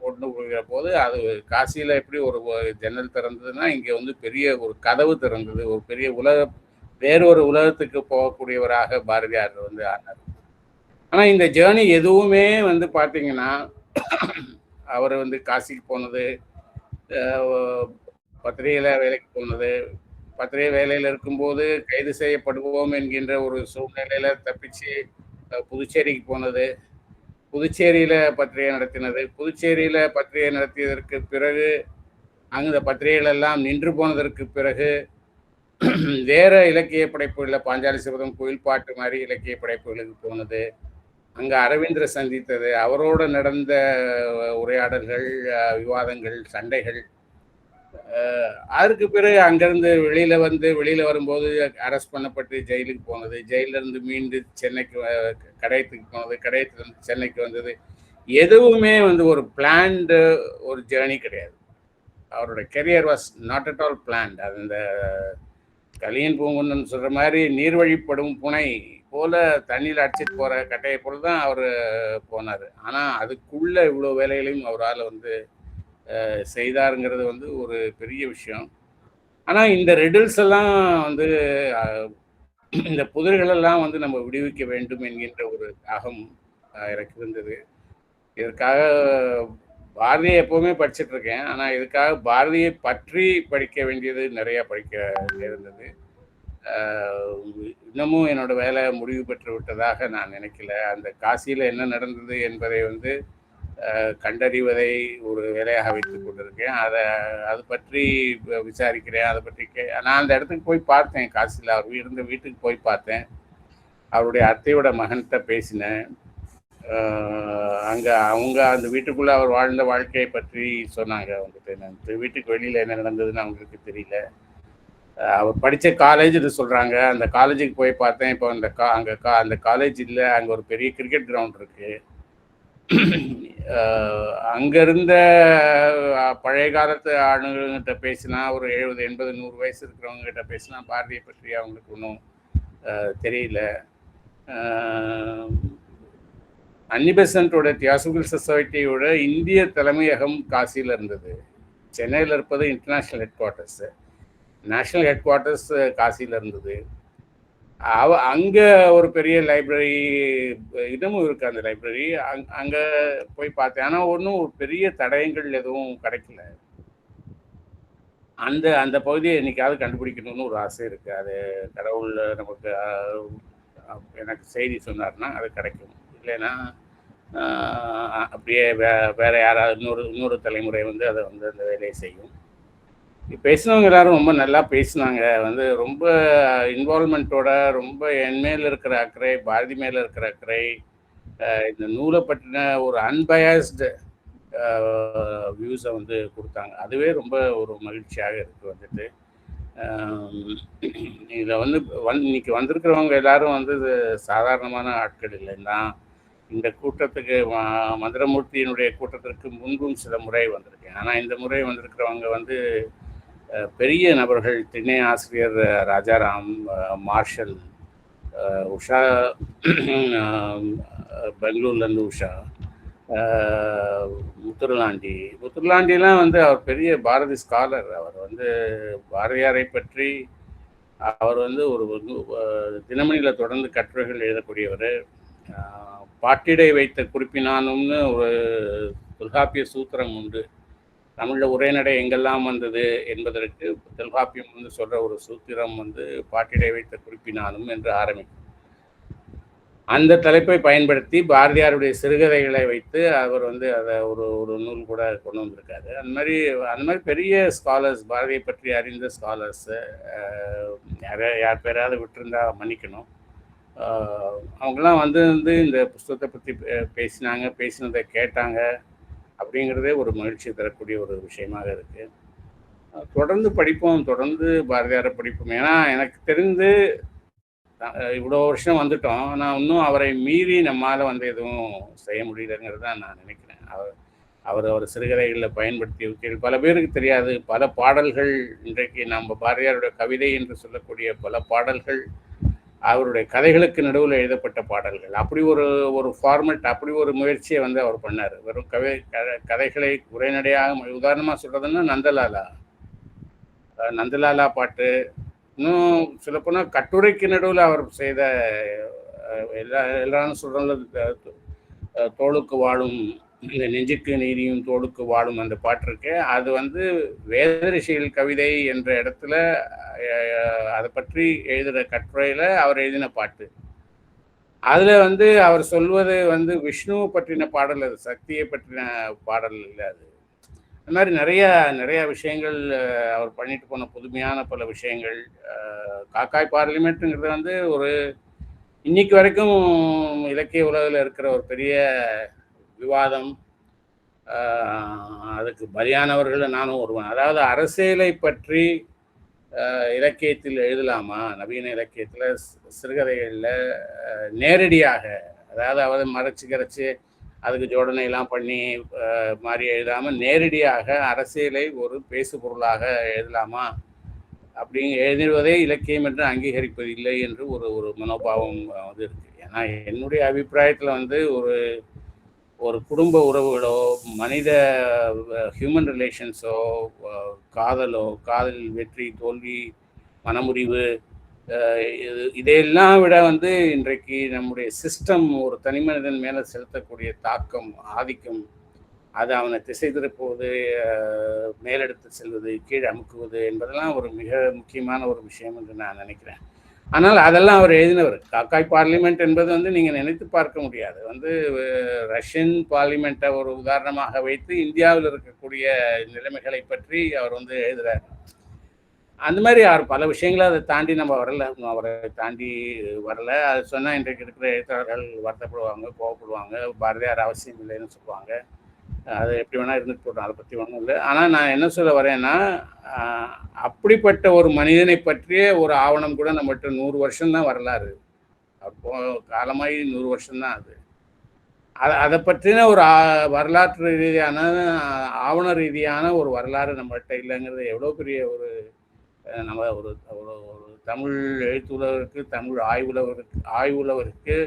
கொண்டு போகிற போது அது காசியில் எப்படி ஒரு ஜன்னல் திறந்ததுன்னா இங்கே வந்து பெரிய ஒரு கதவு திறந்தது. ஒரு பெரிய வேறொரு உலகத்துக்கு போகக்கூடியவராக பாரதியார் வந்து ஆனார். ஆனால் இந்த ஜேர்னி எதுவுமே வந்து பார்த்தீங்கன்னா அவர் வந்து காசிக்கு போனது, பத்திரிகையில் வேலைக்கு போனது, பத்திரிகை வேலையில் இருக்கும்போது கைது செய்யப்படுவோம் என்கின்ற ஒரு சூழ்நிலையில் தப்பிச்சு புதுச்சேரிக்கு போனது, புதுச்சேரியில் பத்திரிகை நடத்தினது, புதுச்சேரியில் பத்திரிகை நடத்தியதற்கு பிறகு அங்கே பத்திரிகைகள் எல்லாம் நின்று போனதற்கு பிறகு வேற இலக்கிய படைப்புகளில் பாஞ்சாலி சபதம், குயில் பாட்டு மாதிரி இலக்கிய படைப்புகளுக்கு போனது, அங்கே அரவிந்தரை சந்தித்தது, அவரோட நடந்த உரையாடல்கள், விவாதங்கள், சண்டைகள். அதற்கு பிறகு அங்கேருந்து வெளியில் வரும்போது அரெஸ்ட் பண்ணப்பட்டு ஜெயிலுக்கு போனது, ஜெயிலிருந்து மீண்டு சென்னைக்கு கடையத்துக்கு போனது, கடையத்துலேருந்து சென்னைக்கு வந்தது, எதுவுமே ஒரு பிளான்டு ஒரு ஜேர்னி கிடையாது. அவரோட career was not at all plant. அது இந்த கலியன் பூங்குன்னு சொல்கிற மாதிரி நீர்வழிப்படும் புனை போல தண்ணியில் அடிச்சிட்டு போகிற கட்டையை போல தான் அவர் போனார். ஆனால் அதுக்குள்ளே இவ்வளோ வேலைகளையும் அவரால் செய்தாருங்கிறது ஒரு பெரிய விஷயம். ஆனால் இந்த ரெடில்ஸ் எல்லாம் இந்த புதிர்களெல்லாம் நம்ம விடுவிக்க வேண்டும் என்கின்ற ஒரு தாகம் எனக்கு இருந்தது. இதற்காக பாரதியை எப்போவுமே படிச்சுட்டு இருக்கேன். ஆனால் இதுக்காக பாரதியை பற்றி படிக்க வேண்டியது நிறையா படிக்க இருந்தது. இன்னமும் என்னோட வேலை முடிவு பெற்று விட்டதாக நான் நினைக்கல. அந்த காசியில் என்ன நடந்தது என்பதை கண்டறிவதை ஒரு வேலையாக வைத்துக் கொண்டிருக்கேன். அது பற்றி விசாரிக்கிறேன். அதை பற்றி நான் அந்த இடத்துக்கு போய் பார்த்தேன். காசியில் அவர் இருந்த வீட்டுக்கு போய் பார்த்தேன். அவருடைய அத்தையோட மகன்கிட்ட பேசினேன். அங்கே அவங்க அந்த வீட்டுக்குள்ளே அவர் வாழ்ந்த வாழ்க்கையை பற்றி சொன்னாங்க. வீட்டுக்கு வெளியில் என்ன நடந்ததுன்னு அவங்களுக்கு தெரியல. அவர் படித்த காலேஜ்னு சொல்கிறாங்க. அந்த காலேஜுக்கு போய் பார்த்தேன். இப்போ அந்த காலேஜ் இல்லை, அங்கே ஒரு பெரிய கிரிக்கெட் கிரவுண்ட் இருக்குது. அங்கே இருந்த பழைய காலத்து ஆளுங்கிட்ட பேசினா, ஒரு 70, 80, 100 வயசு இருக்கிறவங்ககிட்ட பேசினா பாரதியை பற்றி அவங்களுக்கு ஒன்றும் தெரியல. அன்னி பெசன்ட்டோட தியாசபிள் சொசைட்டியோட இந்திய தலைமையகம் காசியில் இருந்தது. சென்னையில் இருப்பது international head quarters. National head quarters காசியில் இருந்தது. அங்கே ஒரு பெரிய லைப்ரரி இடமும் இருக்குது. அந்த லைப்ரரி அங்கே போய் பார்த்தேன். ஆனால் ஒன்றும் ஒரு பெரிய தடயங்கள் எதுவும் கிடைக்கல. அந்த பகுதியை என்னைக்காவது கண்டுபிடிக்கணும்னு ஒரு ஆசை இருக்குது. அது கடவுள் நமக்கு எனக்கு செய்தி சொன்னார்னா அது கிடைக்கும். இல்லைன்னா அப்படியே வேற யாராவது இன்னொரு தலைமுறை அதை அந்த வேலையை செய்யும். பேசினவங்க எல்லாரும் ரொம்ப நல்லா பேசினாங்க. ரொம்ப இன்வால்மெண்ட்டோட, ரொம்ப என் மேல இருக்கிற அக்கறை, பாரதி மேல இருக்கிற அக்கறை, இந்த நூலை பற்றின ஒரு அன்பயஸ்டு வியூஸை கொடுத்தாங்க. அதுவே ரொம்ப ஒரு மகிழ்ச்சியாக இருக்கு. இதில் இன்னைக்கு வந்திருக்கிறவங்க எல்லாரும் இது சாதாரணமான ஆட்கள் இல்லைன்னா, இந்த கூட்டத்துக்கு மந்திரமூர்த்தியினுடைய கூட்டத்திற்கு முன்பும் சில முறை வந்திருக்கேன். ஆனால் இந்த முறை வந்திருக்கிறவங்க பெரிய நபர்கள். திணை ஆசிரியர் ராஜாராம், மார்ஷல், உஷா, பெங்களூர்லேருந்து உஷா, முத்துர்லாண்டிலாம் அவர் பெரிய பாரதி ஸ்காலர். அவர் பாரதியாரை பற்றி அவர் ஒரு தினமணியில் தொடர்ந்து கட்டுரைகள் எழுதக்கூடியவர். பாட்டிடை வைத்த குறிப்பினானும்னு ஒரு தொல்காப்பிய சூத்திரம் உண்டு. தமிழில் உரைநடை எங்கெல்லாம் வந்தது என்பதற்கு தொல்காப்பியம் சொல்கிற ஒரு சூத்திரம் பாட்டிடை வைத்த குறிப்பினானும் என்று ஆரம்பிக்கும். அந்த தலைப்பை பயன்படுத்தி பாரதியாருடைய சிறுகதைகளை வைத்து அவர் அதை ஒரு நூல் கூட கொண்டு வந்திருக்காரு. அந்த மாதிரி பெரிய ஸ்காலர்ஸ், பாரதியை பற்றி அறிந்த ஸ்காலர்ஸு, யார் பேராவது விட்டுருந்தா மன்னிக்கணும். அவங்கெல்லாம் இந்த புஸ்தகத்தை பற்றி பேசினதை கேட்டாங்க. அப்படிங்கிறதே ஒரு மகிழ்ச்சி தரக்கூடிய ஒரு விஷயமாக இருக்குது. தொடர்ந்து படிப்போம், தொடர்ந்து பாரதியாரை படிப்போம். ஏன்னா எனக்கு தெரிந்து இவ்வளோ வருஷம் வந்துட்டோம். ஆனால் இன்னும் அவரை மீறி நம்மால் எதுவும் செய்ய முடியலைங்கிறது தான் நான் நினைக்கிறேன். அவர் சிறுகதைகளில் பயன்படுத்திய பல பேருக்கு தெரியாது. பல பாடல்கள் இன்றைக்கு நம்ம பாரதியாருடைய கவிதை என்று சொல்லக்கூடிய பல பாடல்கள் அவருடைய கதைகளுக்கு நடுவில் எழுதப்பட்ட பாடல்கள். அப்படி ஒரு ஃபார்மெட், அப்படி ஒரு முயற்சியை அவர் பண்ணார். வெறும் கதைகளை உரைநடையாக, உதாரணமாக சொல்கிறதுன்னா நந்தலாலா பாட்டு, இன்னும் சொல்லப்போனால் கட்டுரைக்கு நடுவில் அவர் செய்த எல்லாரும் சொல்கிறது தோளுக்கு வாழும், இந்த நெஞ்சுக்கு நீதியும் தோளுக்கு வாழும் அந்த பாட்டு இருக்கு. அது வேதரிஷியல் கவிதை என்ற இடத்துல அதை பற்றி எழுதுகிற கட்டுரையில் அவர் எழுதின பாட்டு. அதில் அவர் சொல்வது விஷ்ணுவை பற்றின பாடல், அது சக்தியை பற்றின பாடல் இல்லை. அது இந்த மாதிரி நிறையா விஷயங்கள் அவர் பண்ணிட்டு போன புதுமையான பல விஷயங்கள். காக்காய் பார்லிமெண்ட்டுங்கிறது ஒரு இன்னைக்கு வரைக்கும் இலக்கிய உலகில் இருக்கிற ஒரு பெரிய விவாதம். அதுக்கு பலியானவர்கள் நானும் ஒருவன். அதாவது அரசியலை பற்றி இலக்கியத்தில் எழுதலாமா? நவீன இலக்கியத்தில் சிறுகதைகளில் நேரடியாக, அதாவது அவரை மறைச்சு கரைச்சி அதுக்கு ஜோடனையெல்லாம் பண்ணி மாதிரி எழுதாமல் நேரடியாக அரசியலை ஒரு பேசு பொருளாக எழுதலாமா அப்படிங்க எழுதுவதே இலக்கியம் என்று அங்கீகரிப்பதில்லை என்று ஒரு மனோபாவம் வந்து இருக்கு. ஏன்னா என்னுடைய அபிப்பிராயத்தில் வந்து ஒரு குடும்ப உறவுகளோ, மனித ஹியூமன் ரிலேஷன்ஸோ, காதலோ, காதலில் வெற்றி தோல்வி, மனமுறிவு, இதையெல்லாம் விட வந்து இன்றைக்கு நம்முடைய சிஸ்டம் ஒரு தனி மனிதன் மேலே செலுத்தக்கூடிய தாக்கம், ஆதிக்கம், அது அவனை திசை திருப்புவது, மேலெடுத்து செல்வது, கீழே அமுக்குவது என்பதெல்லாம் ஒரு மிக முக்கியமான ஒரு விஷயம் என்று நான் நினைக்கிறேன். ஆனால் அதெல்லாம் அவர் எழுதினவர். காக்காய் பார்லிமெண்ட் என்பது வந்து நீங்கள் நினைத்து பார்க்க முடியாது. வந்து ரஷ்யன் பார்லிமெண்ட்டை ஒரு உதாரணமாக வைத்து இந்தியாவில் இருக்கக்கூடிய நிலைமைகளை பற்றி அவர் வந்து எழுதுகிறார். அந்த மாதிரி அவர் பல விஷயங்களை அதை தாண்டி நம்ம வரல, அவரை தாண்டி வரல. அது சொன்னால் இன்றைக்கு இருக்கிற எழுத்தாளர்கள் வருத்தப்படுவாங்க, கோவப்படுவாங்க, பாரதியார் அவசியம் இல்லைன்னு சொல்லுவாங்க. அது எப்படி வேணால் இருந்துட்டு போட்டோம், அதை பற்றி ஒன்றும் இல்லை. ஆனால் நான் என்ன சொல்ல வரேன்னா, அப்படிப்பட்ட ஒரு மனிதனை பற்றிய ஒரு ஆவணம் கூட நம்மகிட்ட 100 வருஷம்தான் வரலாறு. அப்போ காலமாகி 100 வருஷம்தான் அது. அதை பற்றின ஒரு வரலாற்று ரீதியான, ஆவண ரீதியான ஒரு வரலாறு நம்மகிட்ட இல்லைங்கிறது எவ்வளோ பெரிய ஒரு நம்ம ஒரு தமிழ் எழுத்துள்ளவருக்கு, தமிழ் ஆய்வுள்ளவருக்கு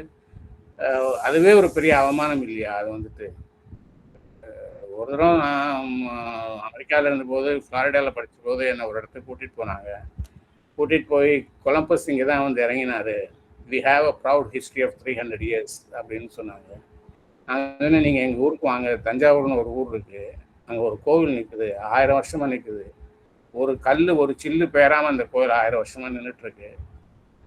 அதுவே ஒரு பெரிய அவமானம் இல்லையா? அது வந்துட்டு ஒரு தடவை நான் அமெரிக்காவில் இருந்தபோது, ஃப்ளாரிடாவில் படித்த போது என்னை ஒரு இடத்துக்கு கூட்டிகிட்டு போய் கொலம்பஸ் இங்கே தான் வந்து இறங்கினார். We have a proud history of 300 years அப்படின்னு சொன்னாங்க. நான் நீங்கள் எங்கள் ஊருக்கு வாங்க, தஞ்சாவூர்னு ஒரு ஊர் இருக்குது, அங்கே ஒரு கோவில் நிற்குது, 1000 வருஷமாக நிற்குது. ஒரு கல், ஒரு சில்லு பெயராமல் அந்த கோயில் 1000 வருஷமாக நின்றுட்டுருக்கு.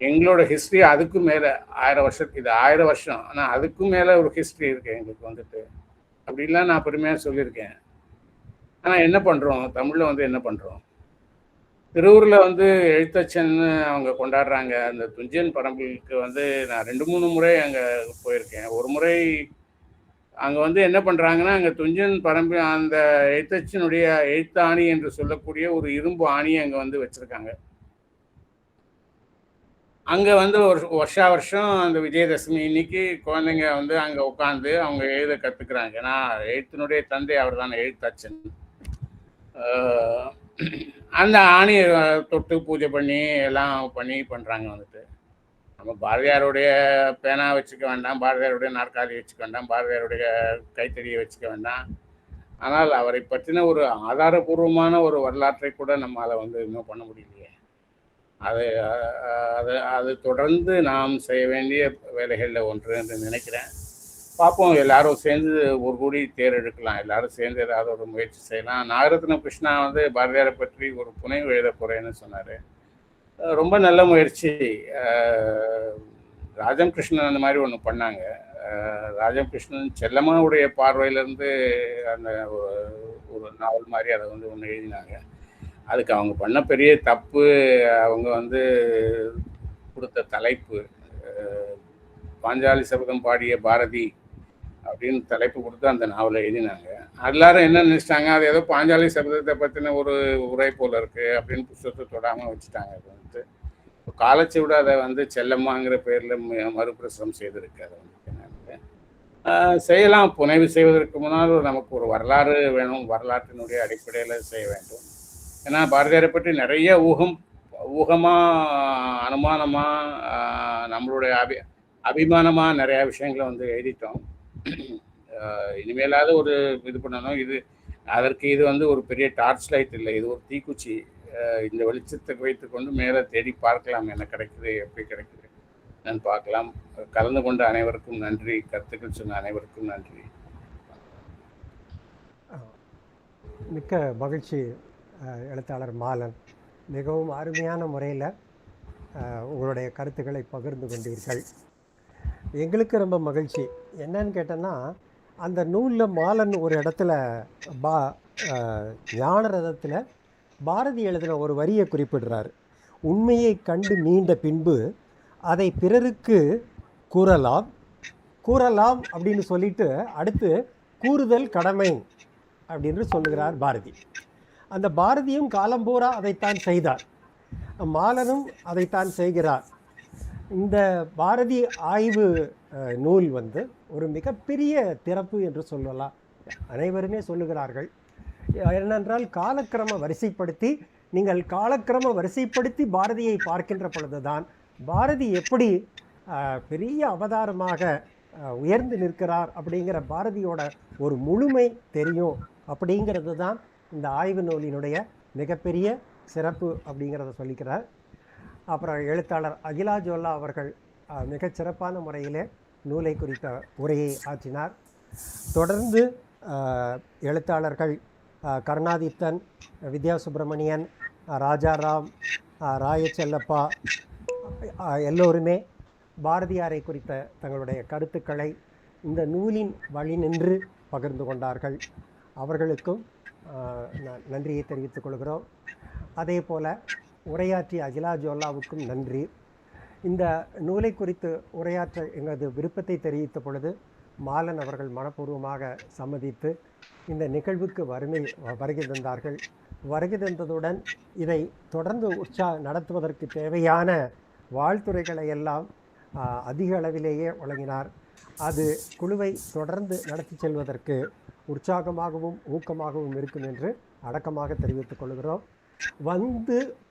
எங்களோட ஹிஸ்ட்ரி அதுக்கும் மேலே 1000 வருஷத்துக்கு, இது 1000 வருஷம், ஆனால் அதுக்கும் மேலே ஒரு ஹிஸ்ட்ரி இருக்குது எங்களுக்கு வந்துட்டு. அப்படின்லாம் நான் பெருமையாக சொல்லியிருக்கேன். ஆனால் என்ன பண்ணுறோம், தமிழில் வந்து என்ன பண்ணுறோம்? திருவூரில் வந்து எழுத்தச்சன்னு அவங்க கொண்டாடுறாங்க. அந்த துஞ்சன் பரம்பலுக்கு வந்து நான் 2-3 முறை அங்கே போயிருக்கேன். ஒரு முறை அங்கே வந்து என்ன பண்ணுறாங்கன்னா, அங்கே துஞ்சன் பரம்பு அந்த எழுத்தச்சனுடைய எழுத்தாணி என்று சொல்லக்கூடிய ஒரு இரும்பு ஆணியை அங்கே வந்து வச்சுருக்காங்க. அங்கே வந்து வருஷம் அந்த விஜயதசமி இன்னைக்கு குழந்தைங்க வந்து அங்கே உட்காந்து அவங்க எழுத கற்றுக்குறாங்க. ஏன்னா எழுத்தினுடைய தந்தை அவர் தானே, எழுத்தச்சன். அந்த ஆணியை தொட்டு பூஜை பண்ணி எல்லாம் பண்ணுறாங்க வந்துட்டு. நம்ம பாரதியாருடைய பேனா வச்சுக்க வேண்டாம், பாரதியாருடைய நாற்காலி வச்சுக்க வேண்டாம், பாரதியாருடைய கைத்தறியை வச்சுக்க வேண்டாம். ஆனால் அவரை பற்றின ஒரு ஆதாரபூர்வமான ஒரு வரலாற்றை கூட நம்மளால் வந்து இன்னும் பண்ண முடியலையே. அது தொடர்ந்து நாம் செய்ய வேண்டிய வேலைகளில் ஒன்று என்று நினைக்கிறேன். பார்ப்போம், எல்லாரும் சேர்ந்து ஒரு கூடி தேர் எடுக்கலாம், எல்லாரும் சேர்ந்து ஏதாவது ஒரு முயற்சி செய்யலாம். நாகரத்ன கிருஷ்ணா வந்து பாரதியாரை பற்றி ஒரு புனைவு எழுத போகிறேன்னு சொன்னார். ரொம்ப நல்ல முயற்சி. ராஜம் கிருஷ்ணன் அந்த மாதிரி ஒன்று பண்ணாங்க. ராஜம் கிருஷ்ணன் செல்லம்மாவுடைய பார்வையிலேருந்து அந்த ஒரு நாவல் மாதிரி அதை வந்து ஒன்று எழுதினாங்க. அதுக்கு அவங்க பண்ண பெரிய தப்பு, அவங்க வந்து கொடுத்த தலைப்பு பாஞ்சாலி சபதம் பாடிய பாரதி அப்படின்னு தலைப்பு கொடுத்து அந்த நாவலை எழுதினாங்க. எல்லாரும் என்ன நினைச்சிட்டாங்க, அது ஏதோ பாஞ்சாலி சபதத்தை பற்றின ஒரு உரை போல இருக்குது அப்படின்னு புத்தகத்தை தொடாமல் வச்சுட்டாங்க. அது வந்து காலச்சுவடு அதை வந்து செல்லம்மாங்கிற பேரில் மறுபிரசுரம் செய்திருக்கு. அதை வந்து செய்யலாம். புனைவு செய்வதற்கு முன்னால் நமக்கு ஒரு வரலாறு வேணும், வரலாற்றினுடைய அடிப்படையில் செய்ய வேண்டும். ஏன்னா பாரதியாரை பற்றி நிறைய ஊகமாக, அனுமானமாக, நம்மளுடைய அபிமானமாக நிறையா விஷயங்களை வந்து எழுதிட்டோம். இனிமேலாவது ஒரு இது பண்ணணும். அதற்கு இது வந்து ஒரு பெரிய டார்ச் லைட் இல்லை, இது ஒரு தீக்குச்சி. இந்த வெளிச்சத்தை வைத்துக்கொண்டு மேலே தேடி பார்க்கலாம், என்ன கிடைக்குது, எப்படி கிடைக்குது நான் பார்க்கலாம். கலந்து கொண்ட அனைவருக்கும் நன்றி, கருத்துக்கள் சொன்ன அனைவருக்கும் நன்றி. மிக்க மகிழ்ச்சி எழுத்தாளர் மாலன். மிகவும் அருமையான முறையில் உங்களுடைய கருத்துக்களை பகிர்ந்து கொண்டீர்கள். எங்களுக்கு ரொம்ப மகிழ்ச்சி. என்னன்னு கேட்டோன்னா, அந்த நூலில் மாலன் ஒரு இடத்துல ஞான ரதத்தில் பாரதி எழுதின ஒரு வரியை குறிப்பிடுறார். உண்மையை கண்டு மீண்ட பின்பு அதை பிறருக்கு கூறலாம் கூறலாம் அப்படின்னு சொல்லிட்டு அடுத்து கூறுதல் கடமை அப்படின்னு சொல்லுகிறார் பாரதி. அந்த பாரதியும் காலம்பூரா அதைத்தான் செய்தார், மாலனும் அதைத்தான் செய்கிறார். இந்த பாரதி ஆய்வு நூல் ஒரு மிகப்பெரிய திறப்பு என்று சொல்லலாம். அனைவருமே சொல்லுகிறார்கள். ஏனென்றால் காலக்கிரம வரிசைப்படுத்தி, நீங்கள் காலக்கிரம வரிசைப்படுத்தி பாரதியை பார்க்கின்ற பொழுதுதான் பாரதி எப்படி பெரிய அவதாரமாக உயர்ந்து நிற்கிறார் அப்படிங்கிற பாரதியோட ஒரு முழுமை தெரியும். அப்படிங்கிறது தான் இந்த ஆய்வு நூலினுடைய மிகப்பெரிய சிறப்பு அப்படிங்கிறத சொல்லிக்கிறார். அப்புறம் எழுத்தாளர் அகிலா ஜோல்லா அவர்கள் மிகச் சிறப்பான முறையிலே நூலை குறித்த உரையை ஆற்றினார். தொடர்ந்து எழுத்தாளர்கள் கருணாதித்தன், வித்யா சுப்பிரமணியன், ராஜாராம், ராயச்செல்லப்பா எல்லோருமே பாரதியாரை குறித்த தங்களுடைய கருத்துக்களை இந்த நூலின் வழி நின்று பகிர்ந்து கொண்டார்கள். அவர்களுக்கும் நன்றியை தெரிவித்துக் கொள்கிறோம். அதே போல் உரையாற்றிய அகிலா ஜோல்லாவுக்கும் நன்றி. இந்த நூலை குறித்து உரையாற்ற எங்களது விருப்பத்தை தெரிவித்த பொழுது மாலன் அவர்கள் மனப்பூர்வமாக சம்மதித்து இந்த நிகழ்வுக்கு வருகை தந்தார்கள். வருகை தந்ததுடன் இதை தொடர்ந்து நடத்துவதற்கு தேவையான வாழ்த்துறைகளை எல்லாம் அதிக அளவிலேயே வழங்கினார். அது குழுவை தொடர்ந்து நடத்தி செல்வதற்கு உற்சாகமாகவும் ஊக்கமாகவும் இருக்கும் என்று அடக்கமாக தெரிவித்துக் கொள்கிறோம்.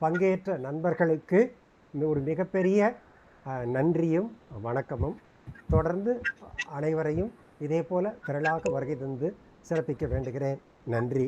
பங்கேற்ற நண்பர்களுக்கு ஒரு மிகப்பெரிய நன்றியும் வணக்கமும். தொடர்ந்து அனைவரையும் இதே போல திரளாக வருகை தந்து சிறப்பிக்க வேண்டுகிறேன். நன்றி.